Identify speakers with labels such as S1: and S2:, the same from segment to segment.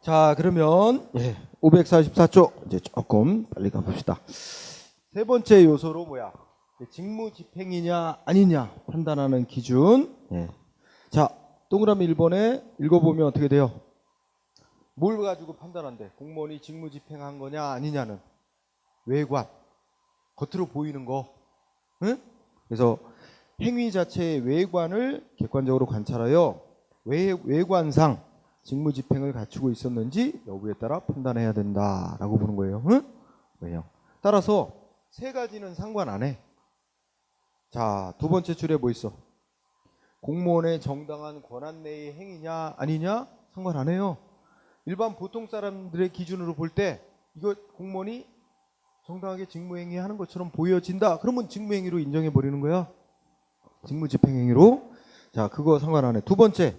S1: 자, 그러면 544쪽 이제 조금 빨리 가봅시다. 세 번째 요소로 뭐야? 직무집행이냐 아니냐 판단하는 기준. 자, 동그라미 1번에 읽어보면 어떻게 돼요? 뭘 가지고 판단한대? 공무원이 직무집행한 거냐 아니냐는 외관, 겉으로 보이는 거. 응? 그래서 행위 자체의 외관을 객관적으로 관찰하여 외관상 직무집행을 갖추고 있었는지 여부에 따라 판단해야 된다라고 보는 거예요. 응? 왜요? 따라서 세 가지는 상관 안 해. 자, 두 번째 줄에 뭐 있어? 공무원의 정당한 권한 내의 행위냐 아니냐 상관 안 해요. 일반 보통 사람들의 기준으로 볼 때 이거 공무원이 정당하게 직무행위 하는 것처럼 보여진다. 그러면 직무행위로 인정해 버리는 거야. 직무집행행위로. 자, 그거 상관 안 해. 두 번째,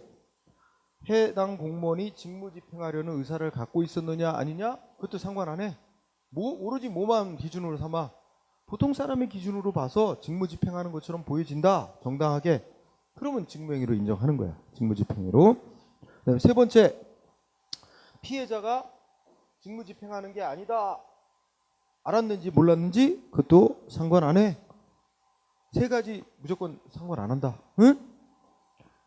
S1: 해당 공무원이 직무집행하려는 의사를 갖고 있었느냐 아니냐 그것도 상관 안 해. 오로지 뭐만 기준으로 삼아? 보통 사람의 기준으로 봐서 직무집행하는 것처럼 보여진다. 정당하게. 그러면 직무행위로 인정하는 거야. 직무집행위로. 그다음에 세 번째, 피해자가 직무집행하는 게 아니다. 알았는지 몰랐는지 그것도 상관 안 해. 세 가지 무조건 상관 안 한다. 응?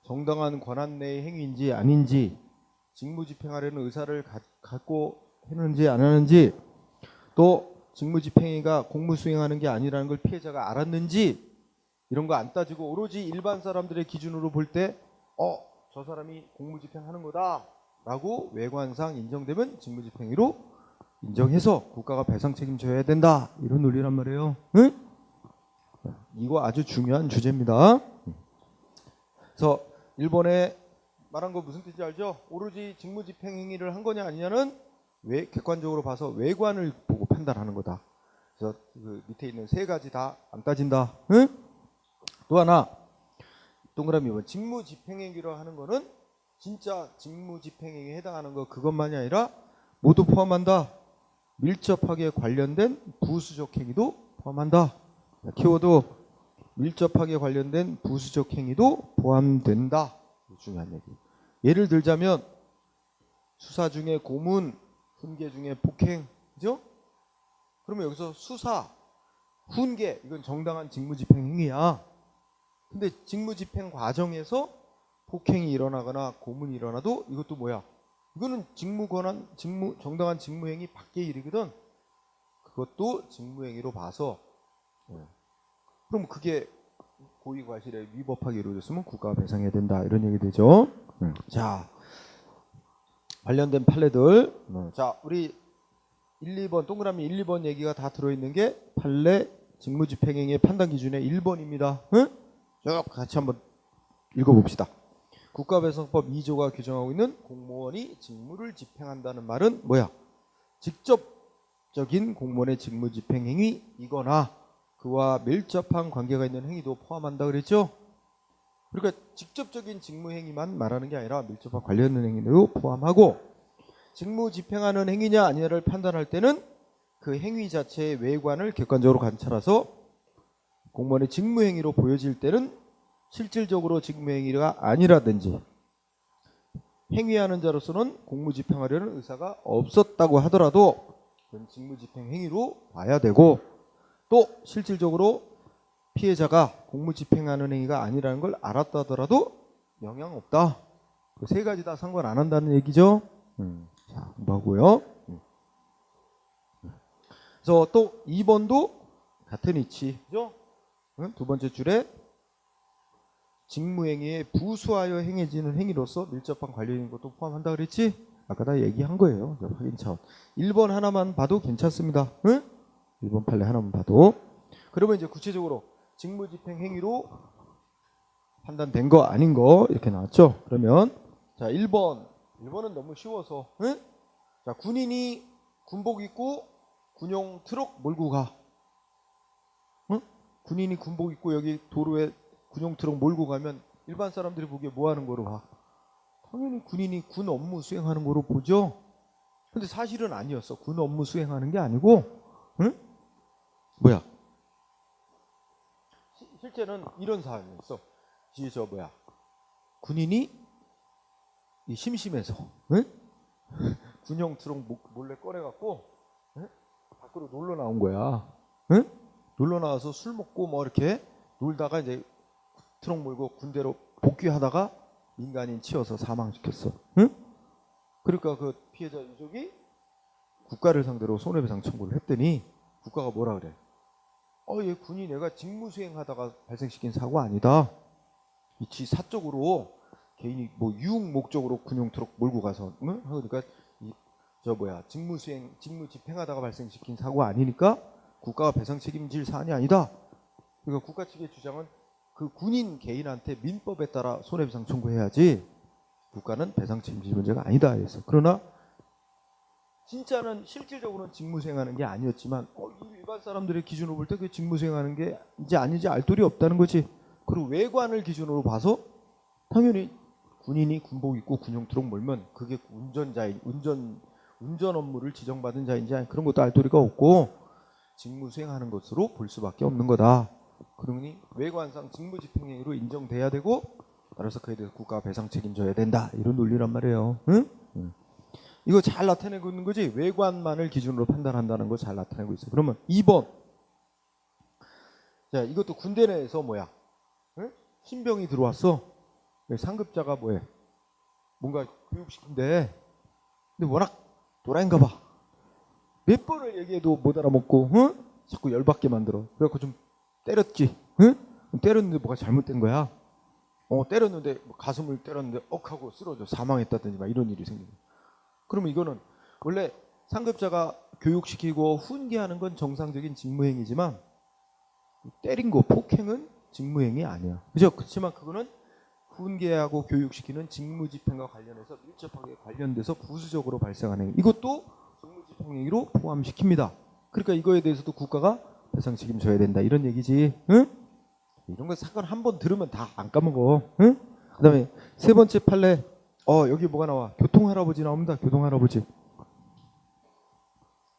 S1: 정당한 권한 내의 행위인지 아닌지, 직무집행하려는 의사를 갖고 했는지 안 하는지, 또 직무집행위가 공무수행하는 게 아니라는 걸 피해자가 알았는지 이런 거 안 따지고 오로지 일반 사람들의 기준으로 볼 때 저 사람이 공무집행하는 거다 라고 외관상 인정되면 직무집행위로 인정해서 국가가 배상 책임져야 된다. 이런 논리란 말이에요. 응? 이거 아주 중요한 주제입니다. 그래서 일본에 말한 거 무슨 뜻인지 알죠? 오로지 직무집행 행위를 한 거냐 아니냐는 객관적으로 봐서 외관을 보고 판단하는 거다. 그래서 그 밑에 있는 세 가지 다 안 따진다. 응? 또 하나, 동그라미 2번. 직무집행행위로 하는 거는 진짜 직무집행행위에 해당하는 거 그것만이 아니라 모두 포함한다. 밀접하게 관련된 부수적 행위도 포함한다. 키워드 밀접하게 관련된 부수적 행위도 포함된다. 중요한 얘기. 예를 들자면 수사 중에 고문, 훈계 중에 폭행, 그죠? 그러면 여기서 수사, 훈계 이건 정당한 직무집행 행위야. 근데 직무집행 과정에서 폭행이 일어나거나 고문이 일어나도 이것도 뭐야? 이거는 정당한 직무행위 밖의 일이거든. 그것도 직무행위로 봐서 그럼 그게 고의과실에 위법하게 이루어졌으면 국가가 배상해야 된다. 이런 얘기 되죠. 자, 관련된 판례들. 자, 우리 1, 2번 동그라미 1, 2번 얘기가 다 들어있는 게 판례 직무집행행위의 판단 기준의 1번입니다. 응? 쭉 같이 한번 읽어봅시다. 국가배상법 2조가 규정하고 있는 공무원이 직무를 집행한다는 말은 뭐야? 직접적인 공무원의 직무집행행위이거나 그와 밀접한 관계가 있는 행위도 포함한다 그랬죠? 그러니까 직접적인 직무행위만 말하는 게 아니라 밀접한 관련 있는 행위도 포함하고 직무집행하는 행위냐 아니냐를 판단할 때는 그 행위 자체의 외관을 객관적으로 관찰해서 공무원의 직무행위로 보여질 때는 실질적으로 직무행위가 아니라든지 행위하는 자로서는 공무집행하려는 의사가 없었다고 하더라도 그건 직무집행 행위로 봐야 되고 또 실질적으로 피해자가 공무집행하는 행위가 아니라는 걸 알았다 하더라도 영향 없다. 그 세 가지 다 상관 안 한다는 얘기죠. 자, 공부하고요. 그래서 또 2번도 같은 이치, 그죠? 두 번째 줄에 직무행위에 부수하여 행해지는 행위로서 밀접한 관련인 것도 포함한다 그랬지? 아까 다 얘기한 거예요. 확인 차원. 1번 하나만 봐도 괜찮습니다. 응? 1번 판례 하나만 봐도. 그러면 이제 구체적으로 직무집행 행위로 판단된 거 아닌 거 이렇게 나왔죠. 그러면 자 1번은 너무 쉬워서 응? 자 군인이 군복 입고 군용 트럭 몰고 가. 응? 군인이 군복 입고 여기 도로에 군용 트럭 몰고 가면 일반 사람들이 보기에 뭐 하는 거로 봐? 당연히 군인이 군 업무 수행하는 거로 보죠. 근데 사실은 아니었어. 군 업무 수행하는 게 아니고 응? 뭐야? 실제는 이런 상황이었어. 뒤에서 뭐야? 군인이 심심해서 응? 군용 트럭 몰래 꺼내갖고 밖으로 놀러 나온 거야. 응? 놀러 나와서 술 먹고 뭐 이렇게 놀다가 이제 트럭 몰고 군대로 복귀하다가 민간인 치어서 사망시켰어. 응? 그러니까 그 피해자 유족이 국가를 상대로 손해배상 청구를 했더니 국가가 뭐라 그래? 얘 군이 내가 직무 수행하다가 발생시킨 사고 아니다. 이치 사적으로 개인이 뭐 유흥 목적으로 군용 트럭 몰고 가서 응? 그러니까 직무 집행하다가 발생시킨 사고 아니니까 국가가 배상 책임질 사안이 아니다. 그러니까 국가 측의 주장은 그 군인 개인한테 민법에 따라 손해배상 청구해야지 국가는 배상 책임질 문제가 아니다 해서. 그러나 진짜는 실질적으로는 직무 수행하는 게 아니었지만 일반 사람들의 기준으로 볼 때 그 직무 수행하는 게 이제 아닌지 알 도리 없다는 거지. 그리고 외관을 기준으로 봐서 당연히 군인이 군복 입고 군용 트럭 몰면 그게 운전 업무를 지정받은 자인지 아니 그런 것도 알 도리가 없고 직무 수행하는 것으로 볼 수밖에 없는 거다. 그러니 외관상 직무 집행행위로 인정돼야 되고 따라서 그에 대해서 국가가 배상 책임져야 된다. 이런 논리란 말이에요. 응? 이거 잘 나타내고 있는 거지. 외관만을 기준으로 판단한다는 거 잘 나타내고 있어. 그러면 2번. 자, 이것도 군대 내에서 뭐야? 응? 신병이 들어왔어. 상급자가 뭐해? 뭔가 교육시킨대. 근데 워낙 도라인가 봐. 몇 번을 얘기해도 못 알아먹고 응? 자꾸 열받게 만들어. 그래갖고 좀 때렸지. 응? 때렸는데 뭐가 잘못된 거야. 때렸는데 가슴을 때렸는데 하고 쓰러져 사망했다든지 막 이런 일이 생기는. 그러면 이거는 원래 상급자가 교육시키고 훈계하는 건 정상적인 직무행위지만 때린 거 폭행은 직무행위 아니야. 그죠? 그렇지만 그거는 훈계하고 교육시키는 직무집행과 관련해서 밀접하게 관련돼서 부수적으로 발생하는 행위. 이것도 직무집행행위로 포함시킵니다. 그러니까 이거에 대해서도 국가가 배상 책임져야 된다. 이런 얘기지. 응? 이런 거 사건 한 번 들으면 다 안 까먹어. 응? 그 다음에 세 번째 판례. 여기 뭐가 나와? 교통할아버지 나옵니다. 교통할아버지.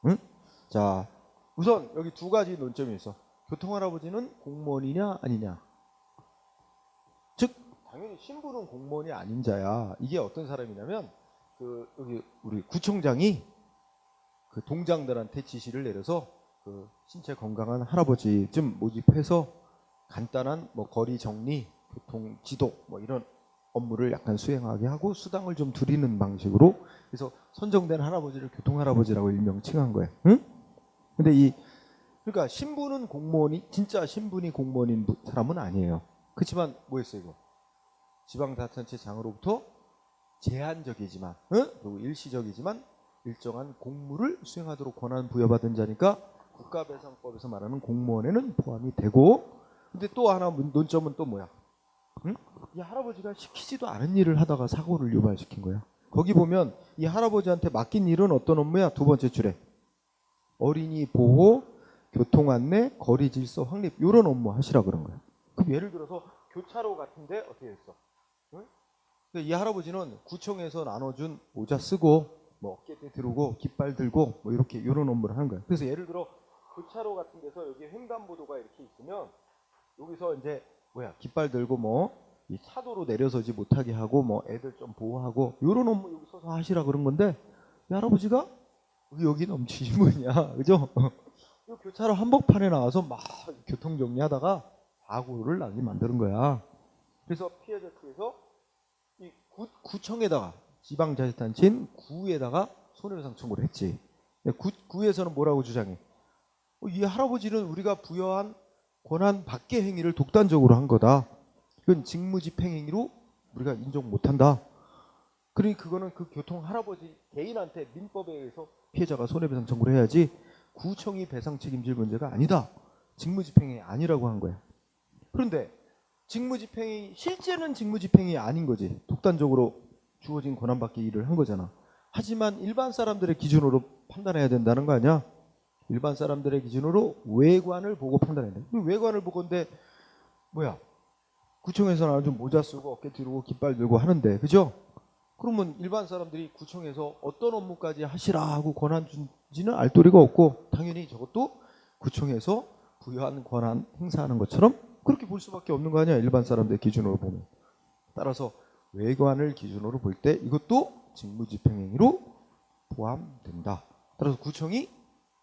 S1: 응? 자, 우선 여기 두 가지 논점이 있어. 교통할아버지는 공무원이냐 아니냐. 즉 당연히 신부는 공무원이 아닌 자야. 이게 어떤 사람이냐면 여기 우리 구청장이 그 동장들한테 지시를 내려서 그 신체 건강한 할아버지 좀 모집해서 간단한 뭐 거리 정리, 교통 지도 뭐 이런 업무를 약간 수행하게 하고 수당을 좀 드리는 방식으로 그래서 선정된 할아버지를 교통할아버지라고 일명 칭한 거예요. 응? 근데 그러니까 신부는 공무원이 진짜 신분이 공무원인 사람은 아니에요. 그렇지만 뭐였어요 이거? 지방자치단체장으로부터 제한적이지만 그리고 일시적이지만 일정한 공무를 수행하도록 권한 부여받은 자니까 국가배상법에서 말하는 공무원에는 포함이 되고 근데 또 하나 논점은 또 뭐야? 응? 이 할아버지가 시키지도 않은 일을 하다가 사고를 유발시킨 거야. 거기 보면 이 할아버지한테 맡긴 일은 어떤 업무야? 두 번째 줄에 어린이 보호, 교통 안내, 거리 질서 확립 이런 업무 하시라 그런 거야. 그럼 예를 들어서 교차로 같은데 어떻게 했어? 응? 이 할아버지는 구청에서 나눠준 모자 쓰고 뭐 어깨에 들고 깃발 들고 뭐 이렇게 이런 업무를 하는 거야. 그래서 예를 들어 교차로 같은 데서 여기 횡단보도가 이렇게 있으면 여기서 이제 깃발 들고 뭐 이 차도로 내려서지 못하게 하고 뭐 애들 좀 보호하고 이런 업무 여기 서서 하시라 그런 건데 이 할아버지가 여기 넘치신 분이야. 그죠? 이 교차로 한복판에 나와서 막 교통 정리하다가 사고를 나게 만드는 거야. 그래서 피해자 측에서 이 구청에다가 지방자치단체인 구에다가 손해배상 청구를 했지. 구에서는 뭐라고 주장해? 이 할아버지는 우리가 부여한 권한 밖의 행위를 독단적으로 한 거다. 이건 직무집행행위로 우리가 인정 못한다. 그러니 그거는 그 교통 할아버지 개인한테 민법에 의해서 피해자가 손해배상 청구를 해야지 구청이 배상 책임질 문제가 아니다. 직무집행행위 아니라고 한 거야. 그런데 직무집행이 실제는 직무집행이 아닌 거지. 독단적으로 주어진 권한 밖의 일을 한 거잖아. 하지만 일반 사람들의 기준으로 판단해야 된다는 거 아니야? 일반 사람들의 기준으로 외관을 보고 판단해야 돼. 외관을 보건데 뭐야? 구청에서 나는 좀 모자 쓰고 어깨 들고 깃발 들고 하는데 그죠? 그러면 일반 사람들이 구청에서 어떤 업무까지 하시라 하고 권한 준지는 알 도리가 없고 당연히 저것도 구청에서 부여한 권한 행사하는 것처럼 그렇게 볼 수밖에 없는 거 아니야? 일반 사람들 기준으로 보면. 따라서 외관을 기준으로 볼 때 이것도 직무집행행위로 포함된다. 따라서 구청이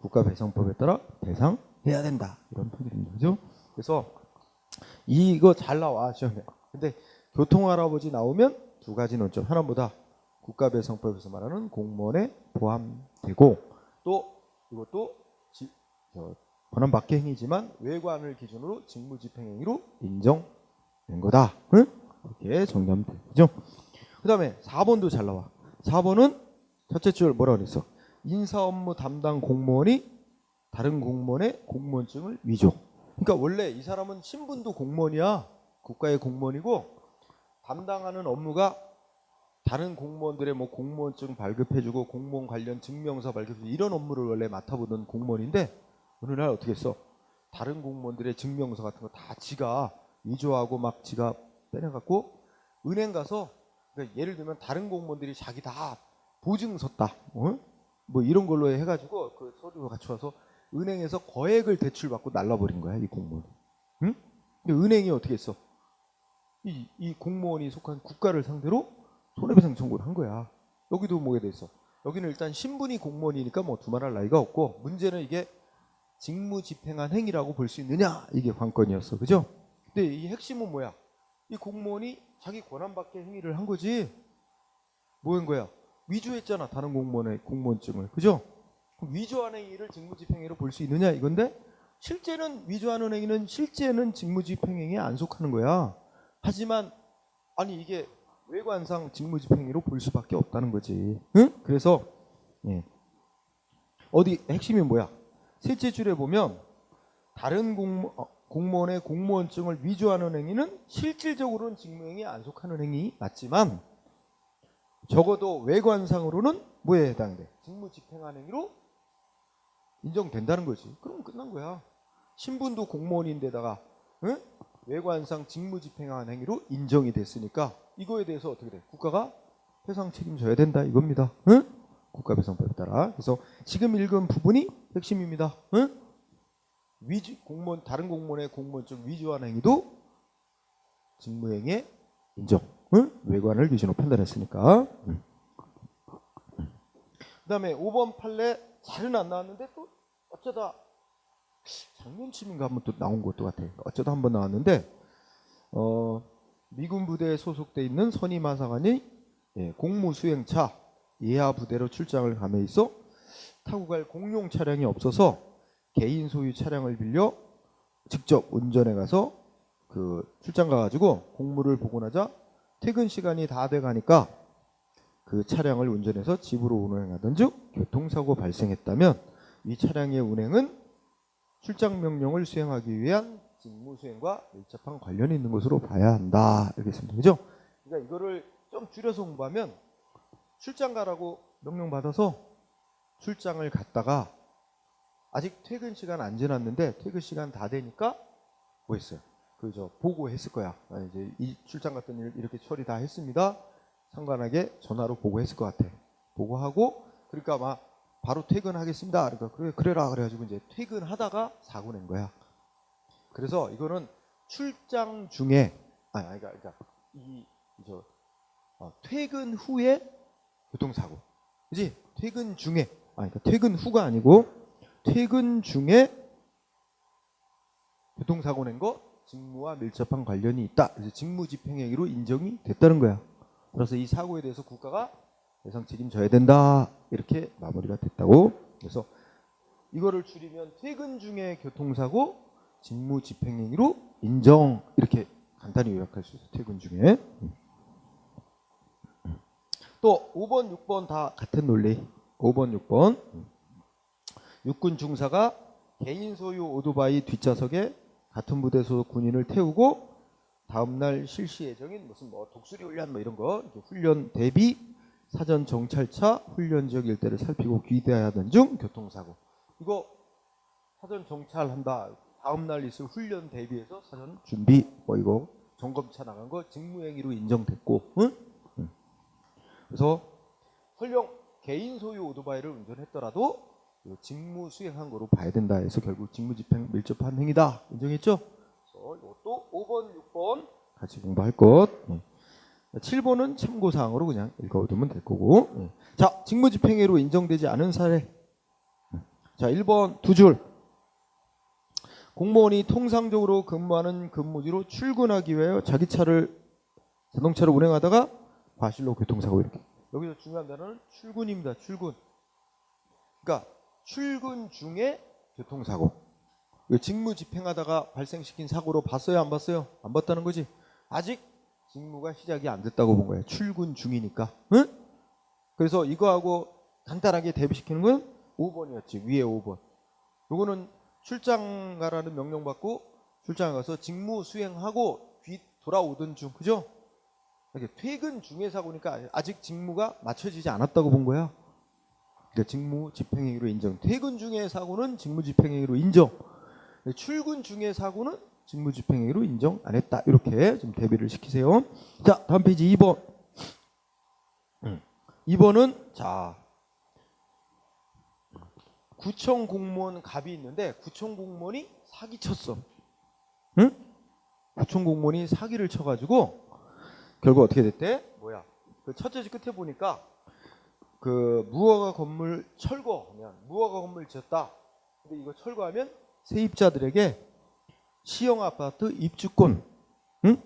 S1: 국가배상법에 따라 배상해야 된다. 이런 판결입니다. 그죠? 그래서 이거 잘 나와 시험에. 근데 교통할아버지 나오면 두 가지 논점. 하나보다 국가배상법에서 말하는 공무원에 포함되고 또 이것도 권한밖의 행위지만 외관을 기준으로 직무집행행위로 인정된 거다. 응? 이렇게 정리하면 되죠. 그 다음에 4번도 잘 나와. 4번은 첫째 줄 뭐라고 그랬어? 인사업무 담당 공무원이 다른 공무원의 공무원증을 위조. 그러니까 원래 이 사람은 신분도 공무원이야. 국가의 공무원이고 담당하는 업무가 다른 공무원들의 뭐 공무원증 발급해주고 공무원 관련 증명서 발급해주고 이런 업무를 원래 맡아보던 공무원인데 어느 날 어떻게 했어? 다른 공무원들의 증명서 같은 거 다 지가 위조하고 막 지가 빼내갖고 은행 가서 그러니까 예를 들면 다른 공무원들이 자기 다 보증 섰다. 뭐 이런 걸로 해가지고 그 서류를 갖춰와서 은행에서 거액을 대출받고 날라버린 거야 이 공무원. 응? 근데 은행이 어떻게 했어? 이 공무원이 속한 국가를 상대로 손해배상 청구를 한 거야. 여기도 뭐에 대해서 여기는 일단 신분이 공무원이니까 뭐 두말할 나위가 없고 문제는 이게 직무집행한 행위라고 볼 수 있느냐 이게 관건이었어. 그죠? 근데 이 핵심은 뭐야? 이 공무원이 자기 권한 밖의 행위를 한 거지. 뭐 한 거야? 위조했잖아 다른 공무원의 공무원증을. 그죠? 위조한 행위를 직무집행행위로 볼 수 있느냐 이건데 실제는 위조하는 행위는 실제는 직무집행행위에 안 속하는 거야. 하지만 아니 이게 외관상 직무집행행위로 볼 수밖에 없다는 거지. 응? 그래서 어디 핵심이 뭐야? 셋째 줄에 보면 다른 공무원의 공무원증을 위조하는 행위는 실질적으로는 직무행위에 안 속하는 행위 맞지만 적어도 외관상으로는 뭐에 해당돼? 직무집행한 행위로 인정된다는 거지. 그럼 끝난 거야. 신분도 공무원인데다가 응? 외관상 직무집행한 행위로 인정이 됐으니까 이거에 대해서 어떻게 돼? 국가가 배상 책임져야 된다 이겁니다. 응? 국가배상법에 따라. 그래서 지금 읽은 부분이 핵심입니다. 응? 다른 공무원의 공무원증 위조한 행위도 직무행위에 인정. 응? 외관을 기준으로 판단했으니까. 그 다음에 5번 판례 잘은 안 나왔는데 또 어쩌다 작년쯤인가 한번 또 나온 것도 같아. 어쩌다 한번 나왔는데 미군 부대에 소속돼 있는 선임하사관이 공무수행차 예하 부대로 출장을 감에 있어 타고 갈 공용 차량이 없어서 개인 소유 차량을 빌려 직접 운전해 가서 그 출장 가가지고 공무를 보고 나자 퇴근 시간이 다 돼 가니까 그 차량을 운전해서 집으로 운행하던 중 교통사고 발생했다면 이 차량의 운행은 출장 명령을 수행하기 위한 직무 수행과 밀접한 관련이 있는 것으로 봐야 한다. 이렇게 했습니다. 그죠? 그러니까 이거를 좀 줄여서 공부하면 출장 가라고 명령 받아서 출장을 갔다가 아직 퇴근 시간 안 지났는데 퇴근 시간 다 되니까 뭐 했어요? 그저 보고했을 거야. 이제 이 출장 갔던 일 이렇게 처리 다 했습니다. 상관하게 전화로 보고했을 것 같아. 보고하고 그러니까 막 바로 퇴근하겠습니다. 그러니까 그래라 그래가지고 이제 퇴근하다가 사고 낸 거야. 그래서 이거는 출장 중에 그러니까 퇴근 후에 교통사고, 그지? 퇴근 중에 그러니까 퇴근 후가 아니고 퇴근 중에 교통사고 낸 거 직무와 밀접한 관련이 있다. 그래서 직무집행행위로 인정이 됐다는 거야. 그래서 이 사고에 대해서 국가가 배상 책임져야 된다. 이렇게 마무리가 됐다고. 그래서 이거를 줄이면 퇴근 중에 교통사고 직무집행행위로 인정. 이렇게 간단히 요약할 수 있어요. 퇴근 중에. 또 5번, 6번 다 같은 논리. 5번, 6번. 육군 중사가 개인 소유 오토바이 뒷좌석에 같은 부대 소속 군인을 태우고 다음날 실시 예정인 무슨 뭐 독수리 훈련 뭐 이런 거 훈련 대비 사전 정찰차 훈련 지역 일대를 살피고 귀대하던 중 교통사고. 이거 사전 정찰한다. 다음날 있을 훈련 대비해서 사전 준비 뭐 이거 점검차 나간 거 직무행위로 인정됐고. 응? 그래서 설령 개인 소유 오토바이를 운전했더라도 직무 수행한 거로 봐야 된다 해서 결국 직무집행 밀접한 행위다 인정했죠? 그래서 이것도 5번, 6번 같이 공부할 것. 7번은 참고사항으로 그냥 읽어두면 될 거고. 자, 직무집행유예로 인정되지 않은 사례. 자, 1번 두 줄. 공무원이 통상적으로 근무하는 근무지로 출근하기 위하여 자기 자동차를 운행하다가 과실로 교통사고 이렇게. 여기서 중요한 단어는 출근입니다. 출근. 그러니까 출근 중에 교통사고. 직무 집행하다가 발생시킨 사고로 봤어요? 안 봤어요? 안 봤다는 거지. 아직 직무가 시작이 안 됐다고 본 거예요. 출근 중이니까. 응? 그래서 이거하고 간단하게 대비시키는 건 5번이었지. 위에 5번. 요거는 출장 가라는 명령 받고 출장 가서 직무 수행하고 돌아오던 중. 그죠? 이렇게 퇴근 중에 사고니까 아직 직무가 맞춰지지 않았다고 본 거야. 그러니까 직무 집행행위로 인정. 퇴근 중의 사고는 직무 집행행위로 인정. 출근 중의 사고는 직무 집행행위로 인정 안 했다. 이렇게 좀 대비를 시키세요. 자, 다음 페이지 2번. 2번은 자, 구청 공무원 갑이 있는데 구청 공무원이 사기 쳤어. 응? 구청 공무원이 사기를 쳐가지고 결국 어떻게 됐대? 뭐야? 그 첫째 줄 끝에 보니까 그 무허가 건물 철거하면 무허가 건물 지었다. 근데 이거 철거하면 세입자들에게 시형 아파트 입주권, 응?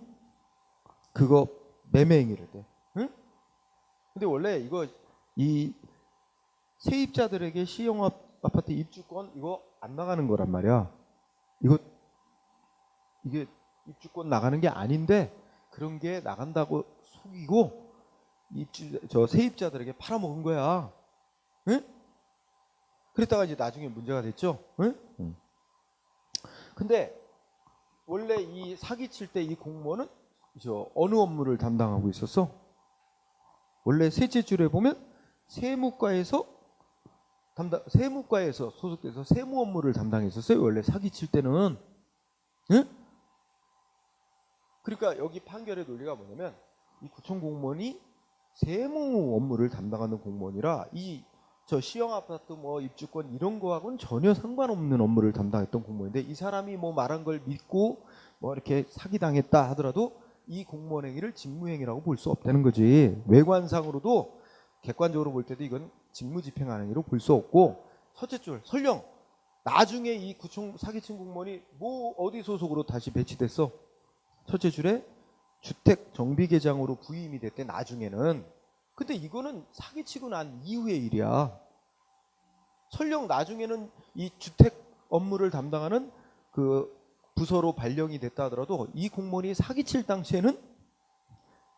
S1: 그거 매매 행위를 해. 응? 근데 원래 이거 이 세입자들에게 시형 아파트 입주권 이거 안 나가는 거란 말이야. 이게 입주권 나가는 게 아닌데 그런 게 나간다고 속이고 세입자들에게 팔아먹은 거야. 응? 그랬다가 이제 나중에 문제가 됐죠. 응? 근데 원래 이 사기칠 때 이 공무원은 어느 업무를 담당하고 있었어? 원래 셋째 줄에 보면 세무과에서 소속돼서 세무 업무를 담당했었어요. 원래 사기칠 때는. 응? 그러니까 여기 판결의 논리가 뭐냐면 이 구청 공무원이 세무 업무를 담당하는 공무원이라 저 시형 아파트 뭐 입주권 이런 거하고는 전혀 상관없는 업무를 담당했던 공무원인데 이 사람이 뭐 말한 걸 믿고 뭐 이렇게 사기당했다 하더라도 이 공무원 행위를 직무행위라고 볼 수 없다는 거지. 외관상으로도 객관적으로 볼 때도 이건 직무집행하는 행위로 볼 수 없고 첫째 줄 설령 나중에 이 구청 사기친 공무원이 뭐 어디 소속으로 다시 배치됐어? 첫째 줄에 주택정비계장으로 부임이 됐대 나중에는. 근데 이거는 사기치고 난 이후의 일이야. 설령 나중에는 이 주택 업무를 담당하는 그 부서로 발령이 됐다 하더라도 이 공무원이 사기칠 당시에는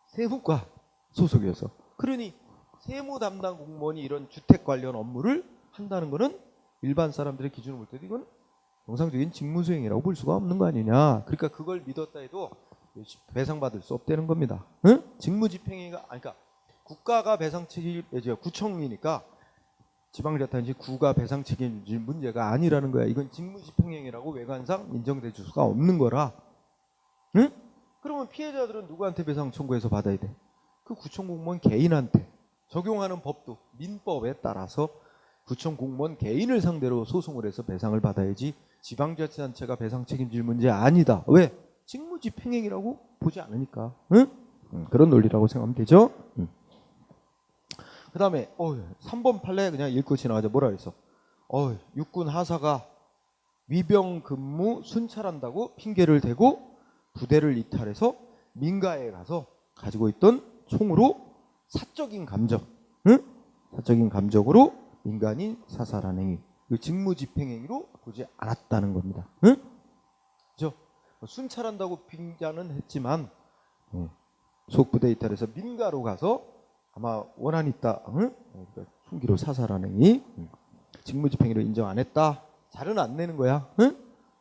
S1: 세무과 소속이어서. 그러니 세무 담당 공무원이 이런 주택 관련 업무를 한다는 거는 일반 사람들의 기준으로 볼 때도 이건 정상적인 직무수행이라고 볼 수가 없는 거 아니냐. 그러니까 그걸 믿었다 해도 배상받을 수 없다는 겁니다. 응? 직무집행위가 그러니까 국가가 배상 책임 구청이니까 지방자치단체 구가 배상 책임질 문제가 아니라는 거야. 이건 직무집행행위라고 외관상 인정될 수가 없는 거라. 응? 그러면 피해자들은 누구한테 배상 청구해서 받아야 돼? 그 구청 공무원 개인한테. 적용하는 법도 민법에 따라서 구청 공무원 개인을 상대로 소송을 해서 배상을 받아야지 지방자치단체가 배상 책임질 문제 아니다. 왜? 직무집행행위라고 보지 않으니까. 응? 그런 논리라고 생각하면 되죠. 그 다음에 3번 판례 그냥 읽고 지나가자. 뭐라 그랬어? 육군 하사가 위병 근무 순찰한다고 핑계를 대고 부대를 이탈해서 민가에 가서 가지고 있던 총으로 사적인 감정, 응? 사적인 감정으로 민간인 사살한 행위, 직무집행행위로 보지 않았다는 겁니다. 응? 그죠? 순찰한다고 핑계는 했지만 속부대 이탈해서 민가로 가서 아마 원한이 있다. 응? 총기로 사살한 행위, 직무집행위로 인정 안 했다. 잘은 안 내는 거야. 응?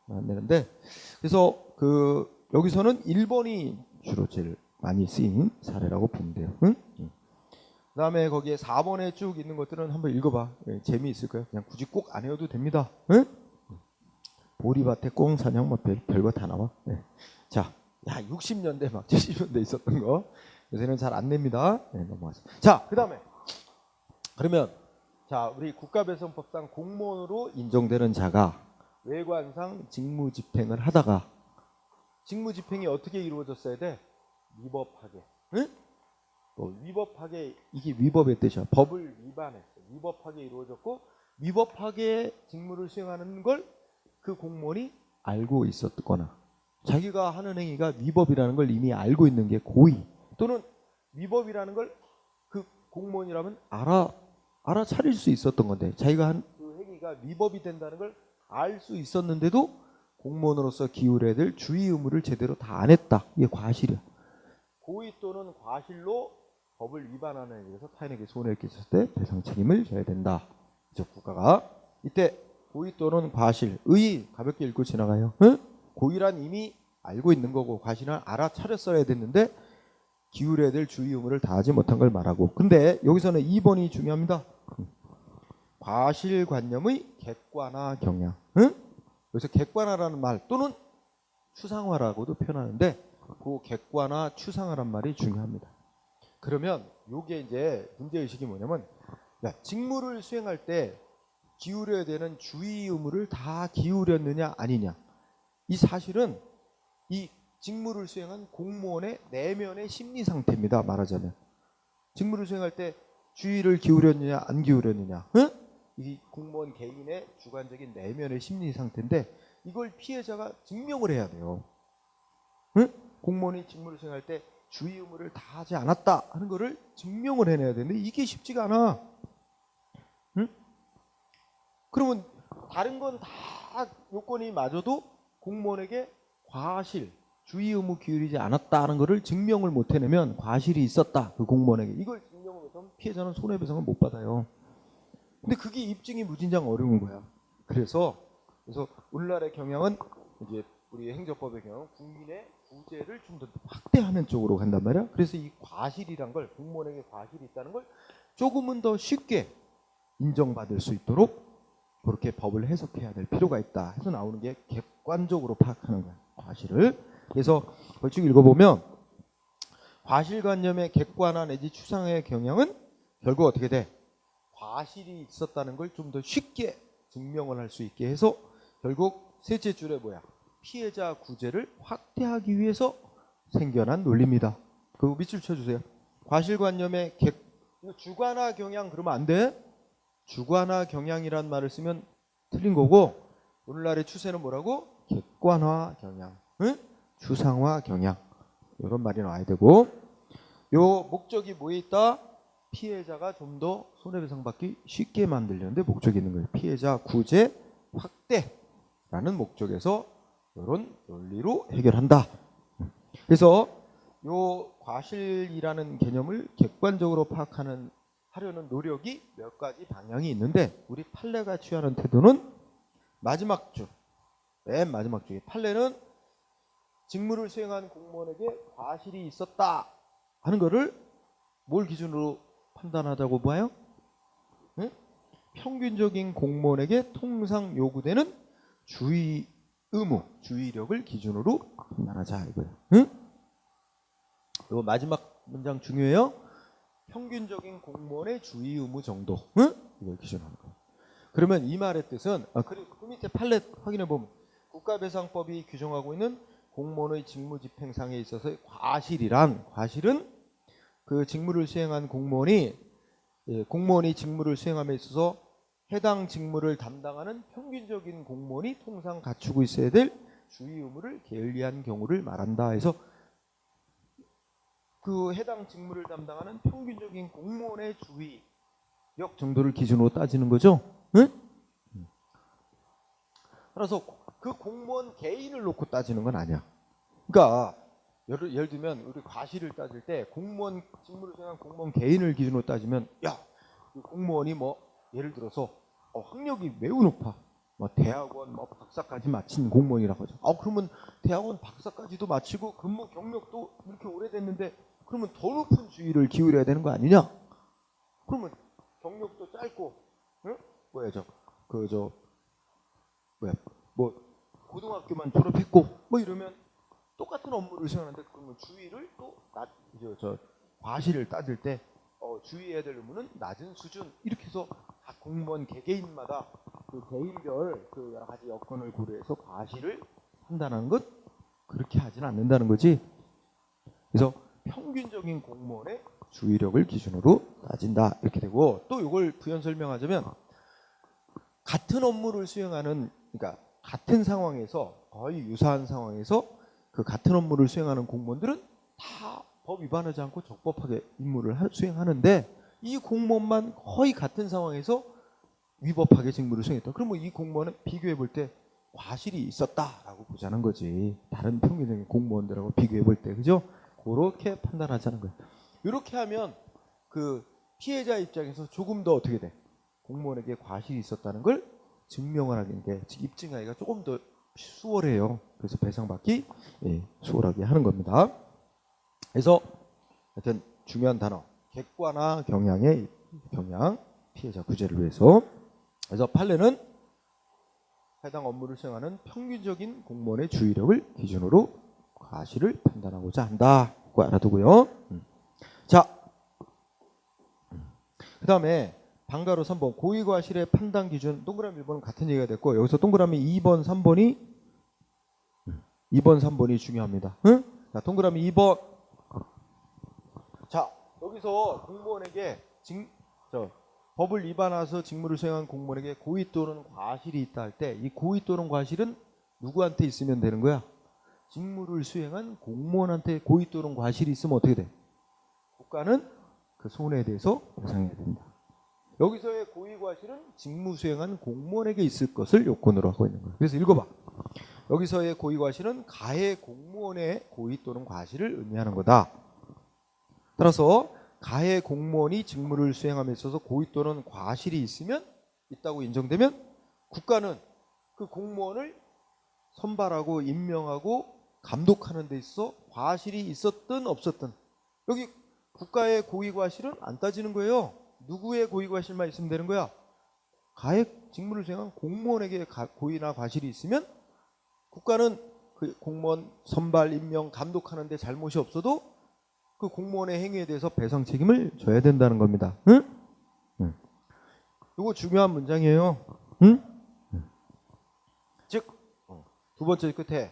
S1: 안 내는데 그래서 여기서는 1번이 주로 제일 많이 쓰인 사례라고 보면 돼요. 응? 그 다음에 거기에 4번에 쭉 있는 것들은 한번 읽어봐. 재미있을 거예요. 그냥 굳이 꼭 안 해도 됩니다. 응? 보리밭에 꽁 사냥 뭐 별거 다 나와. 네. 자, 60년대 막 70년대 있었던 거 요새는 잘 안 냅니다. 네, 넘어가죠. 자, 그 다음에 그러면 우리 국가배상법상 공무원으로 인정되는 자가 외관상 직무집행을 하다가 직무집행이 어떻게 이루어졌어야 돼? 미법하게. 응? 위법하게, 이게 위법의 뜻이야. 법을 위반했어. 위법하게 이루어졌고 위법하게 직무를 수행하는 걸 그 공무원이 알고 있었거나 자기가 하는 행위가 위법이라는 걸 이미 알고 있는 게 고의, 또는 위법이라는 걸 그 공무원이라면 알아차릴 수 있었던 건데 자기가 한 그 행위가 위법이 된다는 걸 알 수 있었는데도 공무원으로서 기울여야 될 주의 의무를 제대로 다 안 했다. 이게 과실이야. 고의 또는 과실로 법을 위반하는 행위에서 타인에게 손해를 끼쳤을 때 배상 책임을 져야 된다. 그래서 국가가 이때 고의 또는 과실, 의 가볍게 읽고 지나가요. 응? 고의란 이미 알고 있는 거고 과실은 알아차렸어야 됐는데 기울여야 될 주의 의무를 다하지 못한 걸 말하고, 근데 여기서는 2번이 중요합니다. 과실관념의 객관화 경향. 응? 여기서 객관화라는 말 또는 추상화라고도 표현하는데 그 객관화, 추상화란 말이 중요합니다. 그러면 요게 이제 문제의식이 뭐냐면, 야, 직무를 수행할 때 기울여야 되는 주의 의무를 다 기울였느냐 아니냐. 이 사실은 이 직무를 수행한 공무원의 내면의 심리 상태입니다. 말하자면 직무를 수행할 때 주의를 기울였느냐 안 기울였느냐, 응? 이 공무원 개인의 주관적인 내면의 심리 상태인데 이걸 피해자가 증명을 해야 돼요. 응? 공무원이 직무를 수행할 때 주의 의무를 다하지 않았다 하는 거를 증명을 해내야 되는데 이게 쉽지가 않아. 응? 그러면 다른 건 다 요건이 맞아도 공무원에게 과실, 주의 의무 기울이지 않았다는 것을 증명을 못 해내면 과실이 있었다, 그 공무원에게. 이걸 증명을 못하면 피해자는 손해배상을 못 받아요. 근데 그게 입증이 무진장 어려운 거야. 그래서 오늘날의 경향은 이제 우리 행정법의 경우 국민의 구제를 좀 더 확대하는 쪽으로 간단 말이야. 그래서 이 과실이란 걸, 공무원에게 과실이 있다는 걸 조금은 더 쉽게 인정받을 수 있도록 그렇게 법을 해석해야 될 필요가 있다 해서 나오는 게 객관적으로 파악하는 거야, 과실을. 그래서 벌칙 읽어보면 과실관념의 객관화 내지 추상의 경향은 결국 어떻게 돼? 과실이 있었다는 걸 좀 더 쉽게 증명을 할 수 있게 해서 결국 셋째 줄에 뭐야? 피해자 구제를 확대하기 위해서 생겨난 논리입니다. 그 밑줄 쳐주세요. 과실관념의 주관화 경향 그러면 안 돼. 주관화 경향이란 말을 쓰면 틀린 거고, 오늘날의 추세는 뭐라고? 객관화 경향, 응? 추상화 경향, 이런 말이 나와야 되고, 요 목적이 뭐에 있다? 피해자가 좀 더 손해배상 받기 쉽게 만들려는데 목적이 있는 거예요. 피해자 구제 확대라는 목적에서 이런 논리로 해결한다. 그래서 요 과실이라는 개념을 객관적으로 하려는 노력이 몇 가지 방향이 있는데, 우리 판례가 취하는 태도는 마지막 줄, 맨 마지막 줄에 판례는 직무를 수행한 공무원에게 과실이 있었다 하는 거를 뭘 기준으로 판단하자고 봐요? 응? 평균적인 공무원에게 통상 요구되는 주의 의무, 주의력을 기준으로 판단하자 이거예요. 응? 이거 마지막 문장 중요해요. 평균적인 공무원의 주의 의무 정도, 응? 이걸 기준으로 하는 거예요. 그러면 이 말의 뜻은, 그리고 그 밑에 판례 확인해 보면 국가배상법이 규정하고 있는 공무원의 직무집행상에 있어서 과실은 그 직무를 수행한 공무원이 직무를 수행함에 있어서 해당 직무를 담당하는 평균적인 공무원이 통상 갖추고 있어야 될 주의 의무를 게을리한 경우를 말한다 해서 그 해당 직무를 담당하는 평균적인 공무원의 주의력 정도를 기준으로 따지는 거죠. 응? 따라서 그 공무원 개인을 놓고 따지는 건 아니야. 그러니까 예를 들면 우리 과실을 따질 때 공무원 직무를 수행한 공무원 개인을 기준으로 따지면, 야, 그 공무원이 뭐 예를 들어서 학력이 매우 높아, 뭐 대학원 뭐 박사까지 마친 공무원이라고 하죠. 그러면 대학원 박사까지도 마치고 근무 경력도 이렇게 오래됐는데 그러면 더 높은 주의를 기울여야 되는 거 아니냐? 그러면 경력도 짧고, 응? 뭐 고등학교만 졸업했고 뭐 이러면 똑같은 업무를 수행하는데 그러면 주의를 또 과실을 따질 때 주의해야 될 의무는 낮은 수준, 이렇게 해서 각 공무원 개개인마다 그 개인별 그 여러 가지 여건을 고려해서 과실을 판단하는 것, 그렇게 하지는 않는다는 거지. 그래서 평균적인 공무원의 주의력을 기준으로 따진다 이렇게 되고, 또 이걸 부연 설명하자면 같은 업무를 수행하는, 그러니까 같은 상황에서, 거의 유사한 상황에서 그 같은 업무를 수행하는 공무원들은 다 법 위반하지 않고 적법하게 임무를 수행하는데, 이 공무원만 거의 같은 상황에서 위법하게 직무를 수행했다. 그러면 이 공무원은 비교해 볼 때 과실이 있었다라고 보자는 거지. 다른 평균적인 공무원들하고 비교해 볼 때, 그죠? 그렇게 판단하자는 거예요. 이렇게 하면 그 피해자 입장에서 조금 더 어떻게 돼? 공무원에게 과실이 있었다는 걸 증명을 하는 게, 즉 입증하기가 조금 더 수월해요. 그래서 배상받기 수월하게 하는 겁니다. 그래서 하여튼 중요한 단어, 객관화 경향의 경향, 피해자 구제를 위해서. 그래서 판례는 해당 업무를 수행하는 평균적인 공무원의 주의력을 기준으로 과실을 판단하고자 한다. 그거 알아두고요. 자, 그 다음에 방가로 3번 고의과실의 판단 기준, 동그라미 1번은 같은 얘기가 됐고, 여기서 동그라미 2번, 3번이 중요합니다. 응? 자, 동그라미 2번. 자, 여기서 공무원에게 법을 위반해서 직무를 수행한 공무원에게 고의 또는 과실이 있다 할 때, 이 고의 또는 과실은 누구한테 있으면 되는 거야? 직무를 수행한 공무원한테 고의 또는 과실이 있으면 어떻게 돼? 국가는 그 손해에 대해서 보상해야 된다. 여기서의 고의 과실은 직무 수행한 공무원에게 있을 것을 요건으로 하고 있는 거예요. 그래서 읽어봐. 여기서의 고의 과실은 가해 공무원의 고의 또는 과실을 의미하는 거다. 따라서 가해 공무원이 직무를 수행함에 있어서 고의 또는 과실이 있다고 인정되면, 국가는 그 공무원을 선발하고 임명하고 감독하는 데 있어 과실이 있었든 없었든, 여기 국가의 고의 과실은 안 따지는 거예요. 누구의 고의 과실만 있으면 되는 거야? 가해 직무를 수행한 공무원에게 고의나 과실이 있으면 국가는 그 공무원 선발, 임명, 감독하는 데 잘못이 없어도 그 공무원의 행위에 대해서 배상 책임을 져야 된다는 겁니다. 응? 이거 중요한 문장이에요. 응? 즉, 두 번째 끝에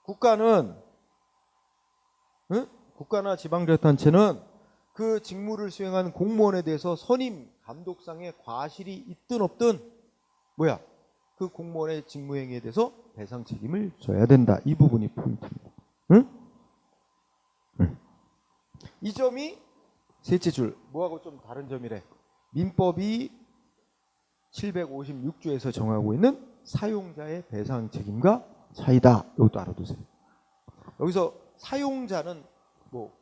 S1: 국가는, 국가나 지방자치단체는 그 직무를 수행한 공무원에 대해서 선임, 감독상의 과실이 있든 없든 그 공무원의 직무행위에 대해서 배상 책임을 져야 된다. 이 부분이 포인트입니다. 응? 이 점이 셋째 줄, 뭐하고 좀 다른 점이래. 민법이 756조에서 정하고 있는 사용자의 배상 책임과 차이다. 이것도 알아두세요. 여기서 사용자는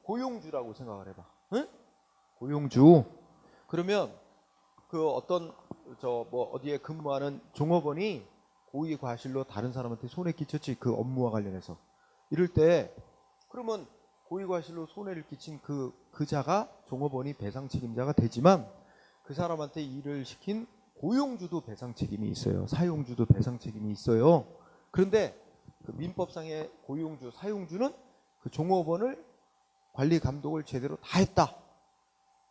S1: 고용주라고 생각을 해봐. 응? 고용주. 그러면 그 어떤 어디에 근무하는 종업원이 고의 과실로 다른 사람한테 손해 끼쳤지, 그 업무와 관련해서. 이럴 때 그러면 고의 과실로 손해를 끼친 그자가, 종업원이 배상 책임자가 되지만, 그 사람한테 일을 시킨 고용주도 배상 책임이 있어요. 사용주도 배상 책임이 있어요. 그런데 그 민법상의 고용주, 사용주는 그 종업원을 관리 감독을 제대로 다 했다,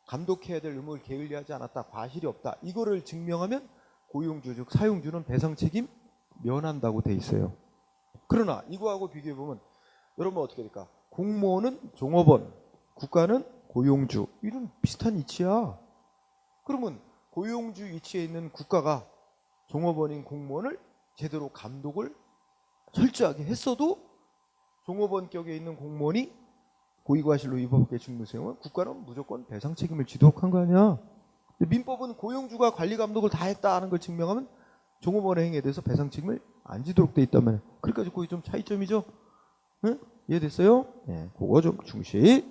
S1: 감독해야 될 의무를 게을리하지 않았다, 과실이 없다, 이거를 증명하면 고용주, 즉 사용주는 배상 책임 면한다고 돼 있어요. 그러나 이거하고 비교해 보면 여러분 어떻게 될까? 공무원은 종업원, 국가는 고용주, 이런 비슷한 이치야. 그러면 고용주 위치에 있는 국가가 종업원인 공무원을 제대로 감독을 철저하게 했어도, 종업원 격에 있는 공무원이 고의과실로 위법하게 직무 수행하면 국가는 무조건 배상 책임을 지도록 한 거 아니야. 근데 민법은 고용주가 관리 감독을 다 했다 하는 걸 증명하면 종업원의 행위에 대해서 배상 책임을 안 지도록 돼 있단 말이야. 그러니까 거기 좀 차이점이죠. 응? 이해됐어요? 네, 그거 좀 중시.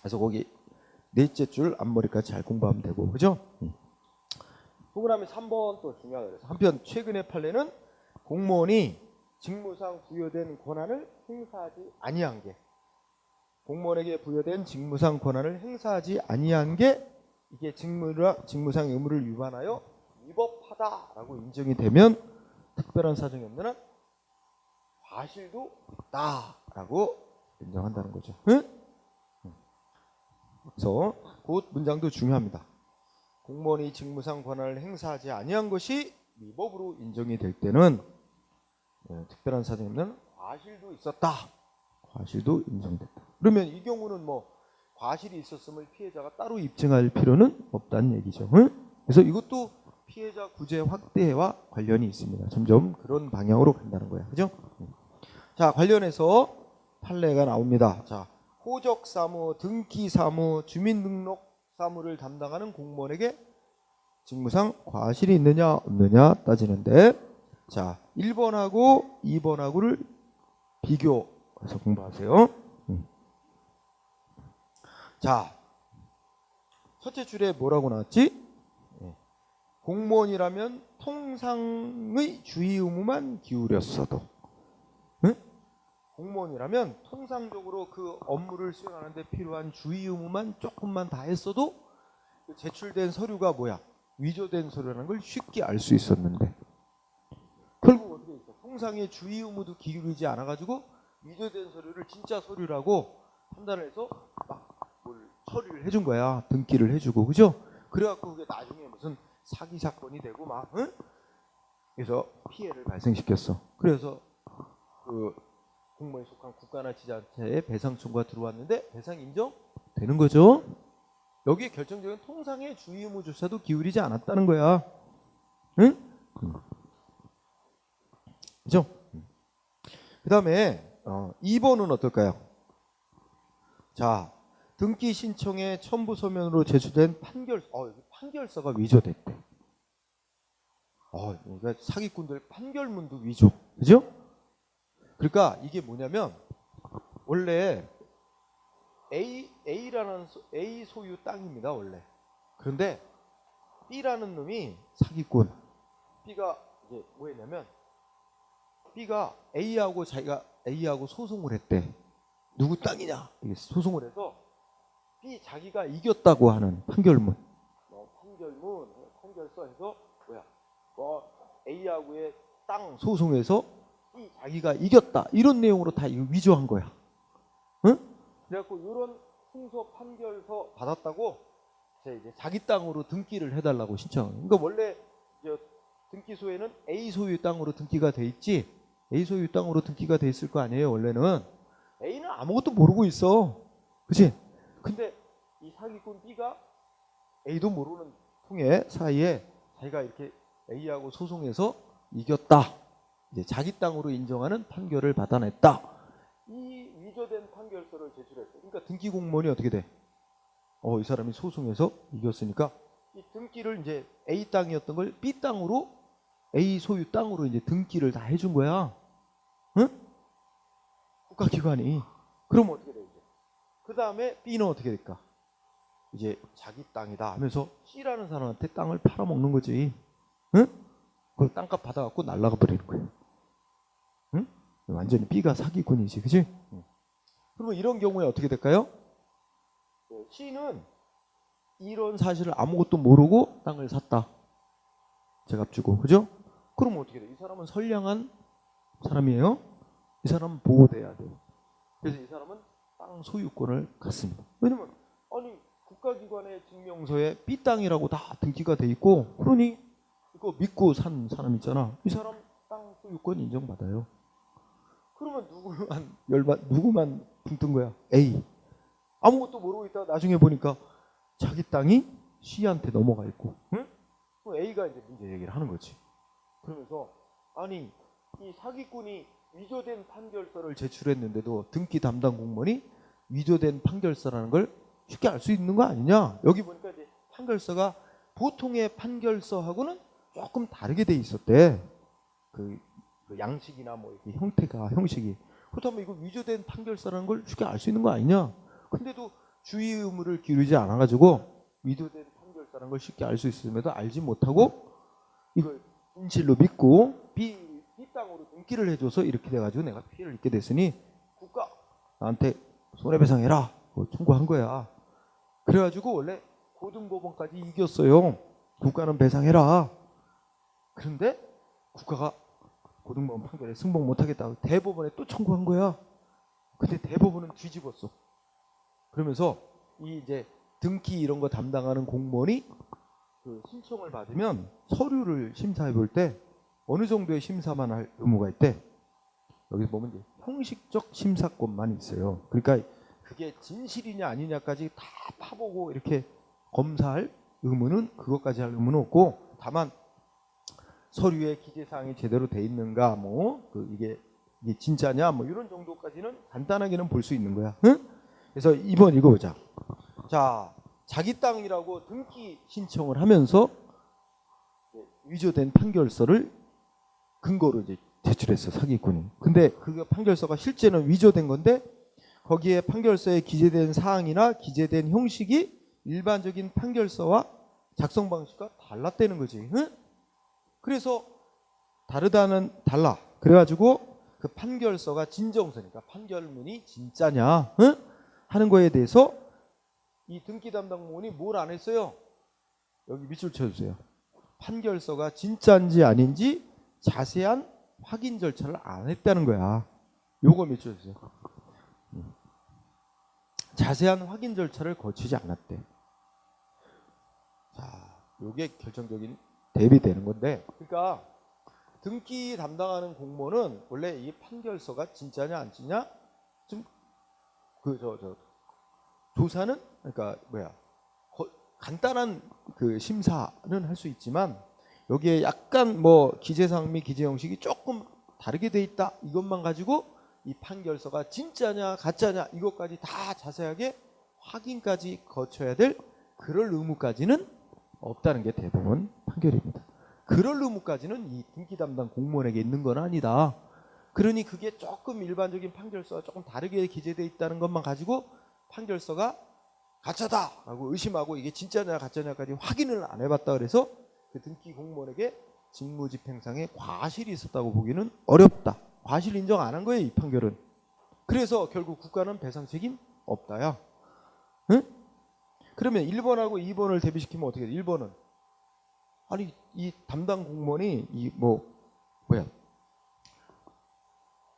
S1: 그래서 거기 넷째 줄 앞머리까지 잘 공부하면 되고, 그죠? 동그라미 3번 또 중요하다 그래서. 한편 최근의 판례는 공무원이 직무상 부여된 권한을 행사하지 아니한 게, 공무원에게 부여된 직무상 권한을 행사하지 아니한 게 이게 직무상 의무를 위반하여 위법하다라고 인정이 되면 특별한 사정이 없는 한 과실도 있다라고 인정한다는 거죠. 응? 그래서 그 문장도 중요합니다. 공무원이 직무상 권한을 행사하지 아니한 것이 위법으로 인정이 될 때는 특별한 사정이 없는 과실도 있었다, 과실도 인정됐다. 그러면 이 경우는 과실이 있었음을 피해자가 따로 입증할 필요는 없다는 얘기죠. 응? 그래서 이것도 피해자 구제 확대와 관련이 있습니다. 점점 그런 방향으로 간다는 거야. 그죠? 자, 관련해서 판례가 나옵니다. 자, 호적 사무, 등기 사무, 주민등록 사무를 담당하는 공무원에게 직무상 과실이 있느냐 없느냐 따지는데, 자, 1번하고 2번하고를 비교해서 공부하세요. 자, 첫째 줄에 뭐라고 나왔지? 공무원이라면 통상의 주의 의무만 기울였어도, 응? 공무원이라면 통상적으로 그 업무를 수행하는 데 필요한 주의 의무만 조금만 다 했어도 제출된 서류가 뭐야? 위조된 서류라는 걸 쉽게 알 수 있었는데, 결국 어떻게 했어? 통상의 주의 의무도 기울이지 않아가지고 위조된 서류를 진짜 서류라고 판단을 해서 막 뭘 처리를 해준 거야. 등기를 해주고, 그죠? 그래갖고 그게 나중에 무슨 사기 사건이 되고 막, 응? 그래서 피해를 발생시켰어. 그래서 그 공무원에 속한 국가나 지자체에 배상 청구가 들어왔는데 배상 인정되는 거죠. 여기에 결정적인 통상의 주의 의무조차도 기울이지 않았다는 거야. 응? 그죠? 그 다음에 2번은 어떨까요? 자, 등기 신청에 첨부 서면으로 제출된 판결서가 위조됐대. 그러니까 사기꾼들 판결문도 위조. 그죠? 그러니까 이게 뭐냐면, 원래 A 소유 땅입니다, 원래. 그런데 B라는 놈이 사기꾼. B가 이제 뭐 했냐면, B가 자기가 A하고 소송을 했대. 누구 땅이냐? 이게 소송을 해서 B 자기가 이겼다고 하는 판결문. 판결서 해서 뭐야? A하고의 땅 소송에서 B 자기가 이겼다. 이런 내용으로 다 이거 위조한 거야. 응? 그래갖고 이런 승소 판결서 받았다고 이제 자기 땅으로 등기를 해달라고 신청. 그러니까 원래 등기소에는 A 소유 땅으로 등기가 돼 있지. A 소유 땅으로 등기가 돼 있을 거 아니에요. 원래는 A는 아무것도 모르고 있어. 그치? 근데 이 사기꾼 B가 A도 모르는 사이에 자기가 이렇게 A하고 소송해서 이겼다. 이제 자기 땅으로 인정하는 판결을 받아냈다. 이 위조된 판결서를 제출했어. 그러니까 등기 공무원이 어떻게 돼? 이 사람이 소송해서 이겼으니까 이 등기를 이제 A 땅이었던 걸 B 땅으로, A 소유 땅으로 이제 등기를 다 해준 거야. 응? 국가기관이. 그럼 어떻게 돼 이제? 그 다음에 B는 어떻게 될까? 이제 자기 땅이다 하면서 C라는 사람한테 땅을 팔아먹는 거지. 응? 그 땅값 받아갖고 날라가 버리는 거예요. 응? 완전히 B가 사기꾼이지, 그치? 그러면 이런 경우에 어떻게 될까요? C는 이런 사실을 아무것도 모르고 땅을 샀다. 제값 주고, 그죠? 그러면 어떻게 돼? 이 사람은 선량한 사람이에요. 이 사람은 보호돼야 돼요. 그래서 이 사람은 땅 소유권을 갖습니다. 왜냐면 국가기관의 증명서에 B 땅이라고 다 등기가 돼 있고, 그러니 이거 믿고 산 사람 있잖아. 이 사람 땅 소유권 인정받아요. 그러면 누구만 붕뜬 거야? A. 아무것도 모르고 있다가 나중에 보니까 자기 땅이 C한테 넘어가 있고, 응? 그럼 A가 이제 문제 얘기를 하는 거지. 그러면서 이 사기꾼이 위조된 판결서를 제출했는데도 등기 담당 공무원이 위조된 판결서라는 걸 쉽게 알 수 있는 거 아니냐? 여기 보니까 이제 판결서가 보통의 판결서하고는 조금 다르게 돼 있었대. 그 양식이나 뭐 이렇게 형식이. 그렇다면 이거 위조된 판결서라는 걸 쉽게 알 수 있는 거 아니냐? 근데도 주의 의무를 기울이지 않아가지고 위조된 판결서라는 걸 쉽게 알 수 있음에도 알지 못하고 이걸 진실로 믿고 B 땅으로 등기를 해줘서 이렇게 돼가지고 내가 피해를 입게 됐으니 국가 나한테 손해배상해라 청구한 거야. 그래가지고 원래 고등법원까지 이겼어요. 국가는 배상해라. 그런데 국가가 고등법원 판결에 승복 못하겠다고 대법원에 또 청구한 거야. 근데 대법원은 뒤집었어. 그러면서 이 이제 등기 이런 거 담당하는 공무원이 그 신청을 받으면 서류를 심사해 볼 때 어느 정도의 심사만 할 의무가 있대. 여기 보면 이제 형식적 심사권만 있어요. 그러니까 그게 진실이냐 아니냐까지 다 파보고 이렇게 검사할 의무는, 그것까지 할 의무는 없고, 다만 서류에 기재사항이 제대로 돼 있는가, 이게 진짜냐, 이런 정도까지는 간단하게는 볼 수 있는 거야. 응? 그래서 2번 이거 보자. 자, 자기 땅이라고 등기 신청을 하면서 위조된 판결서를 근거로 이제 제출했어, 사기꾼이. 근데 그 판결서가 실제는 위조된 건데, 거기에 판결서에 기재된 사항이나 기재된 형식이 일반적인 판결서와 작성 방식과 달랐다는 거지. 응? 그래서 달라. 그래가지고 그 판결서가 진정서니까 판결문이 진짜냐, 응? 하는 거에 대해서 이 등기 담당 공무원이 뭘 안 했어요? 여기 밑줄 쳐주세요. 판결서가 진짜인지 아닌지 자세한 확인 절차를 안 했다는 거야. 요거 밑줄 쳐주세요. 자세한 확인 절차를 거치지 않았대. 자, 요게 결정적인 대비되는 건데, 그러니까 등기 담당하는 공무원은 원래 이 판결서가 진짜냐 안 진짜냐 좀 조사는, 그러니까 간단한 그 심사는 할 수 있지만, 여기에 약간 기재사항 및 기재 형식이 조금 다르게 돼 있다, 이것만 가지고 이 판결서가 진짜냐 가짜냐 이것까지 다 자세하게 확인까지 거쳐야 될 그럴 의무까지는 없다는 게 대법원 판결입니다. 그럴 의무까지는 이 등기 담당 공무원에게 있는 건 아니다. 그러니 그게 조금 일반적인 판결서와 조금 다르게 기재되어 있다는 것만 가지고 판결서가 가짜다 라고 의심하고 이게 진짜냐 가짜냐까지 확인을 안 해봤다 그래서 그 등기 공무원에게 직무집행상의 과실이 있었다고 보기는 어렵다. 과실 인정 안 한 거예요, 이 판결은. 그래서 결국 국가는 배상 책임 없다야. 응? 그러면 1번하고 2번을 대비시키면 어떻게 돼? 1번은 아니 이 담당 공무원이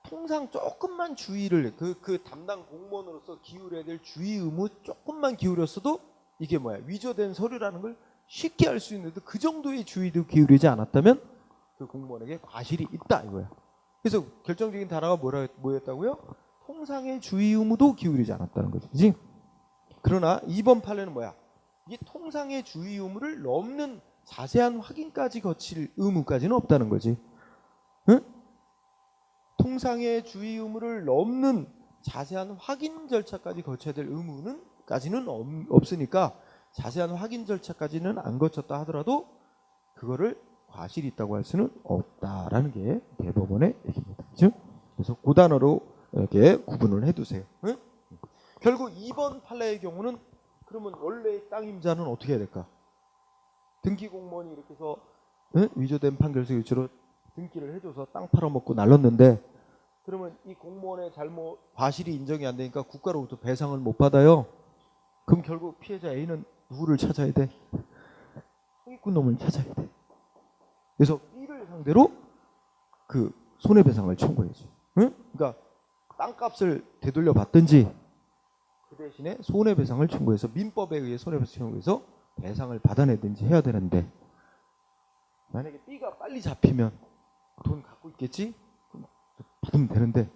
S1: 통상 조금만 주의를 그 담당 공무원으로서 기울여야 될 주의 의무 조금만 기울였어도 이게 위조된 서류라는 걸 쉽게 알 수 있는데, 그 정도의 주의도 기울이지 않았다면 그 공무원에게 과실이 있다 이거야. 그래서 결정적인 단어가 뭐였다고요? 통상의 주의 의무도 기울이지 않았다는 거지. 그치? 그러나 2번 판례는 이게 통상의 주의 의무를 넘는 자세한 확인까지 거칠 의무까지는 없다는 거지. 응? 통상의 주의 의무를 넘는 자세한 확인 절차까지 거쳐야 될 의무는까지는 없으니까, 자세한 확인 절차까지는 안 거쳤다 하더라도 그거를 과실이 있다고 할 수는 없다라는 게 대법원의 얘기입니다. 그렇죠? 그래서 그 단어로 이렇게 구분을 해두세요. 응? 결국 2번 판례의 경우는 그러면 원래의 땅 임자는 어떻게 해야 될까? 등기 공무원이 이렇게 해서 위조된 판결서 유치로 등기를 해줘서 땅 팔아먹고 날렸는데, 그러면 이 공무원의 잘못 과실이 인정이 안 되니까 국가로부터 배상을 못 받아요. 그럼 결국 피해자 A는 누구를 찾아야 돼? 사기꾼 놈을 찾아야 돼. 그래서 B를 상대로 그 손해배상을 청구해야지. 응? 그러니까 땅값을 되돌려 받든지 그 대신에 손해배상을 청구해서 민법에 의해 손해배상 청구해서 배상을 받아내든지 해야 되는데, 만약에 B가 빨리 잡히면 돈 갖고 있겠지? 그럼 받으면 되는데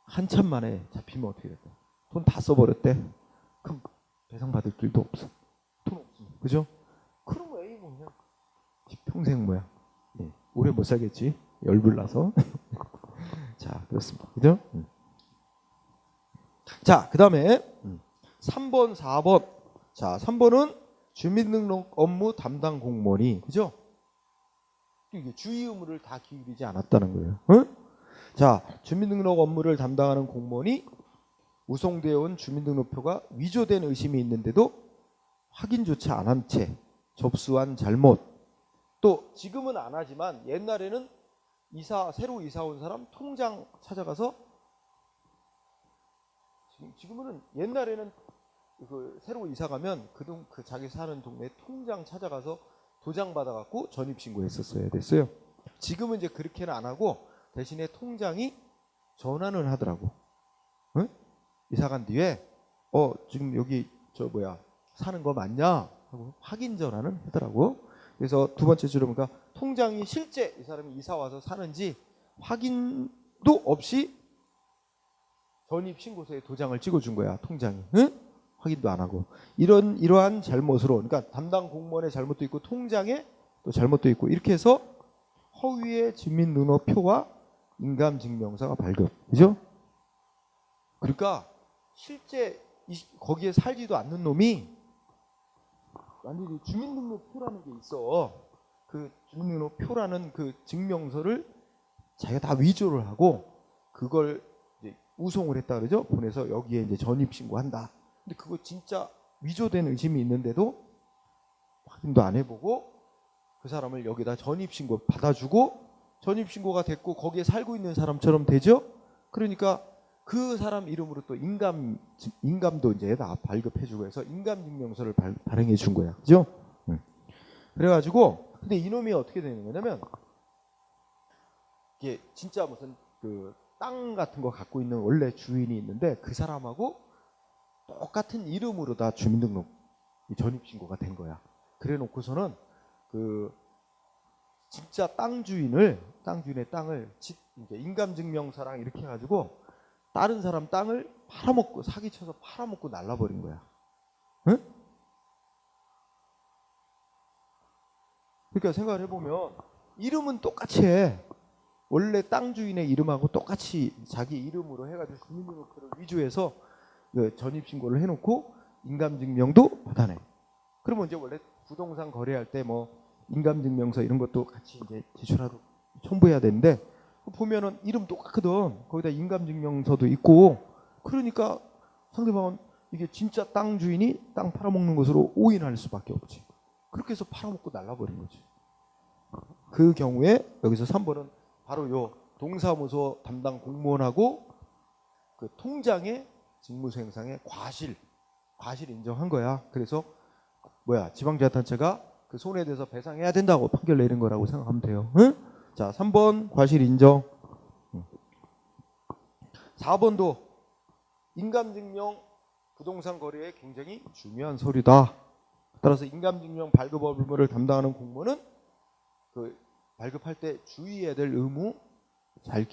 S1: 한참 만에 잡히면 어떻게 될까? 돈 다 써버렸대. 그럼 배상 받을 길도 없어. 돈 없으면. 그죠? 그런 거 A 보면 평생 오래 못 살겠지? 열불나서. 자, 그렇습니다. 그죠? 자, 그 다음에 3번, 4번. 자, 3번은 주민등록 업무 담당 공무원이, 그죠? 이게 주의 의무를 다 기울이지 않았다는 거예요. 응? 자, 주민등록 업무를 담당하는 공무원이 우송되어 온 주민등록표가 위조된 의심이 있는데도 확인조차 안 한 채 접수한 잘못. 또 지금은 안 하지만 옛날에는 새로 이사 온 사람 통장 찾아가서, 지금은 옛날에는 그 새로 이사 가면 그 자기 사는 동네 통장 찾아가서 도장 받아갖고 전입신고했었어야 됐어요. 지금은 이제 그렇게는 안 하고 대신에 통장이 전환을 하더라고. 응? 이사 간 뒤에 지금 여기 사는 거 맞냐 하고 확인 전환을 하더라고. 그래서 두 번째 줄에 보니까 통장이 실제 이 사람이 이사 와서 사는지 확인도 없이 전입 신고서에 도장을 찍어준 거야, 통장이. 응? 확인도 안 하고. 이러한 잘못으로, 그러니까 담당 공무원의 잘못도 있고 통장에 또 잘못도 있고, 이렇게 해서 허위의 주민등록표와 인감증명서가 발급. 그죠? 그러니까 실제 거기에 살지도 않는 놈이 완전히 주민등록표라는 게 있어. 그 주민등록표라는 그 증명서를 자기가 다 위조를 하고 그걸 이제 우송을 했다 그러죠. 보내서 여기에 이제 전입신고한다. 근데 그거 진짜 위조된 의심이 있는데도 확인도 안 해보고 그 사람을 여기다 전입신고 받아주고, 전입신고가 됐고 거기에 살고 있는 사람처럼 되죠. 그러니까 그 사람 이름으로 또 인감도 이제 다 발급해주고 해서 인감증명서를 발행해 준 거야. 그죠? 그래가지고 근데 이놈이 어떻게 되는 거냐면, 이게 진짜 무슨 그 땅 같은 거 갖고 있는 원래 주인이 있는데 그 사람하고 똑같은 이름으로 다 주민등록 전입신고가 된 거야. 그래 놓고서는 그 진짜 땅 주인의 땅을 이제 인감증명서랑 이렇게 해가지고 다른 사람 땅을 팔아먹고, 사기쳐서 팔아먹고 날라버린 거야. 응? 그러니까 생각을 해보면 이름은 똑같이 해. 원래 땅 주인의 이름하고 똑같이 자기 이름으로 해가지고 주민등록표를 위조해서 그 전입신고를 해놓고 인감증명도 받아내. 그러면 이제 원래 부동산 거래할 때 뭐 인감증명서 이런 것도 같이 이제 제출하고 첨부해야 되는데, 보면은 이름 똑같거든. 거기다 인감증명서도 있고. 그러니까 상대방은 이게 진짜 땅 주인이 땅 팔아먹는 것으로 오인할 수밖에 없지. 그렇게 해서 팔아먹고 날라버린 거지. 그 경우에 여기서 3번은 바로 요 동사무소 담당 공무원하고 그 통장의 직무수행상의 과실 인정한 거야. 그래서 지방자치단체가 그 손해돼서 배상해야 된다고 판결 내린 거라고 생각하면 돼요. 응? 자, 3번 과실 인정. 4번도 인감증명 부동산 거래에 굉장히 중요한 서류다. 따라서 인감증명 발급 업무를 담당하는 공무원은 그 발급할 때 주의해야 될 의무 잘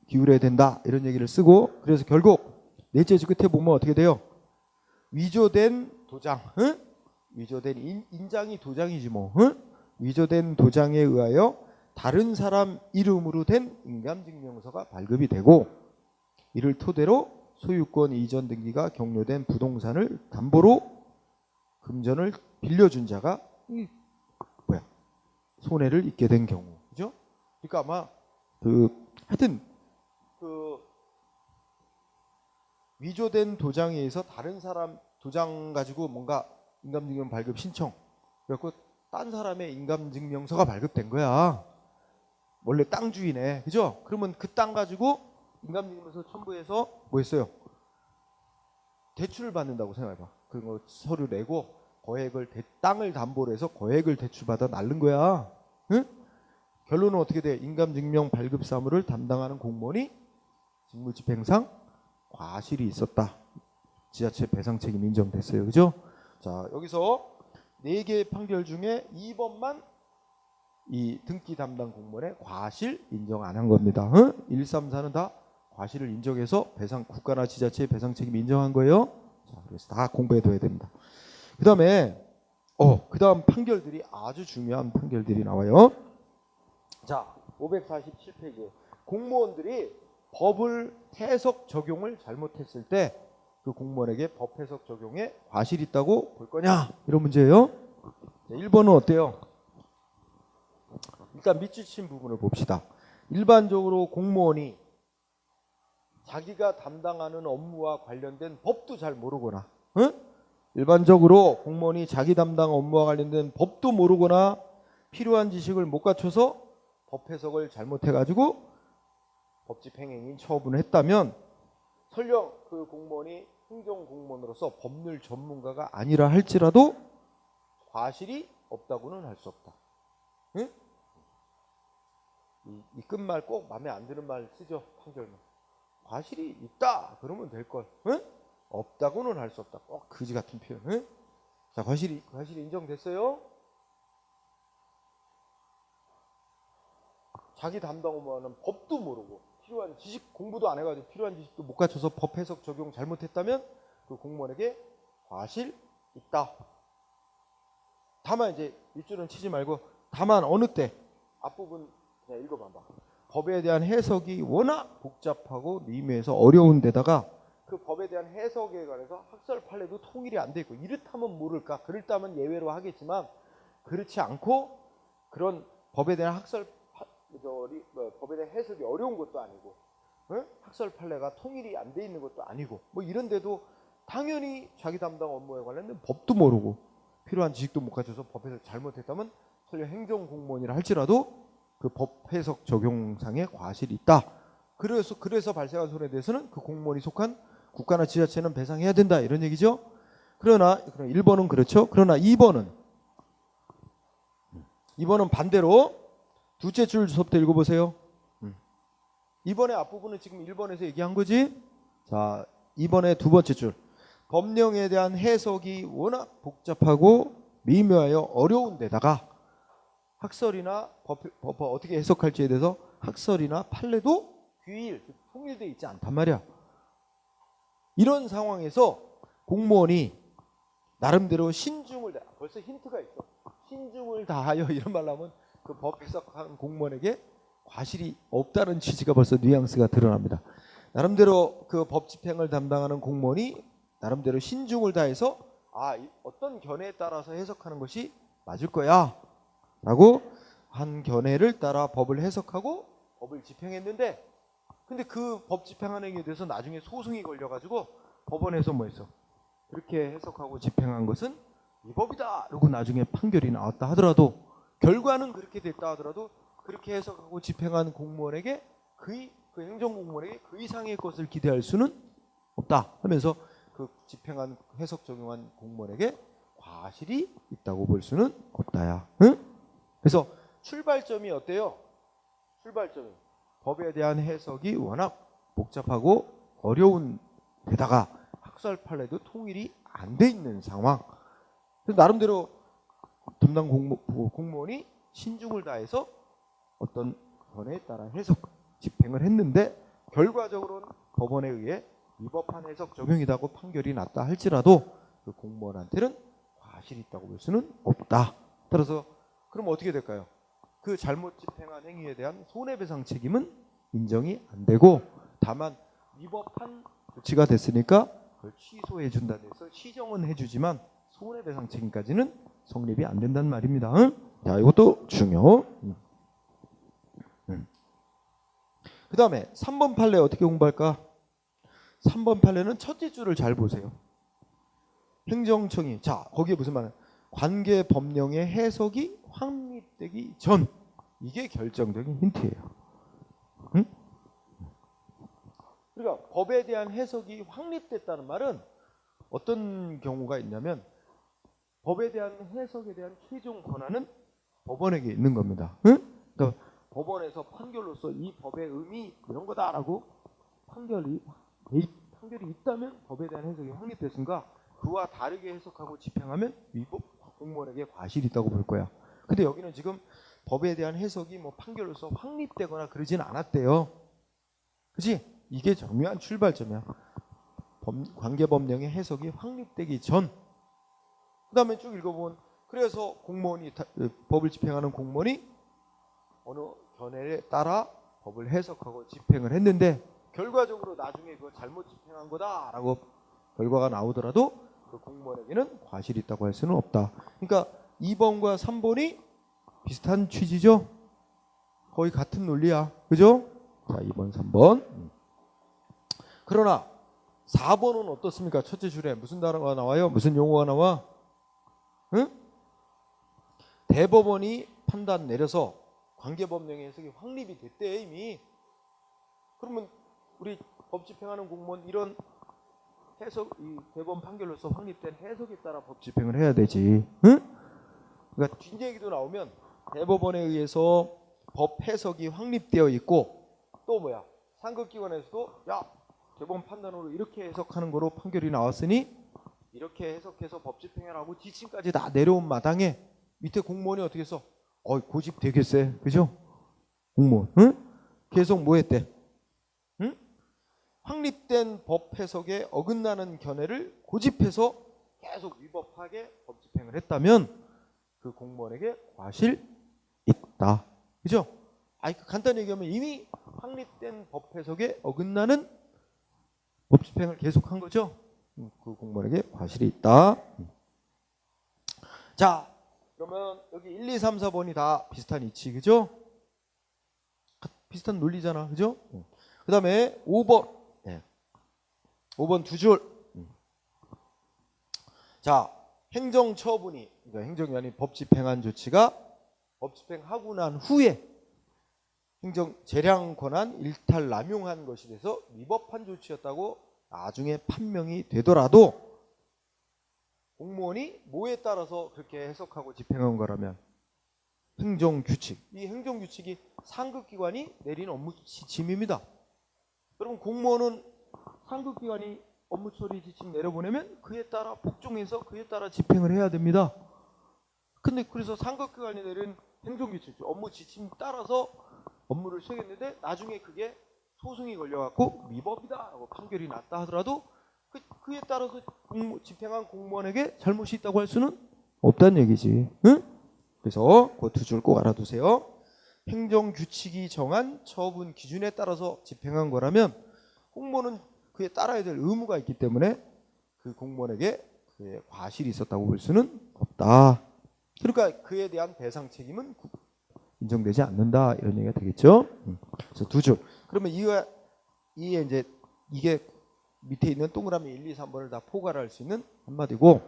S1: 기울여야 된다. 이런 얘기를 쓰고, 그래서 결국 넷째 줄 끝에 보면 어떻게 돼요? 위조된 도장, 응? 위조된 인장이 도장이지 뭐. 응? 위조된 도장에 의하여 다른 사람 이름으로 된 인감증명서가 발급이 되고, 이를 토대로 소유권 이전 등기가 격려된 부동산을 담보로 금전을 빌려준 자가 손해를 입게 된 경우. 그죠? 그러니까 아마 하여튼 위조된 도장에 의해서 다른 사람 도장 가지고 뭔가 인감증명 발급 신청, 그래갖고 딴 사람의 인감증명서가 발급된 거야. 원래 땅 주인에. 그죠? 그러면 그 땅 가지고 인감증명서 첨부해서 뭐 했어요? 대출을 받는다고 생각해봐. 그런 거 서류 내고 거액을 땅을 담보로 해서 거액을 대출받아 날른 거야. 응? 결론은 어떻게 돼? 인감증명 발급 사무를 담당하는 공무원이 직무집행상 과실이 있었다. 지자체 배상 책임 인정됐어요. 그죠? 자, 여기서 4개의 판결 중에 2번만 이 등기 담당 공무원의 과실 인정 안 한 겁니다. 응? 1, 3, 4는 다 과실을 인정해서 배상, 국가나 지자체의 배상 책임 인정한 거예요. 자, 그래서 다 공부해둬야 됩니다. 그 다음 판결들이 아주 중요한 판결들이 나와요. 자, 547페이지. 공무원들이 법을 해석 적용을 잘못했을 때 그 공무원에게 법 해석 적용에 과실이 있다고 볼 거냐? 이런 문제예요. 자, 1번은 어때요? 일단 밑줄친 부분을 봅시다. 일반적으로 공무원이 자기가 담당하는 업무와 관련된 법도 잘 모르거나, 응? 일반적으로 공무원이 자기 담당 업무와 관련된 법도 모르거나 필요한 지식을 못 갖춰서 법 해석을 잘못해가지고 법집행위인 처분을 했다면, 설령 그 공무원이 행정공무원으로서 법률 전문가가 아니라 할지라도 과실이 없다고는 할 수 없다. 응? 이 끝말 꼭 마음에 안 드는 말 쓰죠. 판결문. 과실이 있다 그러면 될걸. 응? 없다고는 할 수 없다. 꼭 그지 같은 표현. 응? 자, 과실이 인정됐어요. 자기 담당 업무하는 법도 모르고 필요한 지식 공부도 안 해가지고 필요한 지식도 못 갖춰서 법 해석 적용 잘못했다면 그 공무원에게 과실 있다. 다만 이제 밑줄은 치지 말고 다만 어느 때 앞부분 그냥 읽어봐봐. 법에 대한 해석이 워낙 복잡하고 미미해서 어려운 데다가 그 법에 대한 해석에 관해서 학설 판례도 통일이 안 돼 있고 이렇다면 모를까 그렇다면 예외로 하겠지만 그렇지 않고 그런 법에 대한 법에 대한 해석이 어려운 것도 아니고 학설 판례가 통일이 안 돼 있는 것도 아니고 뭐 이런데도 당연히 자기 담당 업무에 관련된 법도 모르고 필요한 지식도 못 갖춰서 법 해석 잘못했다면 설령 행정공무원이라 할지라도 그 법 해석 적용상의 과실이 있다. 그래서 발생한 손해에 대해서는 그 공무원이 속한 국가나 지자체는 배상해야 된다 이런 얘기죠. 그러나 1번은 그렇죠. 그러나 2번은 반대로 두째 줄 수업 때 읽어보세요. 2번의 앞부분은 지금 1번에서 얘기한 거지. 자, 2번의 두 번째 줄. 법령에 대한 해석이 워낙 복잡하고 미묘하여 어려운 데다가 학설이나 법 어떻게 해석할지에 대해서 학설이나 판례도 통일되어 있지 않단 말이야. 이런 상황에서 공무원이 나름대로 신중을 다 벌써 힌트가 있어. 신중을 다하여 이런 말로 하면 그 법 해석한 공무원에게 과실이 없다는 취지가 벌써 뉘앙스가 드러납니다. 나름대로 그 법 집행을 담당하는 공무원이 나름대로 신중을 다해서 어떤 견해에 따라서 해석하는 것이 맞을 거야 라고 한 견해를 따라 법을 해석하고 법을 집행했는데 근데 그 법 집행하는 행위에 대해서 나중에 소송이 걸려가지고 법원에서 뭐 했어? 그렇게 해석하고 집행한 것은 위법이다 라고 나중에 판결이 나왔다 하더라도 결과는 그렇게 됐다 하더라도 그렇게 해석하고 집행한 공무원에게 그 행정공무원에게 그 이상의 것을 기대할 수는 없다 하면서 그 집행한 해석 적용한 공무원에게 과실이 있다고 볼 수는 없다야. 응? 그래서 출발점이 어때요? 출발점이 법에 대한 해석이 워낙 복잡하고 어려운 데다가 학설 판례도 통일이 안 돼 있는 상황. 그래서 나름대로 담당 공무원이 신중을 다해서 어떤 견해에 따라 해석 집행을 했는데 결과적으로는 법원에 의해 위법한 해석 적용이라고 판결이 났다 할지라도 그 공무원한테는 과실이 있다고 볼 수는 없다. 따라서 그럼 어떻게 될까요? 그 잘못 집행한 행위에 대한 손해배상 책임은 인정이 안 되고 다만 위법한 조치가 됐으니까 그걸 취소해 준다고 해서 시정은 해주지만 손해배상 책임까지는 성립이 안 된다는 말입니다. 응? 자, 이것도 중요. 그 다음에 3번 판례 어떻게 공부할까? 3번 판례는 첫째 줄을 잘 보세요. 행정청이 거기에 무슨 말이야? 관계 법령의 해석이 확립되기 전 이게 결정적인 힌트예요. 응? 그러니까 법에 대한 해석이 확립됐다는 말은 어떤 경우가 있냐면 법에 대한 해석에 대한 최종 권한은 법원에게 있는 겁니다. 응? 그러니까 법원에서 판결로서 이 법의 의미 이런 거다라고 판결이 있다면 법에 대한 해석이 확립됐으니까 그와 다르게 해석하고 집행하면 위법 공무원에게 과실이 있다고 볼 거야. 근데 여기는 지금 법에 대한 해석이 뭐 판결로서 확립되거나 그러진 않았대요. 그치? 이게 중요한 출발점이야. 관계법령의 해석이 확립되기 전. 그 다음에 쭉 읽어보면 그래서 법을 집행하는 공무원이 어느 견해에 따라 법을 해석하고 집행을 했는데 결과적으로 나중에 그거 잘못 집행한 거다라고 결과가 나오더라도 그 공무원에게는 과실이 있다고 할 수는 없다. 그러니까 2번과 3번이 비슷한 취지죠. 거의 같은 논리야. 그죠? 자, 2번, 3번. 그러나 4번은 어떻습니까? 첫째 줄에 무슨 단어가 나와요? 무슨 용어가 나와? 응? 대법원이 판단 내려서 관계법령의 해석이 확립이 됐대 이미. 그러면 우리 법 집행하는 공무원 이런 해석, 이 대법원 판결로서 확립된 해석에 따라 법 집행을 해야 되지. 응? 그러니까 뒷얘기도 나오면 대법원에 의해서 법 해석이 확립되어 있고 또 뭐야? 상급기관에서도 대법원 판단으로 이렇게 해석하는 거로 판결이 나왔으니 이렇게 해석해서 법 집행하라고 지침까지 다 내려온 마당에 밑에 공무원이 어떻게 써? 고집 되겠어요. 그죠? 공무원. 응? 계속 뭐 했대? 확립된 법 해석에 어긋나는 견해를 고집해서 계속 위법하게 법 집행을 했다면 그 공무원에게 과실 있다. 그죠? 간단히 얘기하면 이미 확립된 법 해석에 어긋나는 법 집행을 계속한 거죠. 그 공무원에게 과실이 있다. 자, 그러면 여기 1, 2, 3, 4번이 다 비슷한 이치, 그죠? 비슷한 논리잖아, 그죠? 그 다음에 5번. 5번 두 줄. 자, 행정처분이, 그러니까 행정이 아닌 법 집행한 조치가 법 집행하고 난 후에 행정 재량 권한 일탈 남용한 것이 돼서 위법한 조치였다고 나중에 판명이 되더라도 공무원이 뭐에 따라서 그렇게 해석하고 집행한 거라면 행정규칙, 이 행정규칙이 상급기관이 내린 업무 지침입니다. 여러분, 공무원은 상급기관이 업무 처리 지침 내려보내면 그에 따라 복종해서 그에 따라 집행을 해야 됩니다. 근데 그래서 상급기관이 내린 행정규칙, 업무 지침 따라서 업무를 수행했는데 나중에 그게 소송이 걸려갖고 위법이다라고 판결이 났다 하더라도 그에 따라서 집행한 공무원에게 잘못이 있다고 할 수는 없다는 얘기지. 응? 그래서 그 두 줄 꼭 알아두세요. 행정규칙이 정한 처분 기준에 따라서 집행한 거라면 공무원은 그에 따라야 될 의무가 있기 때문에 그 공무원에게 그의 과실이 있었다고 볼 수는 없다. 그러니까 그에 대한 배상 책임은 인정되지 않는다, 이런 얘기가 되겠죠. 그래서 두 줄. 그러면 이게 이제 이게 밑에 있는 동그라미 1, 2, 3번을 다 포괄할 수 있는 한마디고,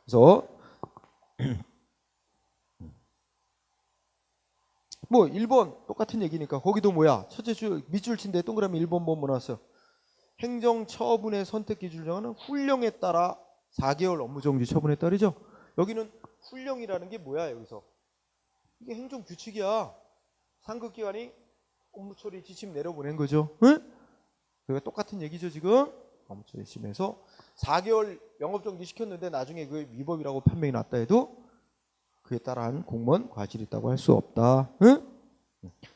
S1: 그래서 뭐 1번 똑같은 얘기니까 거기도 뭐야? 첫째 줄 밑줄 친데 동그라미 1번 뭐 나왔어? 행정처분의 선택 기준을 정하는 훈령에 따라 4개월 업무정지 처분에 따르죠. 여기는 훈령이라는 게 뭐야? 여기서 이게 행정규칙이야. 상급기관이 업무처리 지침 내려보낸 거죠. 응? 그게 똑같은 얘기죠 지금. 업무처리 지침에서 4개월 영업정지 시켰는데 나중에 그게 위법이라고 판명이 났다 해도 그에 따른 공무원 과실이 있다고 할 수 없다. 응?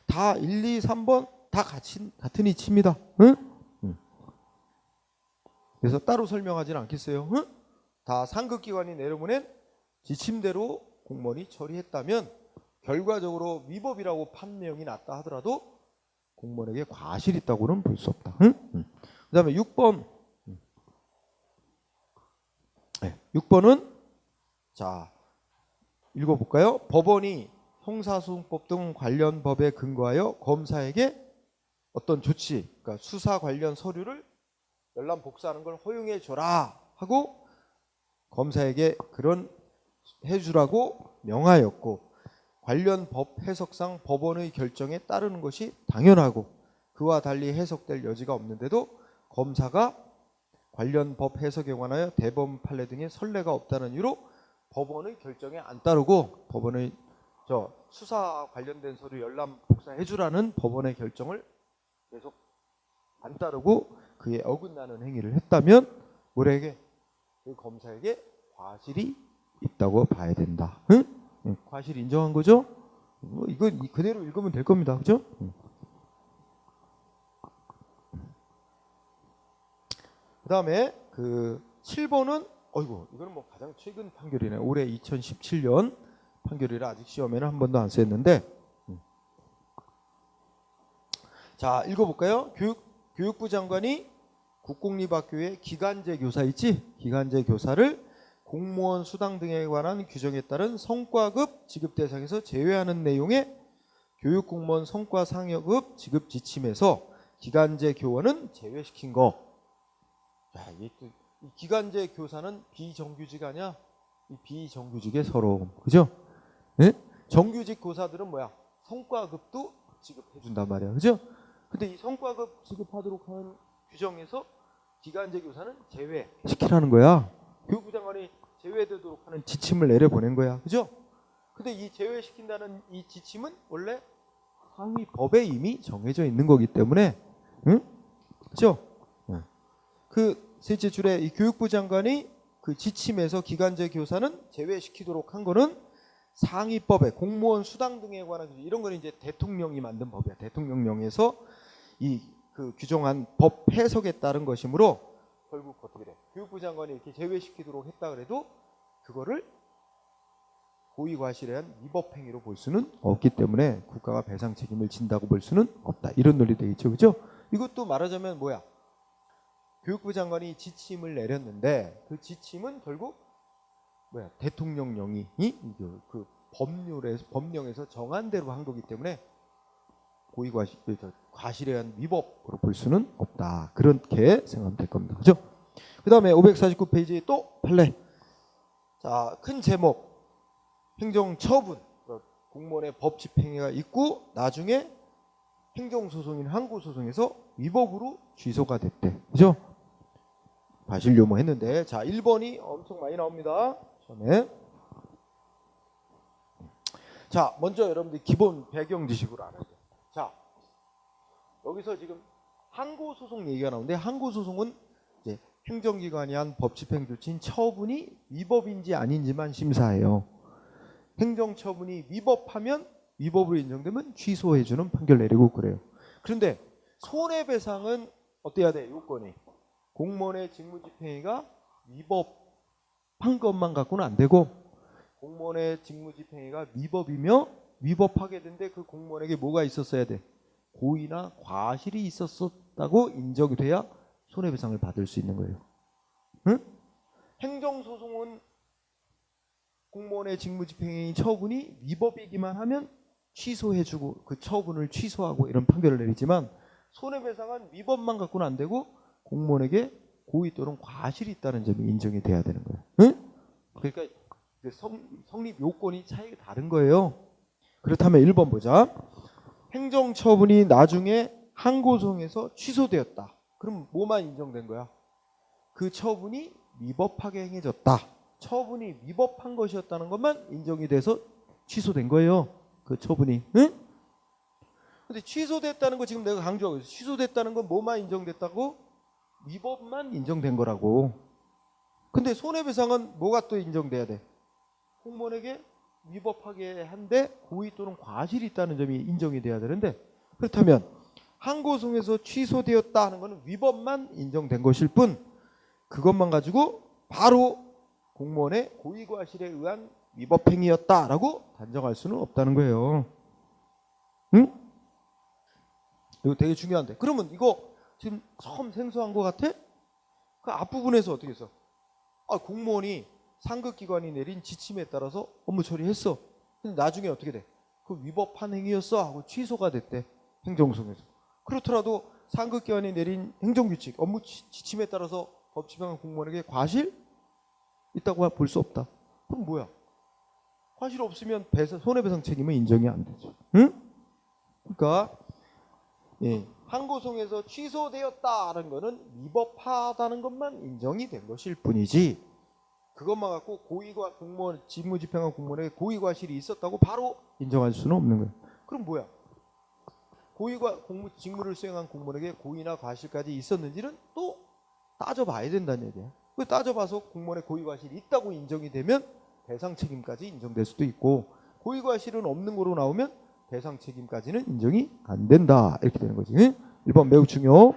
S1: 다 1, 2, 3번 다 같은 이치입니다. 응? 그래서 따로 설명하지는 않겠어요. 응? 다 상급기관이 내려보낸 지침대로 공무원이 처리했다면 결과적으로 위법이라고 판명이 났다 하더라도 공무원에게 과실이 있다고는 볼 수 없다. 응? 그 다음에 6번. 6번은 자 읽어볼까요? 법원이 형사소송법 등 관련 법에 근거하여 검사에게 어떤 조치, 그러니까 수사 관련 서류를 열람 복사하는 걸 허용해 줘라 하고 검사에게 그런 해주라고 명하였고, 관련 법 해석상 법원의 결정에 따르는 것이 당연하고 그와 달리 해석될 여지가 없는데도 검사가 관련 법 해석에 관하여 대법원 판례 등의 선례가 없다는 이유로 법원의 결정에 안 따르고 법원의 수사 관련된 서류 열람 복사해주라는 법원의 결정을 계속 안 따르고 그에 어긋나는 행위를 했다면 우리에게 그 검사에게 과실이 있다고 봐야 된다. 응? 과실 인정한 거죠? 이거 그대로 읽으면 될 겁니다. 그죠? 그 다음에 그 7번은 이거는 뭐 가장 최근 판결이네. 올해 2017년 판결이라 아직 시험에는 한 번도 안 쓰였는데, 자 읽어볼까요? 교육부 장관이 국공립학교의 기간제 교사 있지? 기간제 교사를 공무원 수당 등에 관한 규정에 따른 성과급 지급 대상에서 제외하는 내용의 교육공무원 성과상여급 지급 지침에서 기간제 교원은 제외시킨 거. 야, 이 기간제 교사는 비정규직 아니야? 이 비정규직의 서러움, 그죠? 네? 정규직 교사들은 뭐야? 성과급도 지급해 준단 말이야, 그죠? 근데 이 성과급 지급하도록 하는 규정에서 기간제 교사는 제외시키라는 거야. 교육부 장관이 제외되도록 하는 지침을 내려보낸 거야, 그죠? 근데 이 제외시킨다는 이 지침은 원래 상위 법에 이미 정해져 있는 거기 때문에, 응? 그죠? 그 셋째 줄에 이 교육부 장관이 그 지침에서 기간제 교사는 제외시키도록 한 거는 상위법에 공무원 수당 등에 관한 이런 거는 이제 대통령이 만든 법이야. 대통령령에서 이 그 규정한 법 해석에 따른 것이므로 결국 어떻게 돼? 교육부 장관이 이렇게 제외시키도록 했다 그래도 그거를 고의과실에 한 위법 행위로 볼 수는 없기 때문에 국가가 배상 책임을 진다고 볼 수는 없다. 이런 논리 되겠죠, 그죠? 이것도 말하자면 뭐야? 교육부 장관이 지침을 내렸는데 그 지침은 결국 뭐야? 대통령령이 그 법령에서 정한 대로 한 거기 때문에 과실에 의한 위법으로 볼 수는 없다. 그렇게 생각하면 될 겁니다. 그죠? 그 다음에 549페이지 또 판례. 자, 큰 제목. 행정처분. 공무원의 법 집행위가 있고 나중에 행정소송인 항고소송에서 위법으로 취소가 됐대. 그죠? 과실요모 했는데 자 1번이 엄청 많이 나옵니다. 처음에. 자, 먼저 여러분들 기본 배경 지식으로 알아야 돼요. 자, 여기서 지금 항고소송 얘기가 나오는데 항고소송은 이제 행정기관이 한 법집행조치인 처분이 위법인지 아닌지만 심사해요. 행정처분이 위법하면 위법으로 인정되면 취소해주는 판결 내리고 그래요. 그런데 손해배상은 어때야 돼? 요건이 공무원의 직무집행위가 위법한 것만 갖고는 안 되고 공무원의 직무집행위가 위법이며 위법하게 된데 그 공무원에게 뭐가 있었어야 돼? 고의나 과실이 있었다고 인정이 돼야 손해배상을 받을 수 있는 거예요. 응? 행정소송은 공무원의 직무집행위 처분이 위법이기만 하면 취소해주고 그 처분을 취소하고 이런 판결을 내리지만 손해배상은 위법만 갖고는 안 되고 공무원에게 고의 또는 과실이 있다는 점이 인정이 돼야 되는 거예요. 응? 그러니까 성립 요건이 차이가 다른 거예요. 그렇다면 1번 보자. 행정처분이 나중에 항고소송에서 취소되었다. 그럼 뭐만 인정된 거야? 그 처분이 위법하게 행해졌다. 처분이 위법한 것이었다는 것만 인정이 돼서 취소된 거예요. 그 처분이. 응? 근데 취소됐다는 거 지금 내가 강조하고 있어. 취소됐다는 건 뭐만 인정됐다고? 위법만 인정된 거라고. 근데 손해배상은 뭐가 또 인정돼야 돼? 공무원에게 위법하게 한데 고의 또는 과실이 있다는 점이 인정이 돼야 되는데 그렇다면 항고소송에서 취소되었다 하는 것은 위법만 인정된 것일 뿐 그것만 가지고 바로 공무원의 고의과실에 의한 위법행위였다라고 단정할 수는 없다는 거예요. 응? 이거 되게 중요한데. 그러면 이거 지금 처음 생소한 것 같아? 그 앞부분에서 어떻게 했어? 공무원이 상급기관이 내린 지침에 따라서 업무 처리했어. 근데 나중에 어떻게 돼? 그 위법한 행위였어 하고 취소가 됐대. 행정소송에서. 그렇더라도 상급기관이 내린 행정규칙, 업무 지침에 따라서 법 집행한 공무원에게 과실 있다고 볼 수 없다. 그럼 뭐야? 과실 없으면 손해배상 책임은 인정이 안 되죠. 응? 그러니까 항고소송에서 취소되었다는 것은 위법하다는 것만 인정이 된 것일 뿐이지 그것만 갖고 고의과 공무원 직무집행한 공무원에게 고의과실이 있었다고 바로 인정할 수는 없는 거예요. 그럼 뭐야? 고의과 직무를 수행한 공무원에게 고의나 과실까지 있었는지는 또 따져봐야 된다는 얘기예요. 그 따져봐서 공무원의 고의과실이 있다고 인정이 되면 배상 책임까지 인정될 수도 있고 고의과실은 없는 거로 나오면 배상 책임까지는 인정이 안 된다. 이렇게 되는 거지. 1번 매우 중요.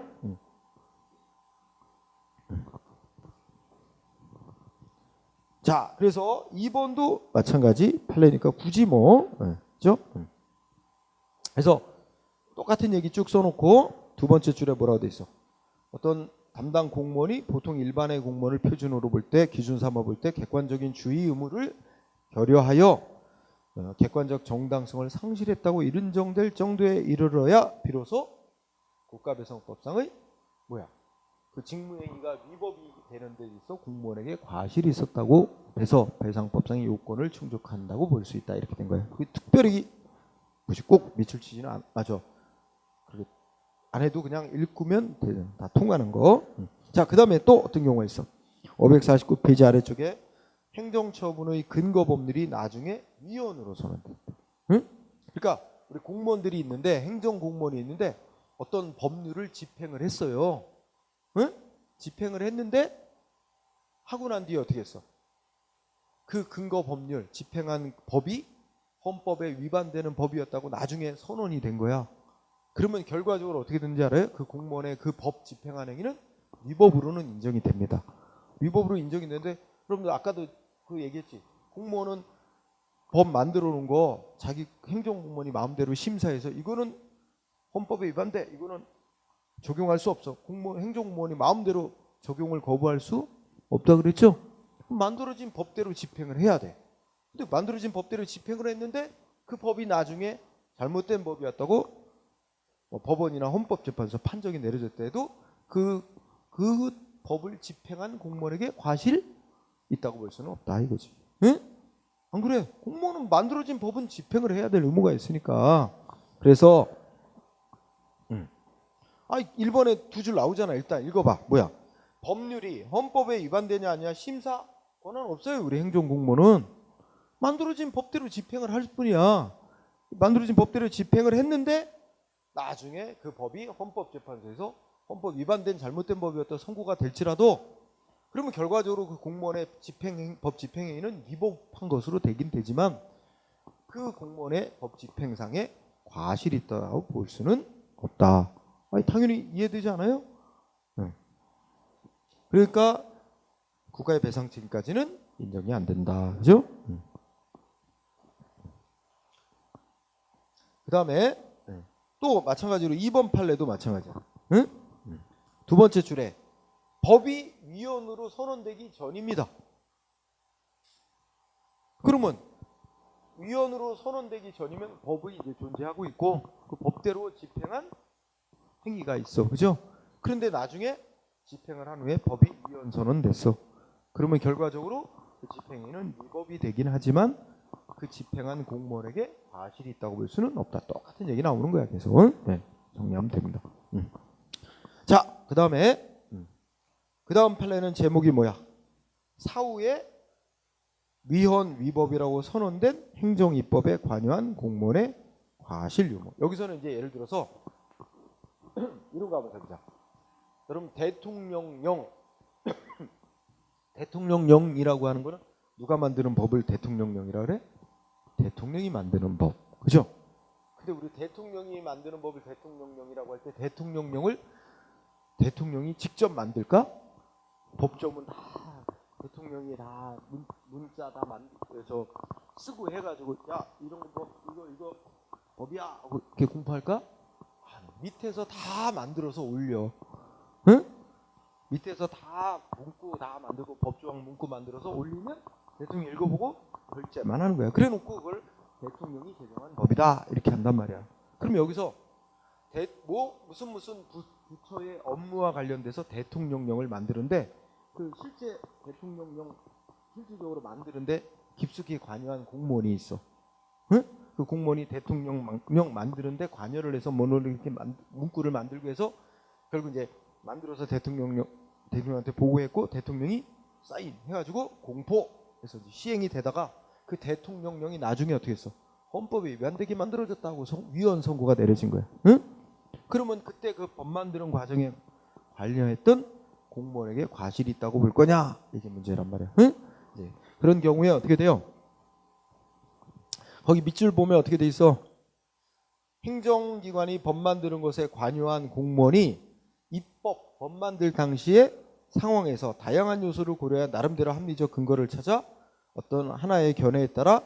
S1: 자, 그래서 2번도 마찬가지 판례니까 굳이 뭐 그죠? 그래서 똑같은 얘기 쭉 써놓고 두 번째 줄에 뭐라고 돼 있어? 어떤 담당 공무원이 보통 일반의 공무원을 표준으로 볼 때 기준 삼아 볼 때 객관적인 주의 의무를 결여하여 객관적 정당성을 상실했다고 인정될 정도에 이르러야 비로소 국가배상법상의 뭐야? 그 직무행위가 위법이 되는 데 있어 공무원에게 과실이 있었다고 해서 배상법상의 요건을 충족한다고 볼 수 있다. 이렇게 된 거예요. 특별히 꼭 밑줄치지는 않죠. 그렇게 안 해도 그냥 읽으면 다 통하는 거. 자, 그 다음에 또 어떤 경우가 있어? 549페이지 아래쪽에 행정처분의 근거법률이 나중에 위헌으로 선언된다. 응? 그러니까 우리 공무원들이 있는데 행정공무원이 있는데 어떤 법률을 집행을 했어요. 응? 집행을 했는데 하고 난 뒤에 어떻게 했어? 그 근거법률 집행한 법이 헌법에 위반되는 법이었다고 나중에 선언이 된 거야. 그러면 결과적으로 어떻게 되는지 알아요? 그 공무원의 그 법 집행한 행위는 위법으로는 인정이 됩니다. 위법으로 인정이 되는데, 그럼 아까도 그 얘기했지. 공무원은 법 만들어 놓은 거 자기 행정공무원이 마음대로 심사해서 이거는 헌법에 위반돼, 이거는 적용할 수 없어. 행정공무원이 마음대로 적용을 거부할 수 없다 그랬죠? 만들어진 법대로 집행을 해야 돼. 근데 만들어진 법대로 집행을 했는데 그 법이 나중에 잘못된 법이었다고 법원이나 헌법재판소 판정이 내려졌다 해도 그 법을 집행한 공무원에게 과실이 있다고 볼 수는 없다 이거지. 응? 안 그래? 공무원은 만들어진 법은 집행을 해야 될 의무가 있으니까. 그래서 1번에 두 줄 나오잖아. 일단 읽어봐. 뭐야? 법률이 헌법에 위반되냐 아니냐 심사 권한 없어요. 우리 행정공무원은 만들어진 법대로 집행을 할 뿐이야. 만들어진 법대로 집행을 했는데 나중에 그 법이 헌법재판소에서 헌법 위반된 잘못된 법이었다 선고가 될지라도, 그러면 결과적으로 그 공무원의 법 집행행위는 위법한 것으로 되긴 되지만 그 공무원의 법 집행상에 과실이 있다고 볼 수는 없다. 당연히 이해되지 않아요? 그러니까 국가의 배상 책임까지는 인정이 안 된다. 그죠? 그 다음에 또 마찬가지로 2번 판례도 마찬가지야. 응? 두 번째 줄에 법이 위헌으로 선언되기 전입니다. 그러면 위헌으로 선언되기 전이면 법이 이제 존재하고 있고 그 법대로 집행한 행위가 있어. 그죠? 그런데 나중에 집행을 한 후에 법이 위헌 선언됐어. 그러면 결과적으로 그 집행행위는 위법이 되긴 하지만 그 집행한 공무원에게 과실이 있다고 볼 수는 없다. 똑같은 얘기 나오는 거야. 계속. 네, 정리하면 됩니다. 자, 그 다음에 그 다음 판례는 제목이 뭐야? 사후에 위헌 위법이라고 선언된 행정입법에 관여한 공무원의 과실 유무. 여기서는 이제 예를 들어서 이런 거 한번 해보자. 여러분 대통령령 대통령령이라고 하는 거는 누가 만드는 법을 대통령령이라 그래? 대통령이 만드는 법. 그죠? 근데 우리 대통령이 만드는 법을 대통령령이라고 할 때 대통령령을 대통령이 직접 만들까? 법조문 다 대통령이 다 문자 다 만들어서 쓰고 해가지고 야 이런 거 이거 법이야 하고 이렇게 공포할까? 밑에서 다 만들어서 올려. 응? 밑에서 다 문구 다 만들고 법조항 문구 만들어서 올리면 대통령이 읽어보고 결재만 하는 거야. 그래놓고 그걸 대통령이 제정한 법이다 이렇게 한단 말이야. 그럼 여기서 무슨 부처의 업무와 관련돼서 대통령령을 만드는데 그 실제 대통령령 실질적으로 만드는데 깊숙이 관여한 공무원이 있어. 응? 그 공무원이 대통령령 만드는데 관여를 해서 이렇게 문구를 만들고 해서 결국 이제 만들어서 대통령한테 보고했고 대통령이 사인 해가지고 공포해서 시행이 되다가 그 대통령령이 나중에 어떻게 했어? 헌법에 위반되게 만들어졌다고 위헌 선고가 내려진 거야. 응? 그러면 그때 그 법 만드는 과정에 관련했던 공무원에게 과실이 있다고 볼 거냐? 이게 문제란 말이야. 응? 네. 그런 경우에 어떻게 돼요? 거기 밑줄 보면 어떻게 돼 있어? 행정기관이 법 만드는 것에 관여한 공무원이 법 만들 당시의 상황에서 다양한 요소를 고려해 나름대로 합리적 근거를 찾아 어떤 하나의 견해에 따라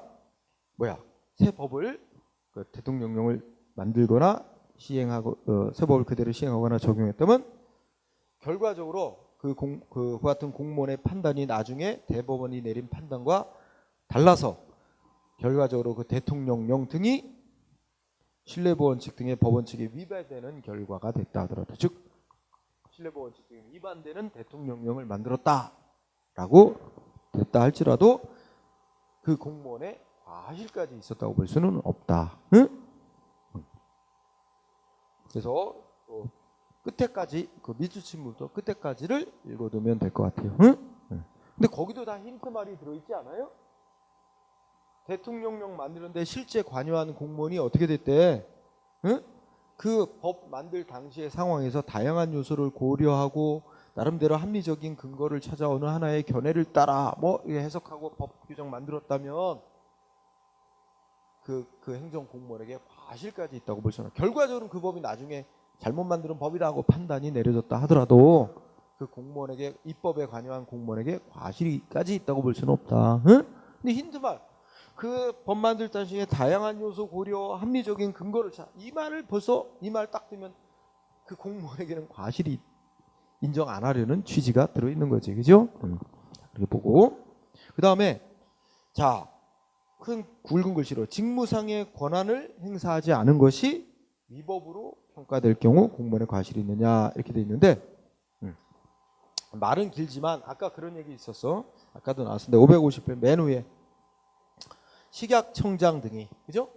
S1: 새 법을 대통령령을 만들거나 시행하고 새 법을 그대로 시행하거나 적용했다면 결과적으로 그 같은 공무원의 판단이 나중에 대법원이 내린 판단과 달라서 결과적으로 그 대통령령 등이 신뢰보 원칙 등의 법 원칙에 위반되는 결과가 됐다 하더라도, 즉 신뢰보 원칙 등에 위반되는 대통령령을 만들었다라고 됐다 할지라도 그 공무원의 과실까지 있었다고 볼 수는 없다. 응? 그래서 끝에까지 그 밑줄침부터 끝에까지를 읽어두면 될 것 같아요. 응? 근데 거기도 다 힌트 말이 들어있지 않아요? 대통령령 만드는데 실제 관여하는 공무원이 어떻게 됐대? 응? 그 법 만들 당시의 상황에서 다양한 요소를 고려하고 나름대로 합리적인 근거를 찾아 어느 하나의 견해를 따라 해석하고 법 규정 만들었다면 그 행정 공무원에게 과실까지 있다고 볼 수 있는. 결과적으로는 그 법이 나중에 잘못 만드는 법이라고 판단이 내려졌다 하더라도 그 공무원에게 입법에 관여한 공무원에게 과실까지 있다고 볼 수는 없다. 응? 근데 힌트말 그 법 만들 당시에 다양한 요소 고려 합리적인 근거를 이 말을 벌써 이 말 딱 뜨면 그 공무원에게는 과실이 인정 안 하려는 취지가 들어있는 거지, 그죠? 이렇게 보고 그 다음에 자 큰 굵은 글씨로 직무상의 권한을 행사하지 않은 것이 위법으로 평가될 경우 공무원의 과실이 있느냐 이렇게 돼 있는데 말은 길지만 아까 그런 얘기 있었어. 아까도 나왔는데 550편 맨 위에 식약청장 등이 그죠?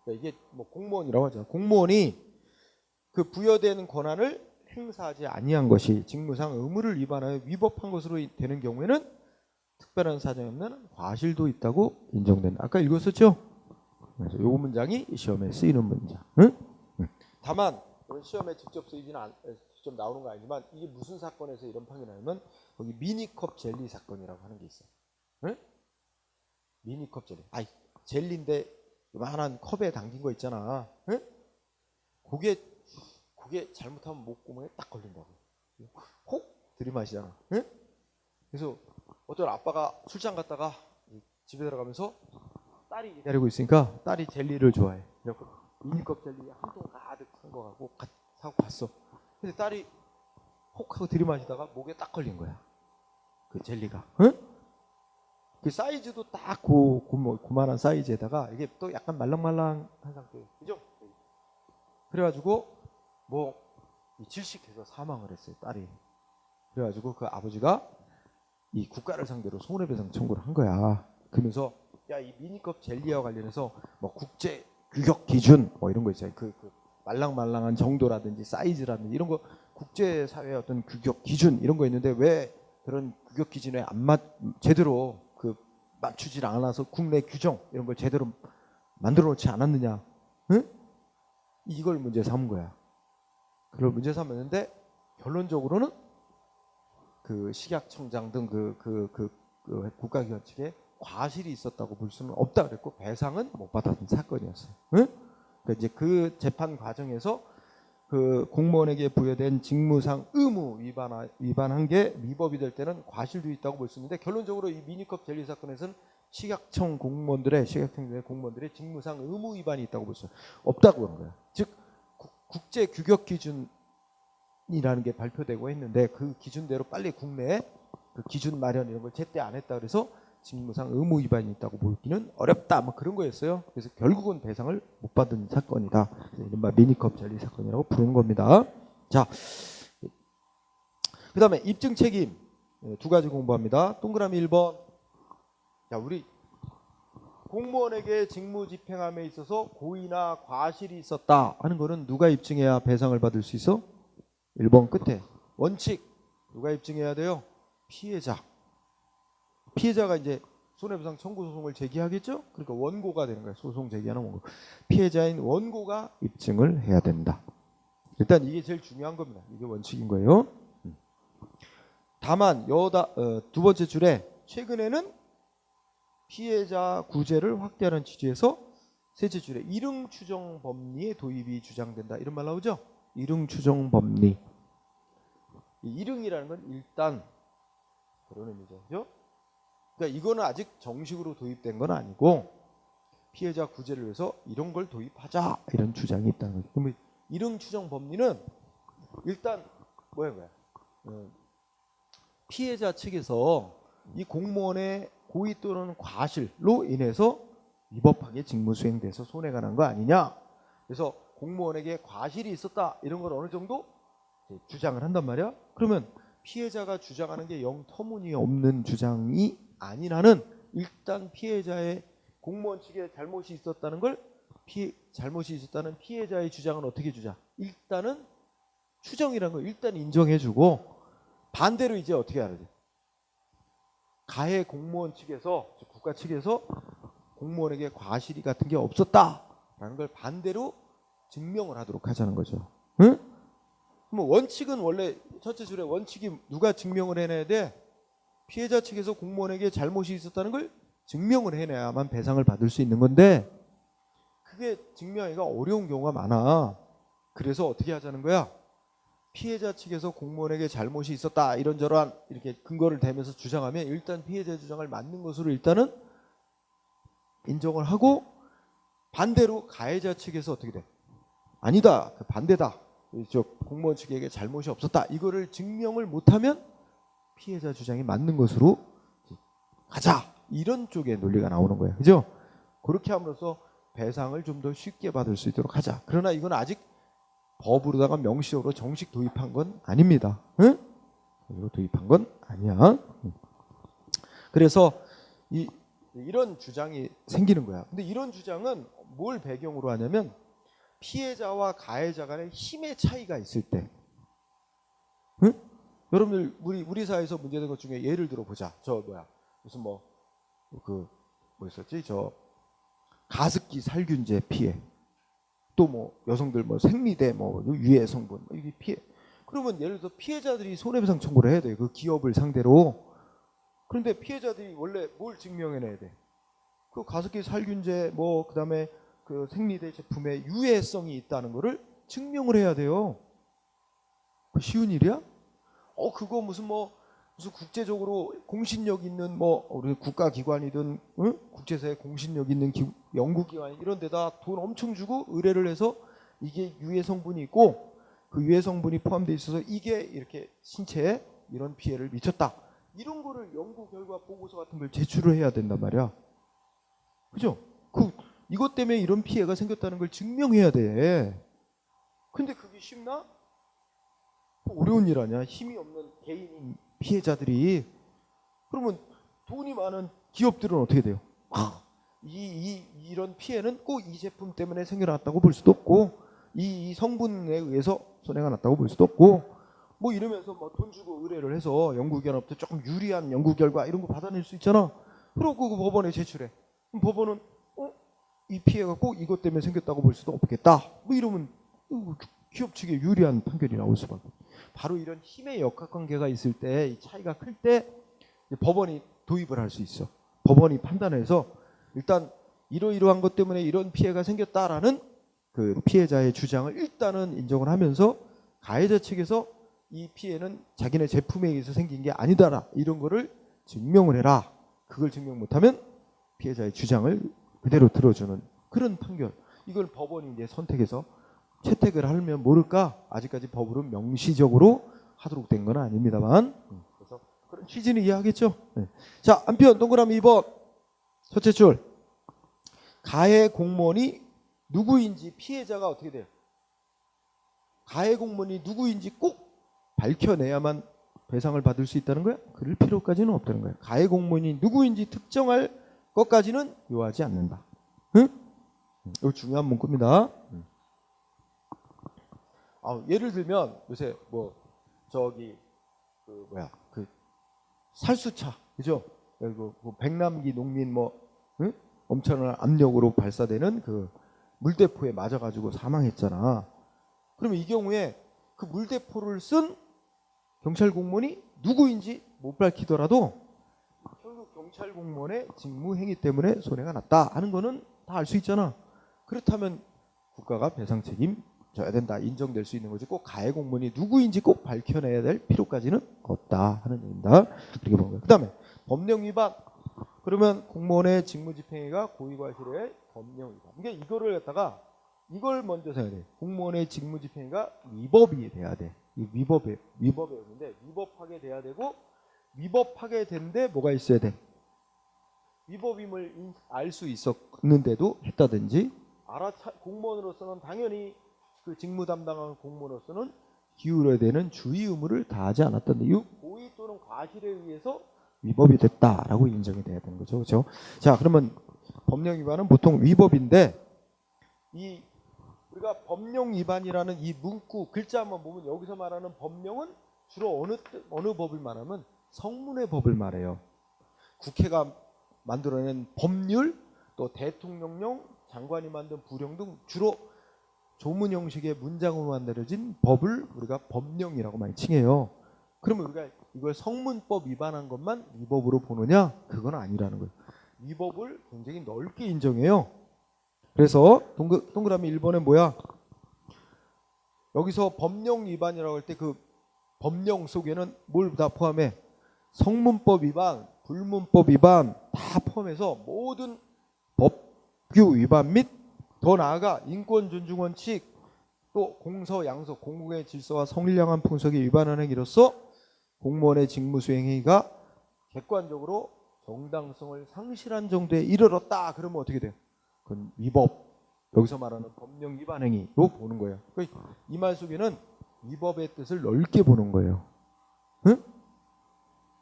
S1: 그러니까 이게 뭐 공무원이라고 하죠. 공무원이 그 부여되는 권한을 행사하지 아니한 것이 직무상 의무를 위반하여 위법한 것으로 되는 경우에는 특별한 사정이 없는 과실도 있다고 인정된다. 아까 읽었었죠? 그래서 이 문장이 시험에 쓰이는 문장. 응? 다만 시험에 직접 쓰이지는 직접 나오는 거 아니지만 이게 무슨 사건에서 이런 판결이 나냐면 거기 미니컵 젤리 사건이라고 하는 게 있어요. 응? 미니컵 젤리. 아이 젤리인데 요만한 컵에 담긴 거 있잖아. 응? 그게 잘못하면 목구멍에 딱 걸린다고. 혹 들이마시잖아. 응? 그래서 어떤 아빠가 출장 갔다가 집에 들어가면서 딸이 기다리고 있으니까 딸이 젤리를 좋아해. 그래서 미니컵 젤리 한 통 가득 산 거 갖고 사고 갔어. 근데 딸이 혹 하고 들이마시다가 목에 딱 걸린 거야. 그 젤리가. 응? 그 사이즈도 딱 고만한 사이즈에다가 이게 또 약간 말랑말랑한 상태. 그죠? 그래가지고 뭐 질식해서 사망을 했어요. 딸이. 그래가지고 그 아버지가 이 국가를 상대로 손해배상 청구를 한 거야. 그러면서 야 이 미니컵 젤리와 관련해서 뭐 국제 규격 기준 뭐 이런 거 있어요. 그 말랑말랑한 정도라든지 사이즈라든지 이런 거 국제사회의 어떤 규격 기준 이런 거 있는데 왜 그런 규격 기준에 제대로 그 맞추질 않아서 국내 규정 이런 걸 제대로 만들어 놓지 않았느냐. 응? 이걸 문제 삼은 거야. 그걸 문제 삼았는데 결론적으로는 그 식약청장 등 그 국가기관 측에 과실이 있었다고 볼 수는 없다 그랬고 배상은 못 받았던 사건이었어요. 응? 그러니까 이제 그 재판 과정에서 그 공무원에게 부여된 직무상 의무 위반한 게 위법이 될 때는 과실도 있다고 볼 수 있는데 결론적으로 이 미니컵 젤리 사건에서는 식약청 공무원들의 직무상 의무 위반이 있다고 볼 수 없다고 그런 거야. 즉 국제 규격 기준이라는 게 발표되고 했는데 그 기준대로 빨리 국내에 그 기준 마련 이런 걸 제때 안 했다 그래서 직무상 의무 위반이 있다고 보기는 어렵다 뭐 그런 거였어요. 그래서 결국은 배상을 못 받은 사건이다. 이른바 미니컵 젤리 사건이라고 부르는 겁니다. 자, 그 다음에 입증 책임 두 가지 공부합니다. 동그라미 1번. 자, 우리 공무원에게 직무 집행함에 있어서 고의나 과실이 있었다 하는 거는 누가 입증해야 배상을 받을 수 있어? 1번 끝에 원칙 누가 입증해야 돼요? 피해자. 피해자가 이제 손해배상 청구 소송을 제기하겠죠? 그러니까 원고가 되는 거예요. 소송 제기하는 원고. 피해자인 원고가 입증을 해야 된다. 일단 이게 제일 중요한 겁니다. 이게 원칙인 거예요. 다만 두 번째 줄에 최근에는 피해자 구제를 확대하는 취지에서 셋째 줄에 일응 추정 법리의 도입이 주장된다. 이런 말 나오죠? 일응 추정 법리. 일응이라는 건 일단 그런 의미죠. 그죠? 그러니까 이거는 아직 정식으로 도입된 건 아니고 피해자 구제를 위해서 이런 걸 도입하자 이런 주장이 있다는 거죠. 그러면 일응 추정 법리는 일단 뭐야? 피해자 측에서 이 공무원의 고의 또는 과실로 인해서 위법하게 직무 수행돼서 손해가 난 거 아니냐. 그래서 공무원에게 과실이 있었다 이런 걸 어느 정도 주장을 한단 말이야. 그러면 피해자가 주장하는 게 영 터무니없는 주장이 아닌 한은 일단 피해자의 공무원 측에 잘못이 있었다는 걸 잘못이 있었다는 피해자의 주장은 어떻게 주자? 일단은 추정이라는 걸 일단 인정해주고 반대로 이제 어떻게 해야 돼? 가해 공무원 측에서 국가 측에서 공무원에게 과실이 같은 게 없었다라는 걸 반대로 증명을 하도록 하자는 거죠. 응? 그럼 원칙은 원래 첫째 줄에 원칙이 누가 증명을 해내야 돼? 피해자 측에서 공무원에게 잘못이 있었다는 걸 증명을 해내야만 배상을 받을 수 있는 건데 그게 증명하기가 어려운 경우가 많아. 그래서 어떻게 하자는 거야? 피해자 측에서 공무원에게 잘못이 있었다 이런저런 이렇게 근거를 대면서 주장하면 일단 피해자 주장을 맞는 것으로 일단은 인정을 하고, 반대로 가해자 측에서 어떻게 돼? 아니다, 그 반대다, 저 공무원 측에게 잘못이 없었다, 이거를 증명을 못하면 피해자 주장이 맞는 것으로 가자, 이런 쪽의 논리가 나오는 거예요. 그죠? 그렇게 함으로써 배상을 좀 더 쉽게 받을 수 있도록 하자. 그러나 이건 아직 법으로다가 명시적으로 정식 도입한 건 아닙니다. 응? 이거 도입한 건 아니야. 그래서 이런 주장이 생기는 거야. 근데 이런 주장은 뭘 배경으로 하냐면 피해자와 가해자 간의 힘의 차이가 있을 때. 응? 여러분들 우리 사회에서 문제된 것 중에 예를 들어 보자. 무슨 뭐 있었지? 저 가습기 살균제 피해. 또 뭐 여성들 뭐 생리대 뭐 유해 성분 이게 피해. 그러면 예를 들어 피해자들이 손해배상 청구를 해야 돼. 그 기업을 상대로. 그런데 피해자들이 원래 뭘 증명해내야 돼? 그 가습기 살균제 뭐 그다음에 그 생리대 제품에 유해성이 있다는 거를 증명을 해야 돼요. 그 쉬운 일이야? 그거 무슨 국제적으로 공신력 있는 우리 국가기관이든 국제사회 공신력 있는 연구기관 이런 데다 돈 엄청 주고 의뢰를 해서 이게 유해 성분이 있고 그 유해 성분이 포함되어 있어서 이게 이렇게 신체에 이런 피해를 미쳤다, 이런 거를 연구 결과 보고서 같은 걸 제출을 해야 된단 말이야. 그죠? 이것 때문에 이런 피해가 생겼다는 걸 증명해야 돼. 근데 그게 쉽나? 어려운 일 아니야. 힘이 없는 개인인 피해자들이. 그러면 돈이 많은 기업들은 어떻게 돼요? 이런 피해는 꼭 이 제품 때문에 생겨났다고 볼 수도 없고, 이 성분에 의해서 손해가 났다고 볼 수도 없고, 뭐 이러면서 돈 주고 의뢰를 해서 연구기관부터 조금 유리한 연구 결과 이런 거 받아낼 수 있잖아. 그러고 그 법원에 제출해. 그럼 법원은 이 피해가 꼭 이것 때문에 생겼다고 볼 수도 없겠다. 뭐 이러면 기업 측에 유리한 판결이 나올 수밖에. 바로 이런 힘의 역학관계가 있을 때, 이 차이가 클 때 법원이 도입을 할 수 있어. 법원이 판단해서 일단 이러이러한 것 때문에 이런 피해가 생겼다라는 그 피해자의 주장을 일단은 인정을 하면서 가해자 측에서 이 피해는 자기네 제품에 의해서 생긴 게 아니다라, 이런 거를 증명을 해라. 그걸 증명 못하면 피해자의 주장을 그대로 들어주는 그런 판결. 이걸 법원이 이제 선택해서 채택을 하면 모를까? 아직까지 법으로 명시적으로 하도록 된 건 아닙니다만, 그래서 그런 취지는 이해하겠죠? 네. 자, 한편 동그라미 2번 첫째 줄, 가해 공무원이 누구인지 피해자가 어떻게 돼요? 가해 공무원이 누구인지 꼭 밝혀내야만 배상을 받을 수 있다는 거야? 그럴 필요까지는 없다는 거야. 가해 공무원이 누구인지 특정할 것까지는 요하지 않는다. 응? 이거 중요한 문구입니다. 예를 들면 요새 살수차, 그죠? 백남기 농민 엄청난 압력으로 발사되는 그 물대포에 맞아가지고 사망했잖아. 그러면 이 경우에 그 물대포를 쓴 경찰 공무원이 누구인지 못 밝히더라도 결국 경찰 공무원의 직무행위 때문에 손해가 났다 하는 거는 다 알 수 있잖아. 그렇다면 국가가 배상 책임 져야 된다, 인정될 수 있는 거지. 꼭 가해 공무원이 누구인지 꼭 밝혀내야 될 필요까지는 없다 하는 얘기입니다. 그렇게 보는 거예요. 그 다음에 법령 위반. 그러면 공무원의 직무집행위가 고의과실의 법령 위반. 그러니까 이걸 먼저 생각해야 돼. 공무원의 직무집행위가 위법이 돼야 돼. 이 위법이었는데 위법하게 돼야 되고, 위법하게 된데 뭐가 있어야 돼? 위법임을 알 수 있었는데도 했다든지, 공무원으로서는 당연히 그 직무 담당하는 공무원으로서는 기울여야 되는 주의 의무를 다하지 않았던 이유, 고의 또는 과실에 의해서 위법이 됐다라고 인정이 돼야 되는 거죠. 그렇죠? 자, 그러면 법령 위반은 보통 위법인데, 우리가 법령 위반이라는 이 문구 글자 한번 보면 여기서 말하는 법령은 주로 어느 법을 말하면 성문의 법을 말해요. 국회가 만들어낸 법률, 또 대통령령, 장관이 만든 부령 등 주로 조문 형식의 문장으로 만들어진 법을 우리가 법령이라고 많이 칭해요. 그러면 우리가 이걸 성문법 위반한 것만 위법으로 보느냐? 그건 아니라는 거예요. 위법을 굉장히 넓게 인정해요. 그래서 동그라미 1번은 뭐야? 여기서 법령 위반이라고 할 때 그 법령 속에는 뭘 다 포함해? 성문법 위반, 불문법 위반 다 포함해서 모든 법규 위반 및 더 나아가 인권 존중 원칙 또 공서 양석 공공의 질서와 성일량한 풍속에 위반하는 행위로서 공무원의 직무 수행 행위가 객관적으로 정당성을 상실한 정도에 이르렀다. 그러면 어떻게 돼요? 그건 위법. 여기서 말하는 법령 위반 행위로 보는 거예요. 이 말 속에는 위법의 뜻을 넓게 보는 거예요. 응?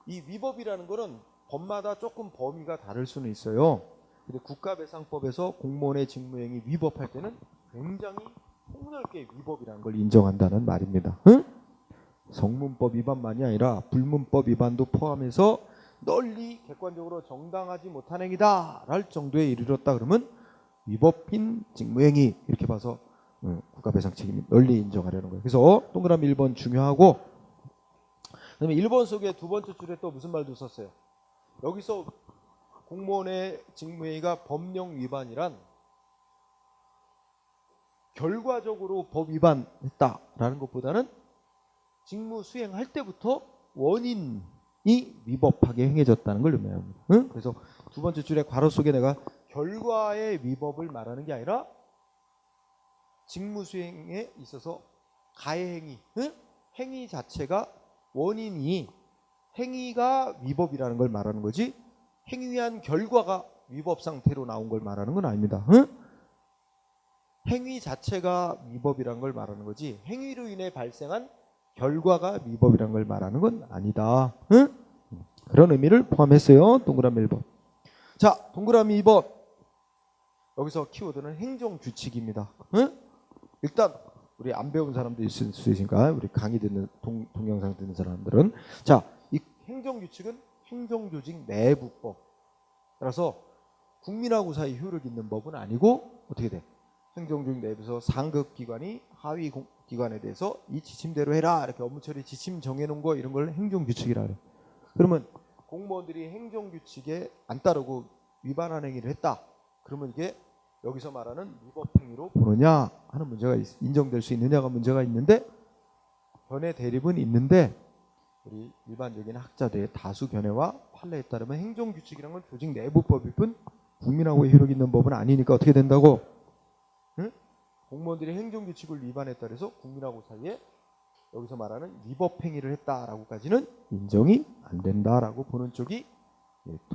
S1: 이 위법이라는 거는 법마다 조금 범위가 다를 수는 있어요. 근데 국가배상법에서 공무원의 직무행위 위법할 때는 굉장히 폭넓게 위법이라는 걸 인정한다는 말입니다. 응? 성문법 위반만이 아니라 불문법 위반도 포함해서 널리 객관적으로 정당하지 못한 행위다 할 정도에 이르렀다 그러면 위법인 직무행위 이렇게 봐서 국가배상 책임이 널리 인정하려는 거예요. 그래서 동그라미 1번 중요하고 그다음에 1번 속에 두 번째 줄에 또 무슨 말도 썼어요. 여기서 공무원의 직무행위가 법령 위반이란 결과적으로 법 위반했다라는 것보다는 직무 수행할 때부터 원인이 위법하게 행해졌다는 걸 의미합니다. 응? 그래서 두 번째 줄에 괄호 속에 내가 결과의 위법을 말하는 게 아니라 직무 수행에 있어서 가해 행위, 응? 행위 자체가 원인이 행위가 위법이라는 걸 말하는 거지 행위한 결과가 위법 상태로 나온 걸 말하는 건 아닙니다. 응? 행위 자체가 위법이라는 걸 말하는 거지 행위로 인해 발생한 결과가 위법이라는 걸 말하는 건 아니다. 응? 그런 의미를 포함했어요. 동그라미 1번. 자, 동그라미 2번. 여기서 키워드는 행정규칙입니다. 응? 일단 우리 안 배운 사람도 있을 수 있으니까 우리 강의 듣는 동영상 듣는 사람들은 자, 이 행정규칙은 행정조직 내부법. 따라서 국민하고 사이 효력 있는 법은 아니고 어떻게 돼? 행정조직 내부에서 상급 기관이 하위 기관에 대해서 이 지침대로 해라 이렇게 업무 처리 지침 정해놓은 거 이런 걸 행정규칙이라 그래. 그러면 공무원들이 행정규칙에 안 따르고 위반한 행위를 했다. 그러면 이게 여기서 말하는 위법 행위로 보느냐 하는 문제가 인정될 수 있느냐가 문제가 있는데 견해 대립은 있는데 우리 일반적인 학자들의 다수 견해와 판례에 따르면 행정규칙이란 건 조직 내부법일 뿐 국민하고 효력 있는 법은 아니니까 어떻게 된다고? 응? 공무원들이 행정규칙을 위반했다 해서 국민하고 사이에 여기서 말하는 위법 행위를 했다라고까지는 인정이 안 된다라고 보는 쪽이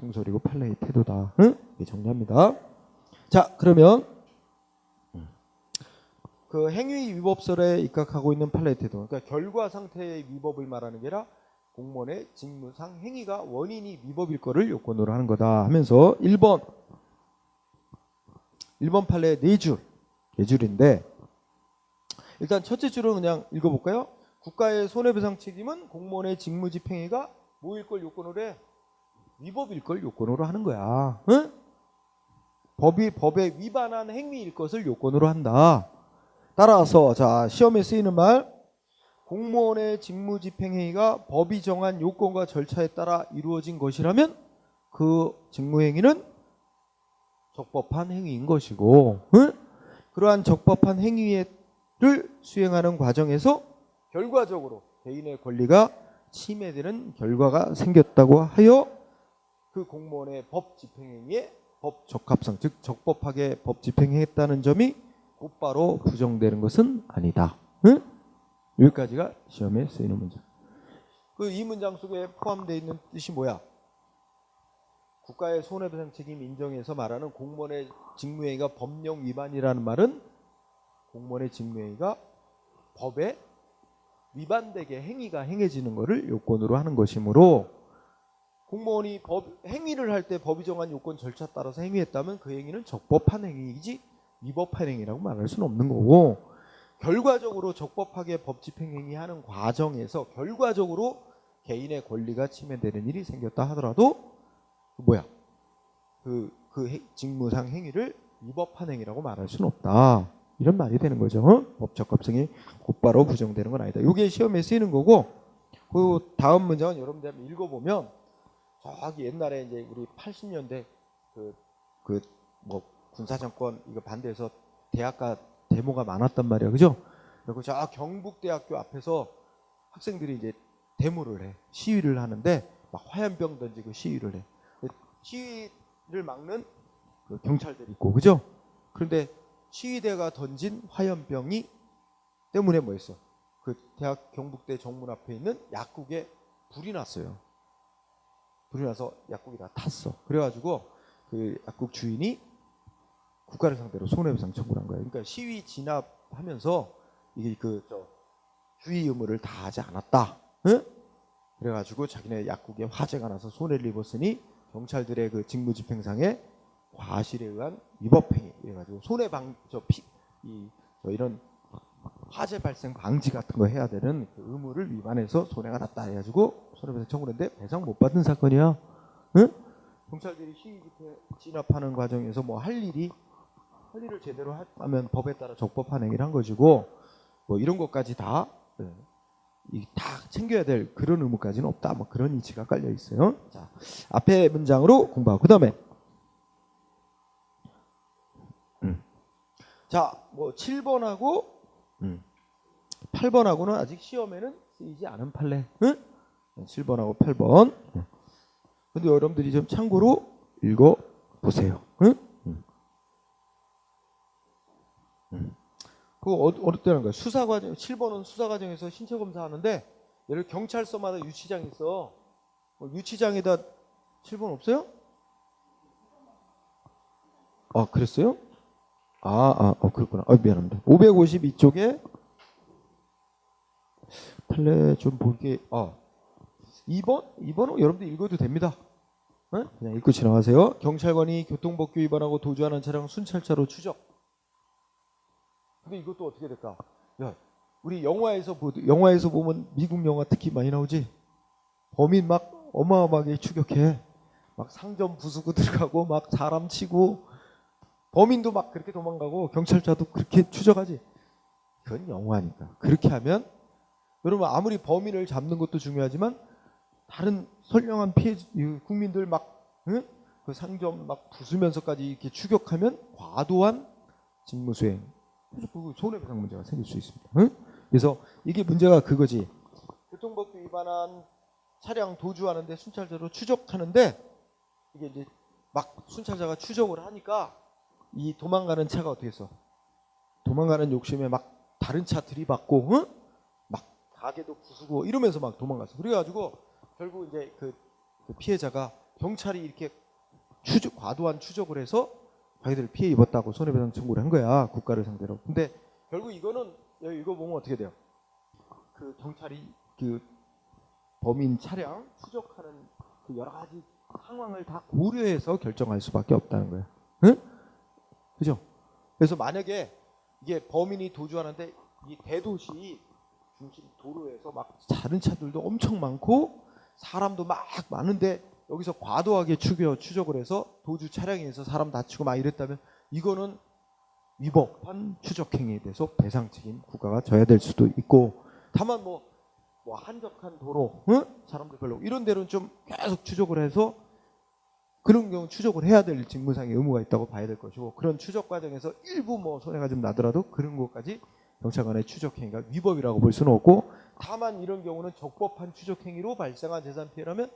S1: 통설이고 판례의 태도다. 응? 이게 정리합니다. 자, 그러면 그 행위 위법설에 입각하고 있는 판례의 태도, 그러니까 결과 상태의 위법을 말하는 게 아니라 공무원의 직무상 행위가 원인이 위법일 거를 요건으로 하는 거다 하면서 1번 판례 4줄인데 일단 첫째 줄은 그냥 읽어볼까요? 국가의 손해배상 책임은 공무원의 직무집행위가 뭐일 걸 요건으로 해? 위법일 걸 요건으로 하는 거야. 응? 법에 위반한 행위일 것을 요건으로 한다. 따라서 자 시험에 쓰이는 말 공무원의 직무집행행위가 법이 정한 요건과 절차에 따라 이루어진 것이라면 그 직무행위는 적법한 행위인 것이고 응? 그러한 적법한 행위를 수행하는 과정에서 결과적으로 개인의 권리가 침해되는 결과가 생겼다고 하여 그 공무원의 법 집행행위에 법 적합성 즉 적법하게 법 집행했다는 점이 곧바로 부정되는 것은 아니다. 응? 여기까지가 시험에 쓰이는 문장. 이 문장 속에 포함되어 있는 뜻이 뭐야? 국가의 손해배상 책임 인정에서 말하는 공무원의 직무행위가 법령 위반이라는 말은 공무원의 직무행위가 법에 위반되게 행위가 행해지는 것을 요건으로 하는 것이므로 공무원이 행위를 할 때 법이 정한 요건 절차 따라서 행위했다면 그 행위는 적법한 행위이지 위법한 행위라고 말할 수는 없는 거고 결과적으로 적법하게 법 집행행위하는 과정에서 결과적으로 개인의 권리가 침해되는 일이 생겼다 하더라도 그 직무상 행위를 위법한 행위라고 말할 수는 없다. 이런 말이 되는 거죠. 법 적합성이 곧바로 부정되는 건 아니다. 이게 시험에 쓰이는 거고 그 다음 문장은 여러분들 한번 읽어보면 저기 옛날에 이제 우리 80년대 군사정권 이거 반대해서 대학가 데모가 많았단 말이야, 그죠? 그리고 저 경북대학교 앞에서 학생들이 이제 데모를 해, 시위를 하는데 막 화염병 던지고 시위를 해. 시위를 막는 그 경찰들이 있고, 그죠? 그런데 시위대가 던진 화염병이 때문에 뭐였어? 그 대학 경북대 정문 앞에 있는 약국에 불이 났어요. 불이 나서 약국이 다 탔어. 그래가지고 그 약국 주인이 국가를 상대로 손해배상 청구를 한 거예요. 그러니까 시위 진압하면서 이게 주의 의무를 다하지 않았다. 응? 그래가지고 자기네 약국에 화재가 나서 손해를 입었으니 경찰들의 그 직무집행상의 과실에 의한 위법행위 이래가지고 이런 화재 발생 방지 같은 거 해야 되는 그 의무를 위반해서 손해가 났다 해가지고 손해배상 청구를 했는데 배상 못 받은 사건이야. 응? 경찰들이 시위 집회 진압하는 과정에서 뭐 할 일을 제대로 하면 법에 따라 적법한 행위를 한 것이고 뭐 이런 것까지 다 챙겨야 될 그런 의무까지는 없다. 뭐 그런 이치가 깔려 있어요. 자, 앞에 문장으로 공부하고 그다음에 자, 뭐 7번하고 8번하고는 아직 시험에는 쓰이지 않은 판례. 응? 7번하고 8번. 근데 여러분들이 좀 참고로 읽어 보세요. 응? 그거 어느 때는 거야? 수사과정 7번은 수사과정에서 신체 검사하는데 예를 경찰서마다 유치장이 있어. 유치장에다 7번 없어요? 아, 그랬어요? 그렇구나. 미안합니다. 552쪽에 판례 좀 볼게. 2번은 여러분들 읽어도 됩니다. 네? 그냥 읽고 지나가세요. 경찰관이 교통법규 위반하고 도주하는 차량 순찰차로 추적. 근데 이것도 어떻게 될까? 야, 우리 영화에서 보면 미국 영화 특히 많이 나오지. 범인 막 어마어마하게 추격해. 막 상점 부수고 들어가고 막 사람 치고 범인도 막 그렇게 도망가고 경찰차도 그렇게 추적하지. 그건 영화니까. 그렇게 하면 여러분 아무리 범인을 잡는 것도 중요하지만 다른 선량한 국민들 막 그 상점 막 부수면서까지 이렇게 추격하면 과도한 직무수행. 그래서 그 손해배상 문제가 생길 수 있습니다. 그래서 이게 문제가 그거지. 교통법규 위반한 차량 도주하는데 순찰자로 추적하는데 이게 이제 막 순찰자가 추적을 하니까 이 도망가는 차가 어떻게 했어? 도망가는 욕심에 막 다른 차 들이받고 막 가게도 부수고 이러면서 막 도망갔어. 그래가지고 결국 이제 그 피해자가 경찰이 이렇게 과도한 추적을 해서 자기들 피해 입었다고 손해배상 청구를 한 거야. 국가를 상대로. 근데 결국 이거는 이거 보면 어떻게 돼요? 그 경찰이 그 범인 차량 추적하는 그 여러 가지 상황을 다 고려해서 결정할 수밖에 없다는 거예요. 응? 그죠? 그래서 만약에 이게 범인이 도주하는데 이 대도시 중심 도로에서 막 다른 차들도 엄청 많고 사람도 막 많은데 여기서 과도하게 추적을 해서 도주 차량에서 사람 다치고 막 이랬다면 이거는 위법한 추적 행위에 대해서 배상 책임 국가가 져야 될 수도 있고 다만 뭐 한적한 도로, 사람들 별로 이런 데는 좀 계속 추적을 해서 그런 경우 추적을 해야 될 직무상의 의무가 있다고 봐야 될 것이고 그런 추적 과정에서 일부 뭐 손해가 좀 나더라도 그런 것까지 경찰관의 추적 행위가 위법이라고 볼 수는 없고 다만 이런 경우는 적법한 추적 행위로 발생한 재산 피해라면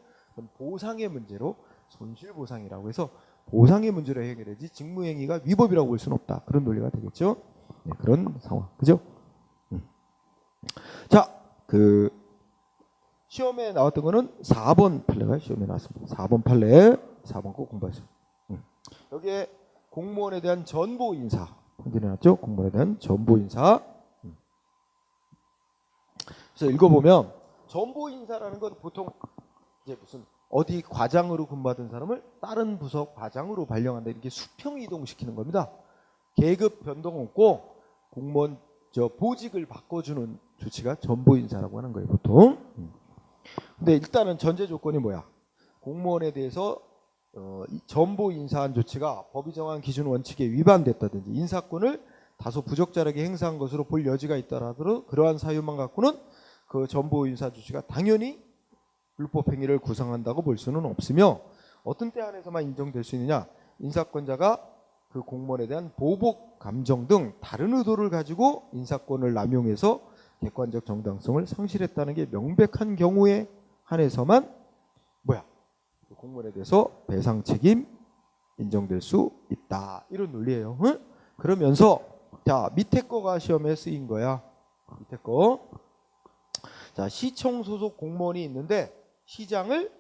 S1: 보상의 문제로 손실보상이라고 해서 보상의 문제로 해결되지 직무행위가 위법이라고 볼 수는 없다. 그런 논리가 되겠죠. 네, 그런 상황. 그죠? 자, 그 시험에 나왔던 거는 4번 판례가 시험에 나왔습니다. 4번 판례, 4번 꼭 공부하세요. 여기에 공무원에 대한 전보 인사 판결이 나왔죠. 공무원에 대한 전보 인사. 그래서 읽어보면 전보 인사라는 건 보통 이제 무슨 어디 과장으로 근무하던 사람을 다른 부서 과장으로 발령한다 이렇게 수평 이동시키는 겁니다. 계급 변동 없고 공무원 보직을 바꿔주는 조치가 전보 인사라고 하는 거예요, 보통. 근데 일단은 전제 조건이 뭐야? 공무원에 대해서 전보 인사한 조치가 법이 정한 기준 원칙에 위반됐다든지 인사권을 다소 부적절하게 행사한 것으로 볼 여지가 있더라도 그러한 사유만 갖고는 그 전보 인사 조치가 당연히 불법 행위를 구성한다고 볼 수는 없으며 어떤 때 한해서만 인정될 수 있느냐? 인사권자가 그 공무원에 대한 보복 감정 등 다른 의도를 가지고 인사권을 남용해서 객관적 정당성을 상실했다는 게 명백한 경우에 한해서만 그 공무원에 대해서 배상 책임 인정될 수 있다. 이런 논리예요. 응? 그러면서 자, 밑에 거가 시험에 쓰인 거야. 밑에 거. 자, 시청 소속 공무원이 있는데 시장을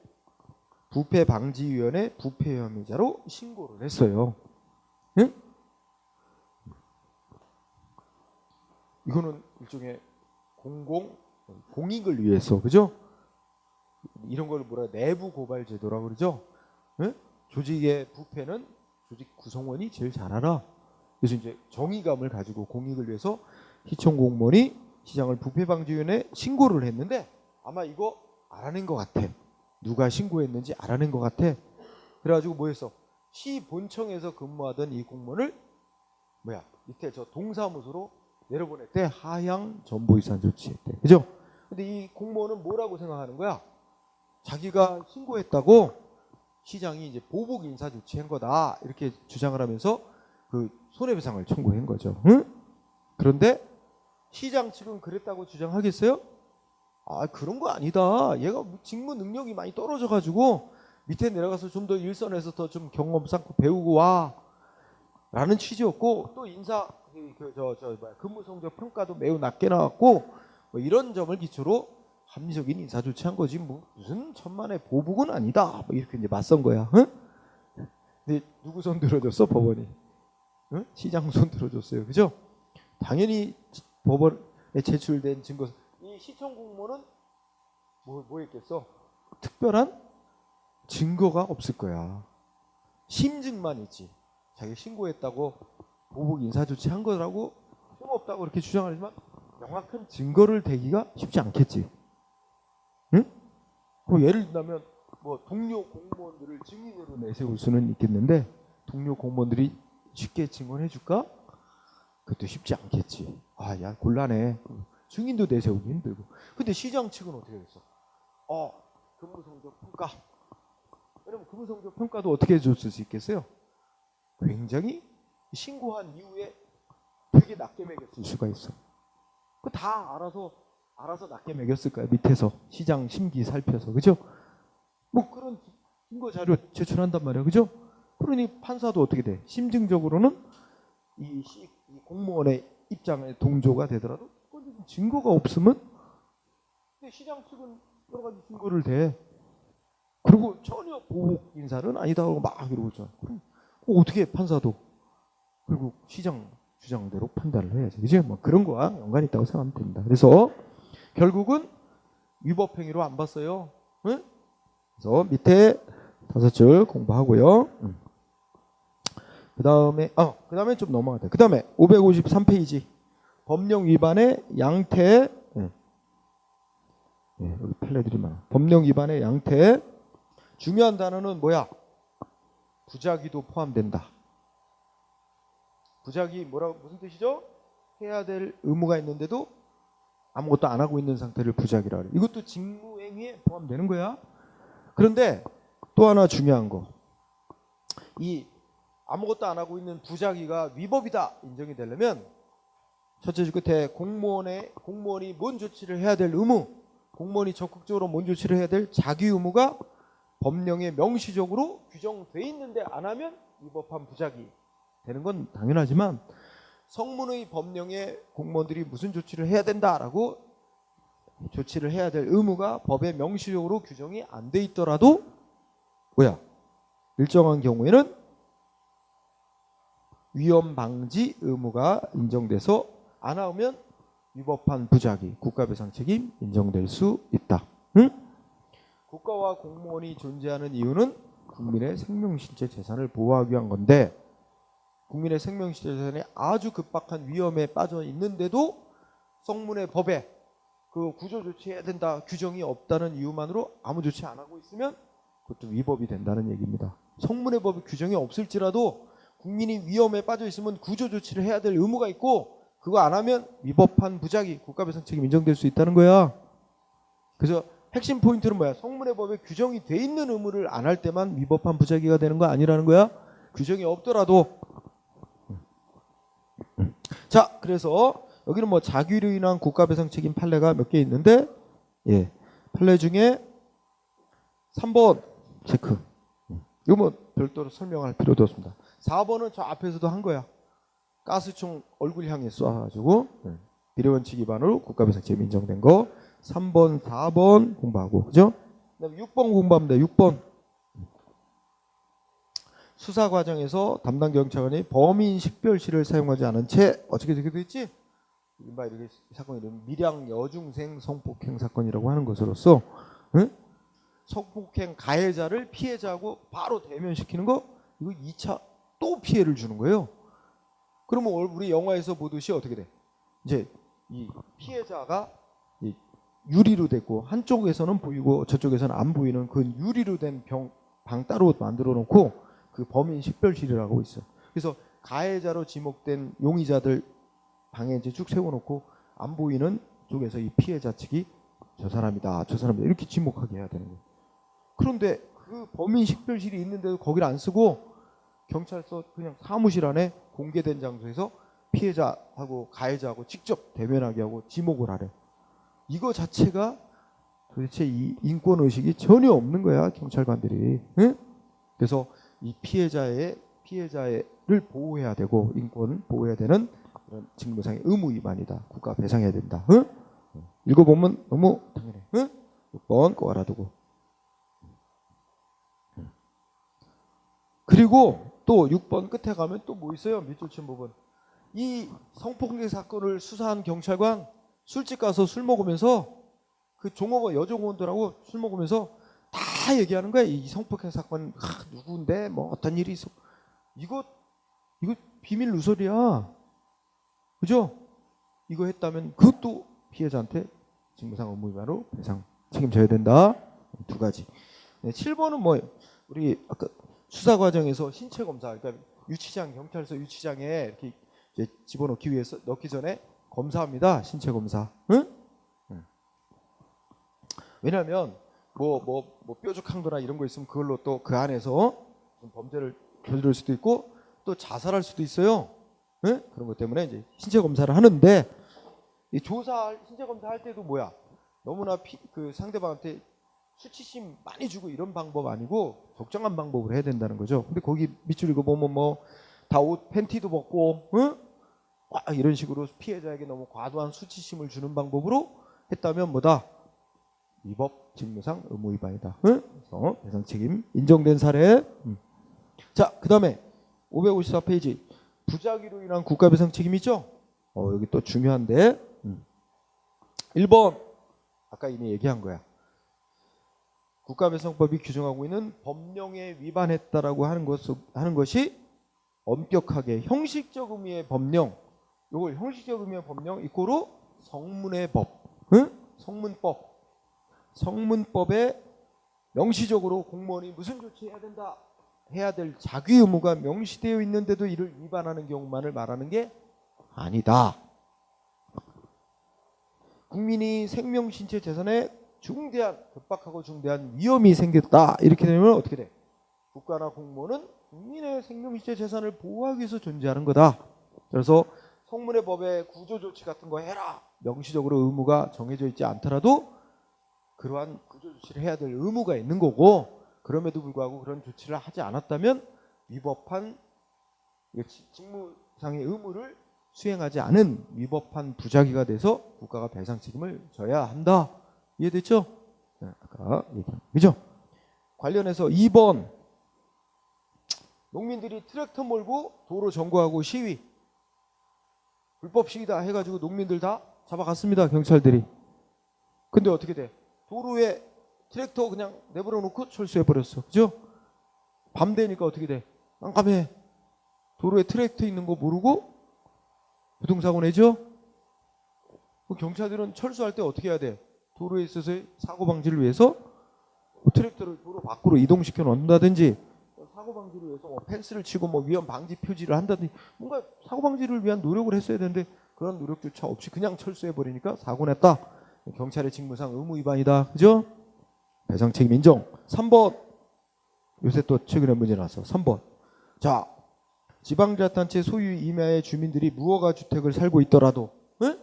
S1: 부패방지위원회 부패 혐의자로 신고를 했어요. 응? 이거는 일종의 공익을 위해서, 그죠? 이런 걸 뭐라 내부 고발 제도라고 그러죠. 응? 조직의 부패는 조직 구성원이 제일 잘 알아. 그래서 이제 정의감을 가지고 공익을 위해서 시청 공무원이 시장을 부패방지위원회에 신고를 했는데 아마 이거 알아낸 것 같아. 누가 신고했는지 알아낸 것 같아. 그래가지고 뭐 했어? 시 본청에서 근무하던 이 공무원을 밑에 저 동사무소로 내려보냈대. 하향 전보이산 조치했대. 그죠? 근데 이 공무원은 뭐라고 생각하는 거야? 자기가 신고했다고 시장이 이제 보복 인사 조치한 거다. 이렇게 주장을 하면서 그 손해배상을 청구한 거죠. 응? 그런데 시장 측은 그랬다고 주장하겠어요? 아, 그런 거 아니다. 얘가 직무 능력이 많이 떨어져가지고 밑에 내려가서 좀 더 일선에서 더 좀 경험 쌓고 배우고 와. 라는 취지였고, 또 인사 근무 성적 평가도 매우 낮게 나왔고, 뭐 이런 점을 기초로 합리적인 인사 조치한 거지 무슨 천만의 보복은 아니다. 뭐 이렇게 이제 맞선 거야. 응? 근데 누구 손 들어줬어? 법원이. 응? 시장 손 들어줬어요. 그죠? 당연히 법원에 제출된 증거. 이 시청 공무원은 뭐 했겠어? 특별한 증거가 없을 거야. 심증만 있지. 자기 신고했다고 보복 인사 조치한 거라고 소용없다고 이렇게 주장하지만 명확한 증거를 대기가 쉽지 않겠지. 응? 그럼 예를 들면 뭐 동료 공무원들을 증인으로 내세울 수는 있겠는데 동료 공무원들이 쉽게 증언해 줄까? 그것도 쉽지 않겠지. 아, 야, 곤란해. 증인도 내세우기 힘들고. 근데 시장 측은 어떻게 했어? 근무 성적 평가. 왜냐면 근무 성적 평가도 어떻게 해줬을 수 있겠어요? 굉장히 신고한 이후에 되게 낮게 매겼을 수가 있어. 그 다 알아서 낮게 매겼을 거야. 밑에서 시장 심기 살펴서. 그죠? 뭐 그런 증거 자료 제출한단 말이야. 그죠? 그러니 판사도 어떻게 돼? 심증적으로는 이 공무원의 입장에 동조가 되더라도 증거가 없으면 근데 시장 측은 여러 가지 증거를 대. 그리고 전혀 보복 인사는 아니다 하고 막 이러고 있잖아. 그럼 어떻게 판사도 그리고 시장 주장대로 판단을 해야지. 그죠? 뭐 그런 거와 연관이 있다고 생각하면 됩니다. 그래서 결국은 위법 행위로 안 봤어요. 응? 그래서 밑에 5줄 공부하고요. 그 다음에 좀 넘어가야 돼. 그 다음에 553페이지 법령 위반의 양태. 여기 판례들이 많아. 법령 위반의 양태. 중요한 단어는 뭐야? 부작위도 포함된다. 부작위 무슨 뜻이죠? 해야 될 의무가 있는데도 아무것도 안 하고 있는 상태를 부작위라 그래. 이것도 직무행위에 포함되는 거야. 그런데 또 하나 중요한 거. 이 아무것도 안 하고 있는 부작위가 위법이다 인정이 되려면 첫째 줄 끝에 공무원이 뭔 조치를 해야 될 의무, 공무원이 적극적으로 뭔 조치를 해야 될 자기 의무가 법령에 명시적으로 규정돼 있는데 안 하면 위법한 부작위 되는 건 당연하지만 성문의 법령에 공무원들이 무슨 조치를 해야 된다라고 조치를 해야 될 의무가 법에 명시적으로 규정이 안 돼 있더라도 일정한 경우에는 위험 방지 의무가 인정돼서 안 하면 위법한 부작위, 국가배상 책임 인정될 수 있다. 응? 국가와 공무원이 존재하는 이유는 국민의 생명신체 재산을 보호하기 위한 건데 국민의 생명신체 재산이 아주 급박한 위험에 빠져 있는데도 성문의 법에 그 구조 조치해야 된다 규정이 없다는 이유만으로 아무 조치 안 하고 있으면 그것도 위법이 된다는 얘기입니다. 성문의 법에 규정이 없을지라도 국민이 위험에 빠져 있으면 구조 조치를 해야 될 의무가 있고 그거 안 하면 위법한 부작위, 국가배상 책임 인정될 수 있다는 거야. 그래서 핵심 포인트는 뭐야? 성문의 법에 규정이 돼 있는 의무를 안 할 때만 위법한 부작위가 되는 거 아니라는 거야. 규정이 없더라도 자, 그래서 여기는 뭐 자기로 인한 국가배상 책임 판례가 몇 개 있는데, 예, 판례 중에 3번 체크. 이거 뭐 별도로 설명할 필요도 없습니다. 4번은 저 앞에서도 한 거야. 가스총 얼굴 향해 쏴가지고 비례원칙 위반으로 국가배상 책임 인정된 거. 3번, 4번 공부하고, 그죠? 그다음에 6번 공부합니다. 6번. 수사 과정에서 담당 경찰관이 범인 식별시를 사용하지 않은 채 어떻게 되게 있지? 이른바 이렇게 사건 이름 밀양 여중생 성폭행 사건이라고 하는 것으로서, 응? 성폭행 가해자를 피해자하고 바로 대면시키는 거, 이거 2차 또 피해를 주는 거예요. 그러면 우리 영화에서 보듯이 어떻게 돼? 이제 이 피해자가 이 유리로 됐고 한쪽에서는 보이고 저쪽에서는 안 보이는 그 유리로 된 방 따로 만들어 놓고 그 범인 식별실이라고 있어. 그래서 가해자로 지목된 용의자들 방에 이제 쭉 세워놓고 안 보이는 쪽에서 이 피해자 측이 저 사람이다, 저 사람이다 이렇게 지목하게 해야 되는 거예요. 그런데 그 범인 식별실이 있는데도 거기를 안 쓰고 경찰서 그냥 사무실 안에 공개된 장소에서 피해자하고 가해자하고 직접 대면하게 하고 지목을 하래. 이거 자체가 도대체 이 인권 의식이 전혀 없는 거야, 경찰관들이. 응? 그래서 이 피해자를 보호해야 되고 인권 보호해야 되는 그런 직무상의 의무 위반이다. 국가 배상해야 된다. 응? 읽어보면 너무 당연해. 응? 6번 꼭 알아두고. 그리고 또 6번 끝에 가면 또 뭐 있어요? 밑줄 친 부분. 이 성폭행 사건을 수사한 경찰관 술집 가서 술 먹으면서 그 종업원 여종원들하고 술 먹으면서 다 얘기하는 거야. 이 성폭행 사건 누구인데 뭐 어떤 일이 있어. 이거 비밀 누설이야. 그죠? 이거 했다면 그것도 피해자한테 직무상 의무 위반으로 배상 책임져야 된다. 두 가지. 네, 7번은 뭐 우리 아까 수사 과정에서 신체 검사, 그러니까 유치장 경찰서 유치장에 이렇게 이제 집어넣기 위해서 넣기 전에 검사합니다. 신체 검사. 응? 왜냐하면 뭐 뾰족 항도나 이런 거 있으면 그걸로 또 그 안에서 범죄를 저지를 수도 있고 또 자살할 수도 있어요. 응? 그런 것 때문에 이제 신체 검사를 하는데 이 신체 검사할 때도 뭐야? 너무나 그 상대방한테 수치심 많이 주고 이런 방법 아니고 적정한 방법으로 해야 된다는 거죠. 근데 거기 밑줄 이거 보면 뭐 다 옷 팬티도 벗고, 응? 이런 식으로 피해자에게 너무 과도한 수치심을 주는 방법으로 했다면 뭐다? 위법 직무상 의무 위반이다. 응? 그래서 배상 책임 인정된 사례. 자, 그 다음에 554페이지 부작위로 인한 국가배상 책임 있죠? 여기 또 중요한데 1번 아까 이미 얘기한 거야. 국가배상법이 규정하고 있는 법령에 위반했다라고 하는 것이 엄격하게 형식적 의미의 법령, 이걸 형식적 의미의 법령 이꼬로 성문의 법, 응? 성문법에 명시적으로 공무원이 무슨 조치해야 된다, 해야 될 자기 의무가 명시되어 있는데도 이를 위반하는 경우만을 말하는 게 아니다. 국민이 생명, 신체, 재산에 급박하고 중대한 위험이 생겼다. 이렇게 되면 어떻게 돼? 국가나 공무원은 국민의 생명, 신체, 재산을 보호하기 위해서 존재하는 거다. 그래서 성문의 법에 구조조치 같은 거 해라. 명시적으로 의무가 정해져 있지 않더라도 그러한 구조조치를 해야 될 의무가 있는 거고, 그럼에도 불구하고 그런 조치를 하지 않았다면 위법한 직무상의 의무를 수행하지 않은 위법한 부작위가 돼서 국가가 배상 책임을 져야 한다. 이해됐죠? 네, 아까 얘기한 그죠? 관련해서 2번 농민들이 트랙터 몰고 도로 점거하고 시위, 불법 시위다 해가지고 농민들 다 잡아갔습니다. 경찰들이. 근데 어떻게 돼? 도로에 트랙터 그냥 내버려 놓고 철수해 버렸어. 그죠? 밤 되니까 어떻게 돼? 깜깜해. 도로에 트랙터 있는 거 모르고 교통사고 내죠? 경찰들은 철수할 때 어떻게 해야 돼? 도로에 있어서의 사고 방지를 위해서 트랙터를 도로 밖으로 이동시켜 놓는다든지, 사고 방지를 위해서 펜스를 치고 위험 방지 표지를 한다든지, 뭔가 사고 방지를 위한 노력을 했어야 되는데 그런 노력조차 없이 그냥 철수해 버리니까 사고 냈다. 경찰의 직무상 의무 위반이다. 그죠? 배상 책임 인정. 3번. 요새 또 최근에 문제 나왔어. 3번. 자, 지방자치단체 소유 임야의 주민들이 무허가 주택을 살고 있더라도, 응?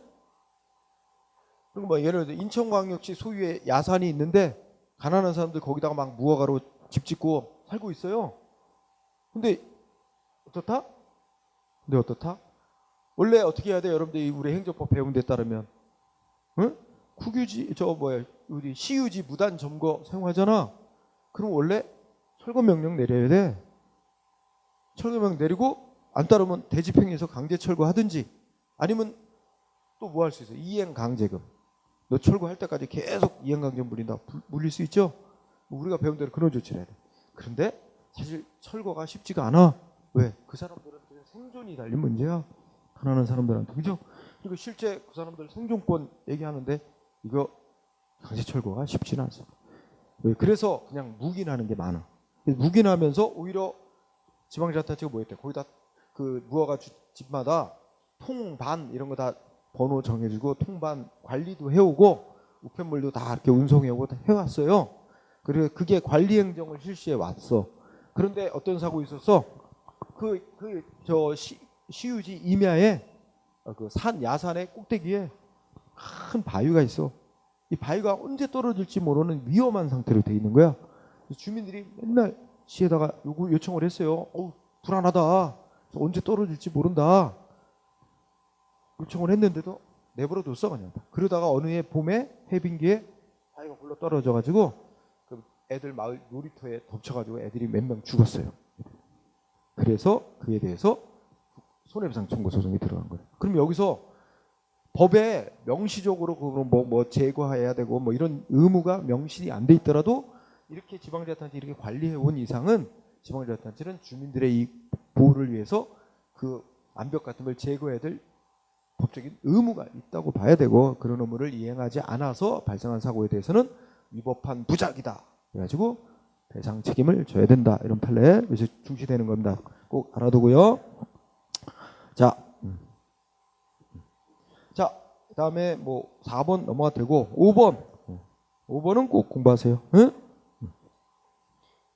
S1: 그리고 뭐 예를 들어 인천광역시 소유의 야산이 있는데 가난한 사람들 거기다가 막 무허가로 집 짓고 살고 있어요. 근데 어떻다? 원래 어떻게 해야 돼? 여러분들이 우리 행정법 배운 데 따르면, 응? 국유지 우리 시유지 무단 점거 사용하잖아. 그럼 원래 철거 명령 내려야 돼. 철거 명령 내리고 안 따르면 대집행위에서 강제 철거하든지, 아니면 또 뭐 할 수 있어? 이행 강제금. 너 철거할 때까지 계속 이행 강제금 물릴 수 있죠. 우리가 배운 대로 그런 조치를 해야 돼. 그런데 사실 철거가 쉽지가 않아. 왜? 그 사람들한테 생존이 달린 문제야. 가난한 사람들한테, 그죠? 그리고 실제 그 사람들 생존권 얘기하는데 이거 강제 철거가 쉽지는 않습니다. 왜? 그래서 그냥 묵인하는 게 많아. 묵인하면서 오히려 지방자치단체가 뭐 했대? 거기다 그 무허가 집마다 통반 이런 거 다 번호 정해주고 통반 관리도 해오고 우편물도 다 이렇게 운송해오고 다 해왔어요. 그리고 그게 관리 행정을 실시해 왔어. 그런데 어떤 사고 있었어? 시유지 임야에 그 산 야산의 꼭대기에 큰 바위가 있어. 이 바위가 언제 떨어질지 모르는 위험한 상태로 돼 있는 거야. 주민들이 맨날 시에다가 요청을 했어요. 불안하다. 언제 떨어질지 모른다. 요청을 했는데도 내버려뒀어 그냥. 그러다가 어느 해 봄에 해빙기에 바위가 굴러 떨어져가지고 그 애들 마을 놀이터에 덮쳐가지고 애들이 몇 명 죽었어요. 그래서 그에 대해서 손해배상 청구 소송이 들어간 거예요. 그럼 여기서 법에 명시적으로 뭐 제거해야 되고 뭐 이런 의무가 명시이 안 돼 있더라도 이렇게 지방자치단체 이렇게 관리해 온 이상은 지방자치단체는 주민들의 이 보호를 위해서 그 암벽 같은 걸 제거해야 될 법적인 의무가 있다고 봐야 되고, 그런 의무를 이행하지 않아서 발생한 사고에 대해서는 위법한 부작이다. 그래가지고 배상 책임을 져야 된다. 이런 판례에 중시되는 겁니다. 꼭 알아두고요. 자, 그다음에 뭐 4번 넘어가 되고 5번은 꼭 공부하세요. 응?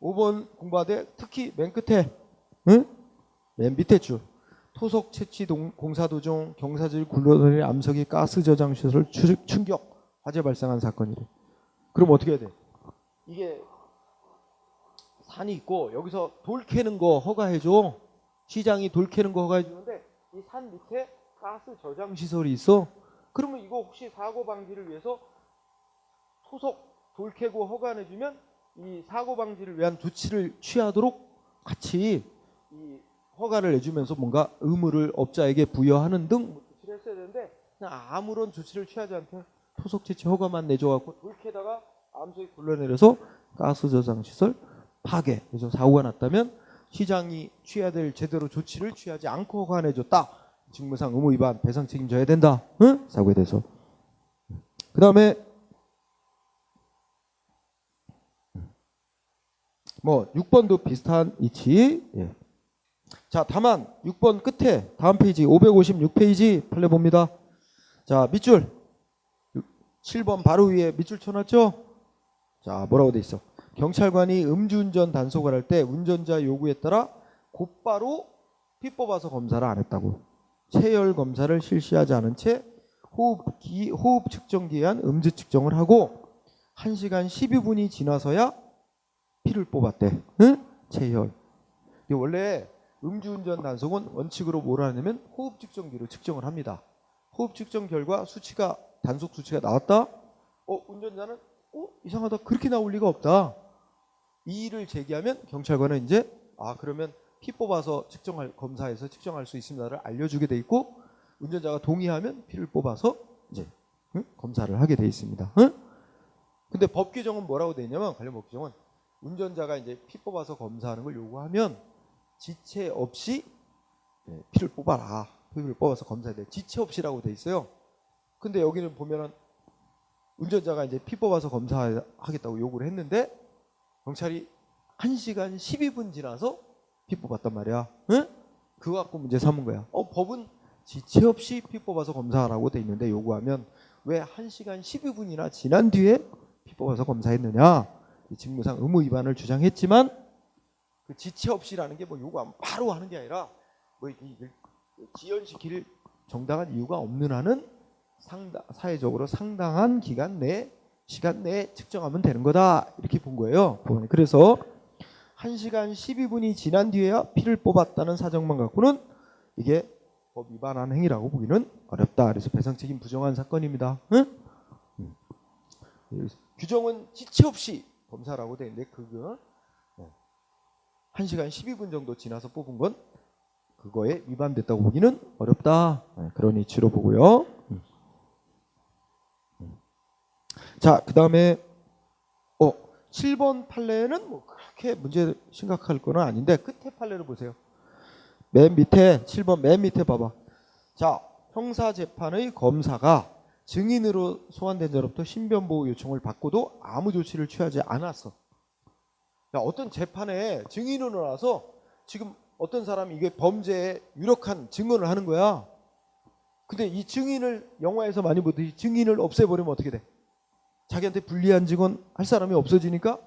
S1: 5번 공부하되 특히 맨 끝에, 응? 맨 밑에 줄 토속 채취 공사 도중 경사질 굴러다니는 암석이 가스 저장 시설 충격 화재 발생한 사건이래. 그럼 어떻게 해야 돼? 이게 산이 있고 여기서 돌 캐는 거 허가해줘. 시장이 돌 캐는 거 허가해주는데 이 산 밑에 가스 저장 시설이 있어. 그러면 이거 혹시 사고 방지를 위해서 토속 돌 캐고 허가해주면 이 사고 방지를 위한 조치를 취하도록 같이 이 허가를 내주면서 뭔가 의무를 업자에게 부여하는 등 조치를 했어야 되는데 그냥 아무런 조치를 취하지 않고 토속 채취 허가만 내줘갖고 돌 캐다가 암석이 굴러내려서 가스 저장 시설 파괴, 그래서 사고가 났다면 시장이 취해야 될 제대로 조치를 취하지 않고 허가 내줬다. 직무상 의무 위반 배상 책임져야 된다. 응? 사고에 대해서. 그 다음에 뭐 6번도 비슷한 이치. 예. 자, 다만 6번 끝에 다음 페이지 556페이지 판례 봅니다. 자, 밑줄 7번 바로 위에 밑줄 쳐놨죠? 자, 뭐라고 돼 있어? 경찰관이 음주운전 단속을 할 때 운전자 요구에 따라 곧바로 피 뽑아서 검사를 안 했다고. 체열 검사를 실시하지 않은 채 호흡 측정기에 의한 음주 측정을 하고 1시간 12분이 지나서야 피를 뽑았대. 응? 체열. 원래 음주운전 단속은 원칙으로 뭘 하냐면 호흡 측정기로 측정을 합니다. 호흡 측정 결과 수치가 단속 수치가 나왔다. 운전자는 이상하다. 그렇게 나올 리가 없다. 이의를 제기하면 경찰관은 이제 그러면 피 뽑아서 검사해서 측정할 수 있습니다를 알려주게 돼 있고, 운전자가 동의하면 피를 뽑아서 이제 검사를 하게 돼 있습니다. 근데 법 규정은 뭐라고 돼 있냐면, 관련 법 규정은 운전자가 이제 피 뽑아서 검사하는 걸 요구하면 지체 없이 피를 뽑아라. 피를 뽑아서 검사해야 돼. 지체 없이라고 돼 있어요. 근데 여기는 보면은 운전자가 이제 피 뽑아서 검사하겠다고 요구를 했는데 경찰이 1시간 12분 지나서 피 뽑았단 말이야. 응? 그거 갖고 문제 삼은 거야. 법은 지체 없이 피 뽑아서 검사하라고 돼 있는데 요구하면 왜 1시간 12분이나 지난 뒤에 피 뽑아서 검사했느냐. 직무상 의무 위반을 주장했지만 그 지체 없이라는 게 뭐 요구하면 바로 하는 게 아니라 뭐 지연시킬 정당한 이유가 없는 한은 사회적으로 상당한 기간 내 시간 내에 측정하면 되는 거다 이렇게 본 거예요. 그래서 1시간 12분이 지난 뒤에야 피를 뽑았다는 사정만 갖고는 이게 법 위반한 행위라고 보기는 어렵다. 그래서 배상책임 부정한 사건입니다. 응? 규정은 지체 없이 검사라고 돼 있는데 그거 1시간 12분 정도 지나서 뽑은 건 그거에 위반됐다고 보기는 어렵다. 그런 이치로 보고요. 자, 그 다음에 7번 판례는 뭐 그렇게 문제 심각할 거는 아닌데 끝에 판례를 보세요. 맨 밑에 7번 맨 밑에 봐봐. 자, 형사재판의 검사가 증인으로 소환된 자로부터 신변보호 요청을 받고도 아무 조치를 취하지 않았어. 야, 어떤 재판에 증인으로 나와서 지금 어떤 사람이 이게 범죄에 유력한 증언을 하는 거야. 근데 이 증인을 영화에서 많이 보듯이 증인을 없애버리면 어떻게 돼? 자기한테 불리한 증언 할 사람이 없어지니까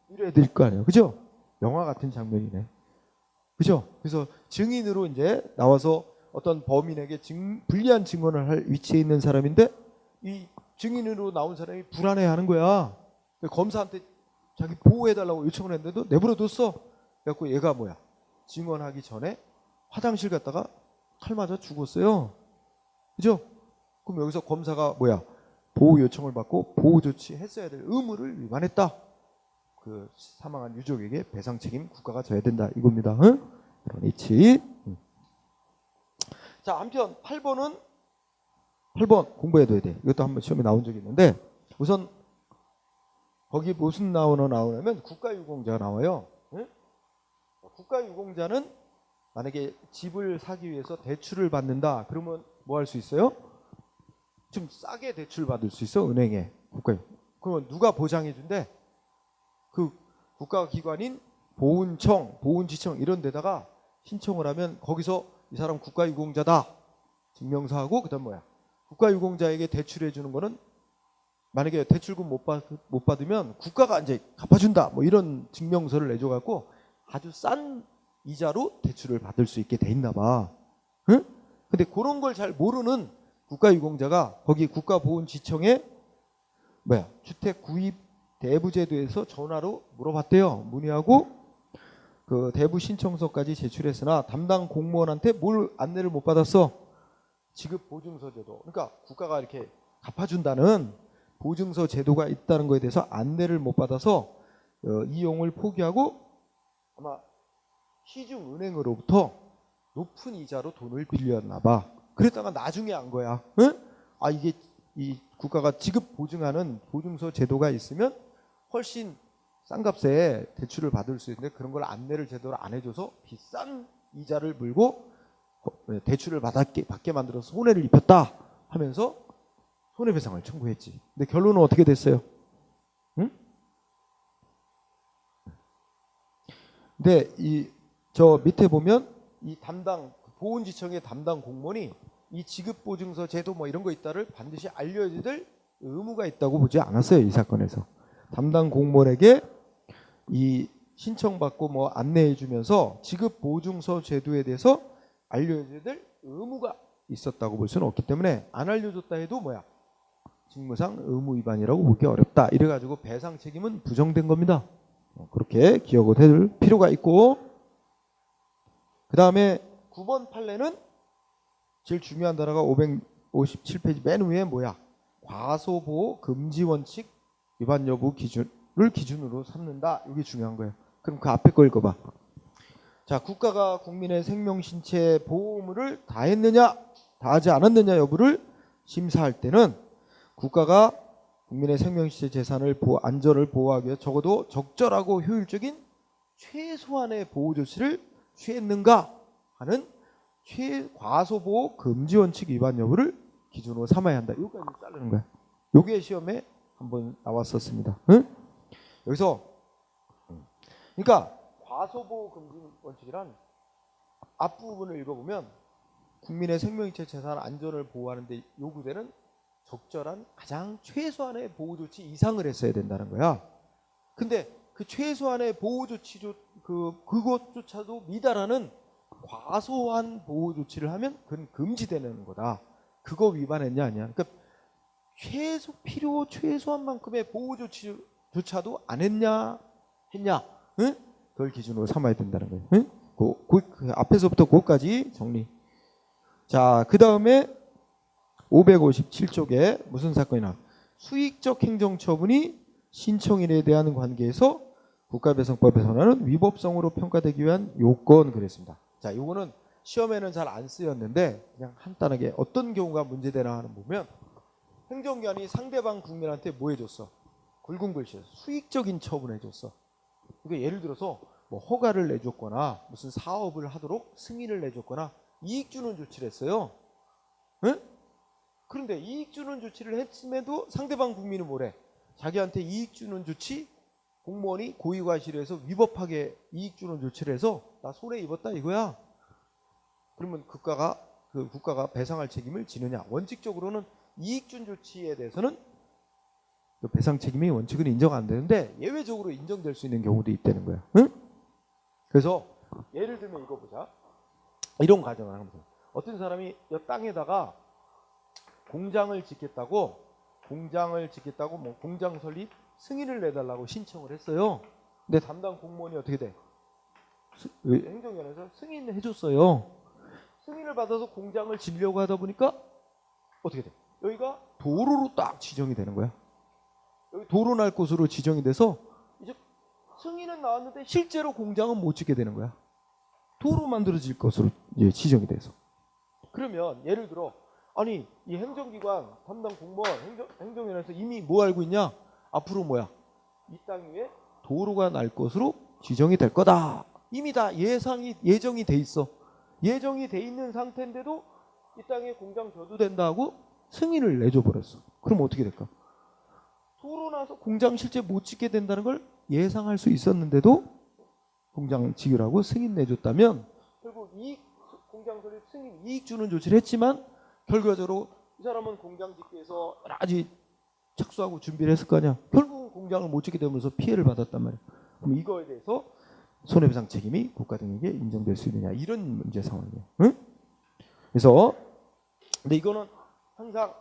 S1: 이래야 될 거 아니에요. 그죠? 영화 같은 장면이네. 그죠? 그래서 증인으로 이제 나와서 어떤 범인에게 불리한 증언을 할 위치에 있는 사람인데 이 증인으로 나온 사람이 불안해하는 거야. 검사한테 자기 보호해달라고 요청을 했는데도 내버려뒀어. 그래갖고 얘가 뭐야? 증언하기 전에 화장실 갔다가 칼 맞아 죽었어요. 그죠? 그럼 여기서 검사가 뭐야? 보호 요청을 받고 보호 조치 했어야 될 의무를 위반했다. 그 사망한 유족에게 배상 책임 국가가 져야 된다 이겁니다. 응? 그런 이치. 자, 한편 8번 공부해둬야 돼. 이것도 한번 시험에 나온 적이 있는데 우선 거기 무슨 나오냐면 국가유공자가 나와요. 응? 국가유공자는 만약에 집을 사기 위해서 대출을 받는다. 그러면 뭐 할 수 있어요? 좀 싸게 대출 받을 수 있어 은행에. 그러면 누가 보장해 준대? 그 국가기관인 보훈청, 보훈지청 이런 데다가 신청을 하면 거기서 이 사람 국가유공자다 증명서하고 그다음 뭐야? 국가유공자에게 대출해 주는 거는 만약에 대출금 못 받으면 국가가 이제 갚아준다 뭐 이런 증명서를 내줘 갖고 아주 싼 이자로 대출을 받을 수 있게 돼 있나 봐. 응? 근데 그런 걸 잘 모르는 국가유공자가 거기 국가보훈지청에 뭐야? 주택 구입 대부제도에서 전화로 물어봤대요. 문의하고 그 대부 신청서까지 제출했으나 담당 공무원한테 뭘 안내를 못 받았어? 지급 보증서 제도. 그러니까 국가가 이렇게 갚아준다는 보증서 제도가 있다는 거에 대해서 안내를 못 받아서 이용을 포기하고 아마 시중은행으로부터 높은 이자로 돈을 빌렸나 봐. 그랬다가 나중에 안 거야. 응? 아, 이게 이 국가가 지급 보증하는 보증서 제도가 있으면 훨씬 싼 값에 대출을 받을 수 있는데 그런 걸 안내를 제대로 안 해줘서 비싼 이자를 물고 대출을 받게 만들어서 손해를 입혔다 하면서 손해배상을 청구했지. 근데 결론은 어떻게 됐어요? 응? 근데 저 밑에 보면 이 담당 보훈지청의 담당 공무원이 이 지급보증서 제도 뭐 이런 거 있다를 반드시 알려야 될 의무가 있다고 보지 않았어요. 이 사건에서. 담당 공무원에게 이 신청받고 뭐 안내해 주면서 지급보증서 제도에 대해서 알려줘야 될 의무가 있었다고 볼 수는 없기 때문에 안 알려줬다 해도 뭐야? 직무상 의무 위반이라고 보기 어렵다. 이래가지고 배상 책임은 부정된 겁니다. 그렇게 기억을 해둘 필요가 있고 그 다음에 9번 판례는 제일 중요한 단어가 557페이지 맨 위에 뭐야? 과소보호 금지 원칙 위반 여부 기준을 기준으로 삼는다. 이게 중요한 거예요. 그럼 그 앞에 거 읽어봐. 자, 국가가 국민의 생명, 신체 보호 의무를 다했느냐, 다하지 않았느냐 여부를 심사할 때는 국가가 국민의 생명, 신체, 재산을 안전을 보호하기 위해 적어도 적절하고 효율적인 최소한의 보호 조치를 취했는가 하는 과소보호 금지 원칙 위반 여부를 기준으로 삼아야 한다. 여기까지 자르는 거야. 요게 시험에 한번 나왔었습니다. 응? 여기서 그러니까 과소보호 금지 원칙이란 앞부분을 읽어보면 국민의 생명체 재산 안전을 보호하는 데 요구되는 적절한 가장 최소한의 보호 조치 이상을 했어야 된다는 거야. 근데 그 최소한의 보호 조치 그것조차도 미달하는 과소한 보호 조치를 하면 그건 금지되는 거다. 그거 위반했냐 아니야. 그러니까 최소한 만큼의 보호 조치조차도 안 했냐 했냐, 응? 그걸 기준으로 삼아야 된다는 거예요. 응? 그 앞에서부터 그거까지 정리. 자, 그 다음에 557쪽에 무슨 사건이 나? 수익적 행정처분이 신청인에 대한 관계에서 국가배상법에 선언하는 위법성으로 평가되기 위한 요건 그랬습니다. 자, 요거는 시험에는 잘 안 쓰였는데 그냥 간단하게 어떤 경우가 문제되나 하는 보면 행정기관이 상대방 국민한테 뭐 해줬어? 굵은 글씨로 수익적인 처분을 해줬어. 그러니까 예를 들어서 뭐 허가를 내줬거나 무슨 사업을 하도록 승인을 내줬거나 이익 주는 조치를 했어요. 응? 그런데 이익 주는 조치를 했음에도 상대방 국민은 뭐래? 자기한테 이익 주는 조치 공무원이 고의과실에서 위법하게 이익 주는 조치를 해서 나 손해 입었다 이거야. 그러면 국가가 배상할 책임을 지느냐? 원칙적으로는 이익 준 조치에 대해서는 그 배상 책임이 원칙은 인정 안 되는데 예외적으로 인정될 수 있는 경우도 있다는 거야. 응? 그래서 예를 들면 이거 보자. 이런 가정을 하면 돼. 어떤 사람이 이 땅에다가 공장을 짓겠다고 뭐 공장 설립 승인을 내달라고 신청을 했어요. 근데 담당 공무원이 어떻게 돼? 행정기관에서 승인을 해줬어요. 승인을 받아서 공장을 지려고 하다 보니까 어떻게 돼? 여기가 도로로 딱 지정이 되는 거야. 여기 도로 날 곳으로 지정이 돼서 이제 승인은 나왔는데 실제로 공장은 못 짓게 되는 거야. 도로 만들어질 것으로 이제 지정이 돼서. 그러면 예를 들어 아니 이 행정기관 담당 공무원 행정위원회에서 이미 뭐 알고 있냐? 앞으로 뭐야? 이 땅 위에 도로가 날 것으로 지정이 될 거다. 이미 다 예정이 돼 있어. 예정이 돼 있는 상태인데도 이 땅에 공장 줘도 된다고 승인을 내줘 버렸어. 그럼 어떻게 될까? 도로 나서 공장 실제 못 짓게 된다는 걸 예상할 수 있었는데도 공장 지으라고 승인 내줬다면 결국 공장 설립 승인 이익 주는 조치를 했지만 결과적으로 이 사람은 공장 짓기 위해서 여러 가지 착수하고 준비를 했을 거 아니야. 결국은 공장을 못 짓게 되면서 피해를 받았단 말이야. 그럼 이거에 대해서 손해배상 책임이 국가 등에게 인정될 수 있느냐 이런 문제 상황이에요. 응? 그래서 근데 이거는 항상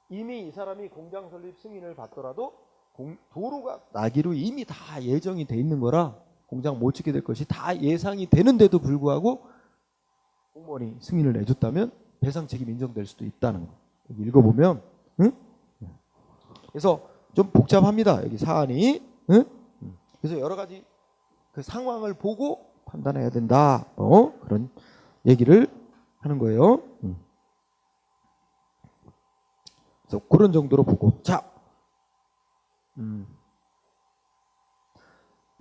S1: 이미 이 사람이 공장 설립 승인을 받더라도 도로가 나기로 이미 다 예정이 돼 있는 거라 공장 못 짓게 될 것이 다 예상이 되는데도 불구하고 공무원이 승인을 내줬다면 배상 책임 인정될 수도 있다는 거. 여기 읽어보면, 응? 그래서 좀 복잡합니다. 여기 사안이, 응? 그래서 여러 가지 그 상황을 보고 판단해야 된다. 그런 얘기를 하는 거예요. 그래서 그런 정도로 보고, 자,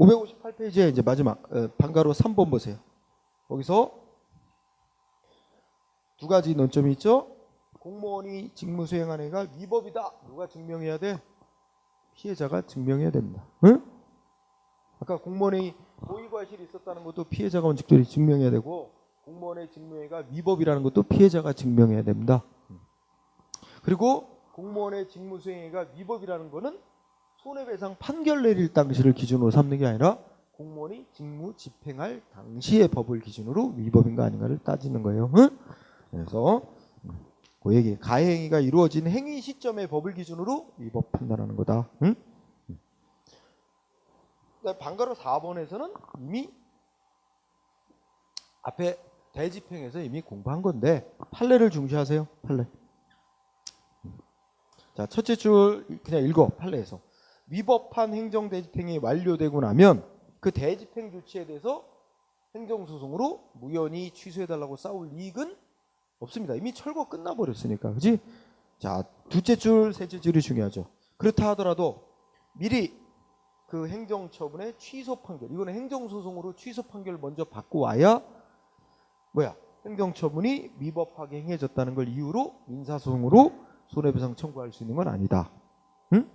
S1: 558페이지에 이제 마지막 방가로 3번 보세요. 거기서 두 가지 논점이 있죠. 공무원이 직무 수행한 행위가 위법이다. 누가 증명해야 돼? 피해자가 증명해야 됩니다. 응? 아까 공무원의 고의과실이 있었다는 것도 피해자가 원칙적으로 증명해야 되고 공무원의 직무행위가 위법이라는 것도 피해자가 증명해야 됩니다. 그리고 공무원의 직무 수행행위가 위법이라는 것은 손해배상 판결 내릴 당시를 기준으로 삼는 게 아니라 공무원이 직무 집행할 당시의 법을 기준으로 위법인가 아닌가를 따지는 거예요. 응? 그래서 그 얘기 가해행위가 이루어진 행위 시점의 법을 기준으로 위법 판단하는 거다. 응? 방가로 4번에서는 이미 앞에 대집행에서 이미 공부한 건데 판례를 중시하세요. 판례. 자, 첫째 줄 그냥 읽어. 판례에서 위법한 행정 대집행이 완료되고 나면 그 대집행 조치에 대해서 행정소송으로 무연히 취소해달라고 싸울 이익은 없습니다. 이미 철거 끝나버렸으니까. 그지? 자, 둘째 줄, 셋째 줄이 중요하죠. 그렇다 하더라도 미리 그 행정처분의 취소 판결, 이거는 행정소송으로 취소 판결을 먼저 받고 와야 행정처분이 위법하게 행해졌다는 걸 이유로 민사소송으로 손해배상 청구할 수 있는 건 아니다. 응?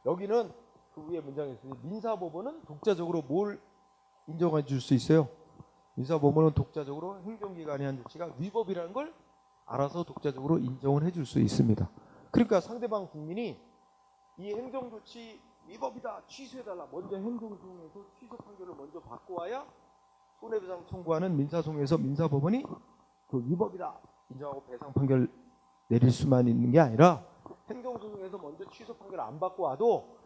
S1: 여기는 그 위에 문장에 있어요. 민사법원은 독자적으로 뭘 인정해 줄 수 있어요? 민사법원은 독자적으로 행정기관이 한 조치가 위법이라는 걸 알아서 독자적으로 인정을 해줄 수 있습니다. 그러니까 상대방 국민이 이 행정조치 위법이다 취소해달라 먼저 행정소송에서 취소 판결을 먼저 받고 와야 손해배상 청구하는 민사소송에서 민사법원이 그 위법이다 인정하고 배상 판결 내릴 수만 있는 게 아니라 행정소송에서 먼저 취소 판결 안 받고 와도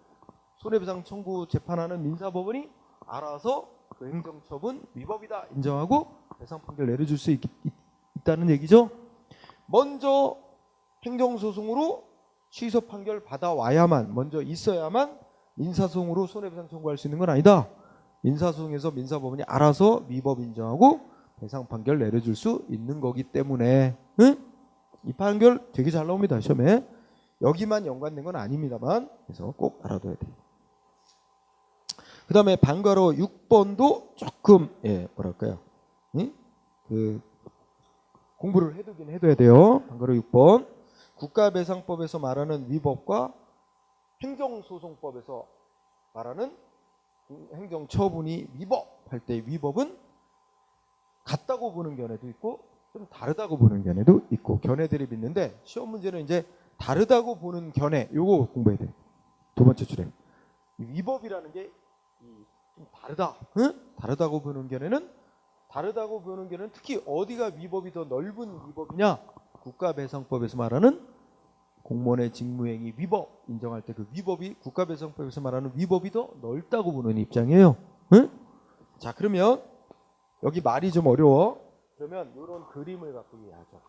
S1: 손해배상 청구 재판하는 민사법원이 알아서 그 행정처분 위법이다 인정하고 배상 판결 내려줄 수 있다는 얘기죠. 먼저 행정소송으로 취소 판결 받아와야만 먼저 있어야만 민사소송으로 손해배상 청구할 수 있는 건 아니다. 민사소송에서 민사법원이 알아서 위법 인정하고 배상 판결 내려줄 수 있는 거기 때문에 응? 이 판결 되게 잘 나옵니다. 시험에. 여기만 연관된 건 아닙니다만 그래서 꼭 알아둬야 돼요. 그 다음에 방과로 6번도 조금 뭐랄까요? 응? 그 공부를 해둬야 돼요. 방과로 6번 국가배상법에서 말하는 위법과 행정소송법에서 말하는 행정처분이 위법할 때 위법은 같다고 보는 견해도 있고 좀 다르다고 보는 견해도 있고 견해들이 있는데 시험 문제는 이제 다르다고 보는 견해 요거 공부해야 돼. 두 번째 줄에 위법이라는 게 좀 다르다. 응? 다르다고 보는 견해는 특히 어디가 위법이 더 넓은 위법이냐? 국가배상법에서 말하는 공무원의 직무행위 위법 인정할 때 그 위법이 국가배상법에서 말하는 위법이 더 넓다고 보는 입장이에요. 응? 자 그러면 여기 말이 좀 어려워. 그러면 이런 그림을 갖고 이해하죠.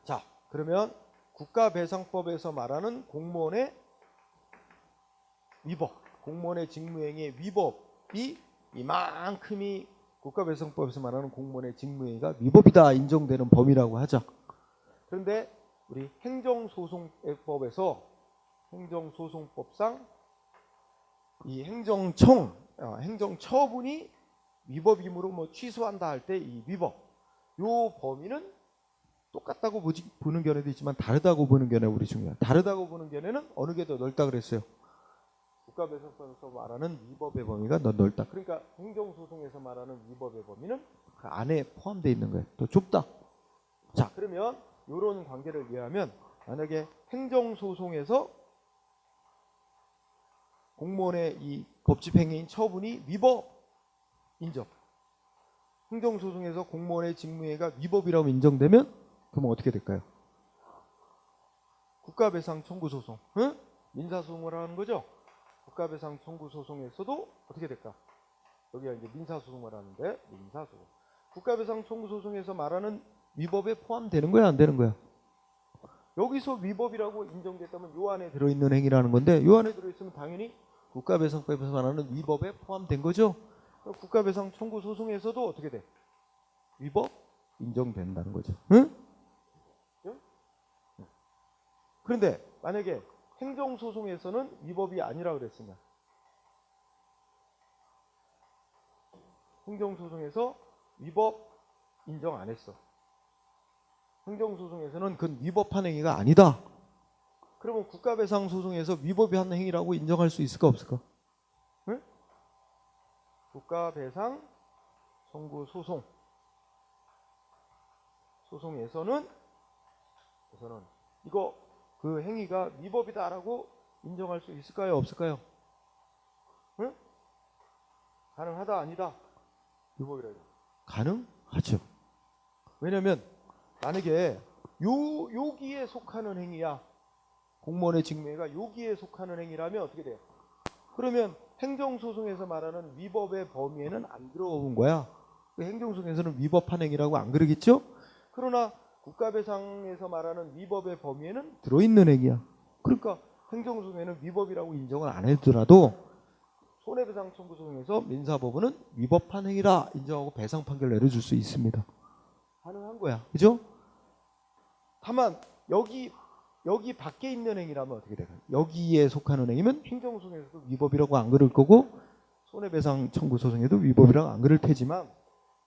S1: 자 그러면 국가배상법에서 말하는 공무원의 위법, 공무원의 직무행위의 위법이 이만큼이 국가배상법에서 말하는 공무원의 직무행위가 위법이다 인정되는 범위라고 하자. 그런데 우리 행정소송법에서 행정소송법상 이 행정처분이 위법이므로 뭐 취소한다 할 때 이 위법 요 범위는 똑같다고 보는 견해도 있지만 다르다고 보는 견해 우리 중요해요. 다르다고 보는 견해는 어느 게 더 넓다 그랬어요? 국가배상법에서 말하는 위법의 범위가 더 넓다. 그러니까 행정소송에서 말하는 위법의 범위는 그 안에 포함되어 있는 거예요. 더 좁다. 자 그러면 이런 관계를 이해하면 만약에 행정소송에서 공무원의 이 법집행위인 처분이 위법 인정. 행정소송에서 공무원의 직무행위가 위법이라고 인정되면 그러면 어떻게 될까요? 국가배상 청구소송, 응? 민사소송을 하는 거죠. 국가배상 청구소송에서도 어떻게 될까? 여기가 이제 민사소송을 하는데 민사소송. 국가배상 청구소송에서 말하는 위법에 포함되는 거야, 안 되는 거야? 여기서 위법이라고 인정됐다면 요 안에 들어있는 행위라는 건데 요 안에 들어있으면 당연히 국가배상법에서 말하는 위법에 포함된 거죠. 국가배상 청구소송에서도 어떻게 돼? 위법 인정된다는 거죠. 응? 응? 그런데 만약에 행정소송에서는 위법이 아니라 그랬으면 행정소송에서 위법 인정 안 했어. 행정소송에서는 그건 위법한 행위가 아니다. 그러면 국가배상소송에서 위법이 한 행위라고 인정할 수 있을까 없을까? 응? 국가배상 청구소송에서는 이거 그 행위가 위법이다라고 인정할 수 있을까요 없을까요? 응? 가능하다 아니다? 위법이라고 가능하죠. 왜냐면 만약에 여기에 속하는 행위야. 공무원의 직무행위가 여기에 속하는 행위라면 어떻게 돼요? 그러면 행정소송에서 말하는 위법의 범위에는 안 들어온 거야. 행정소송에서는 위법한 행위라고 안 그러겠죠? 그러나 국가배상에서 말하는 위법의 범위에는 들어있는 행위야. 그러니까 행정소송에는 위법이라고 인정을 안 해더라도 손해배상 청구소송에서 민사법원은 위법한 행위라 인정하고 배상 판결 내려줄 수 있습니다. 가능한 거야. 그죠? 다만 여기 밖에 있는 행위라면 어떻게 될까요? 여기에 속하는 행위면 행정소송에서도 위법이라고 안 그럴 거고 손해배상 청구소송에도 위법이라고 안 그럴 테지만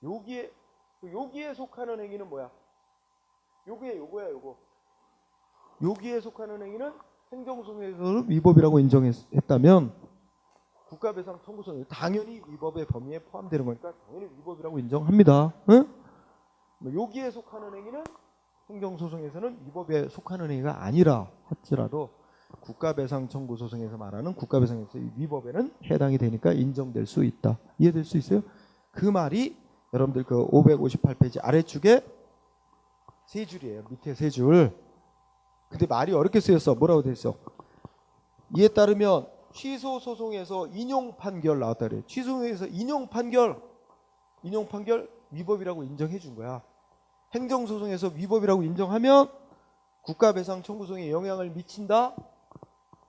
S1: 여기에 속하는 행위는 뭐야? 요거야. 여기에 속하는 행위는 행정소송에서도 위법이라고 인정했다면 국가배상 청구소송은 당연히 위법의 범위에 포함되는 거니까 당연히 위법이라고 인정합니다. 응? 여기에 속하는 행위는 행정소송에서는 위법에 속하는 행위가 아니라 할지라도 국가배상 청구 소송에서 말하는 국가배상에서 위법에는 해당이 되니까 인정될 수 있다. 이해될 수 있어요? 그 말이 여러분들 그 558페이지 아래쪽에 세 줄이에요. 밑에 세 줄. 근데 말이 어렵게 쓰였어. 뭐라고 돼 있어? 이에 따르면 취소 소송에서 인용 판결 나왔다 그래요. 취소 소송에서 인용 판결 위법이라고 인정해 준 거야. 행정 소송에서 위법이라고 인정하면 국가배상 청구 소송에 영향을 미친다.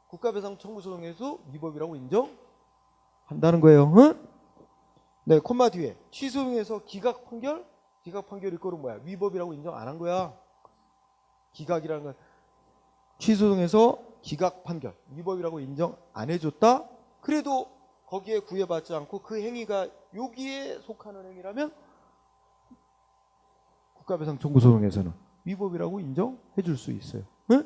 S1: 국가배상 청구 소송에서 위법이라고 인정한다는 거예요. 응? 네, 콤마 뒤에 취소 소송에서 기각 판결 이거는 뭐야? 위법이라고 인정 안 한 거야. 기각이라는 건 취소 소송에서 기각 판결 위법이라고 인정 안 해줬다. 그래도 거기에 구애받지 않고 그 행위가 여기에 속하는 행위라면 국가배상 청구 소송에서는 위법이라고 인정해 줄 수 있어요. 응?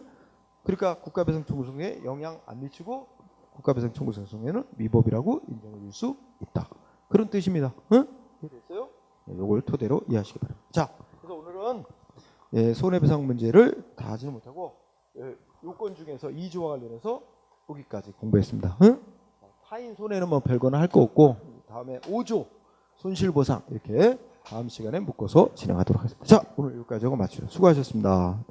S1: 그러니까 국가배상 청구 소송에 영향 안 미치고 국가배상 청구 소송에는 위법이라고 인정해 줄 수 있다. 그런 뜻입니다. 응? 이해됐어요? 이걸 토대로 이해하시기 바랍니다. 자, 그래서 오늘은 손해배상 문제를 다 하지는 못하고 요건 중에서 2조와 관련해서 여기까지 공부했습니다. 응? 타인 손해는 뭐 별거나 할 거 없고 다음에 5조 손실보상 이렇게 다음 시간에 묶어서 진행하도록 하겠습니다. 자, 오늘 여기까지 하고 마치죠. 수고하셨습니다.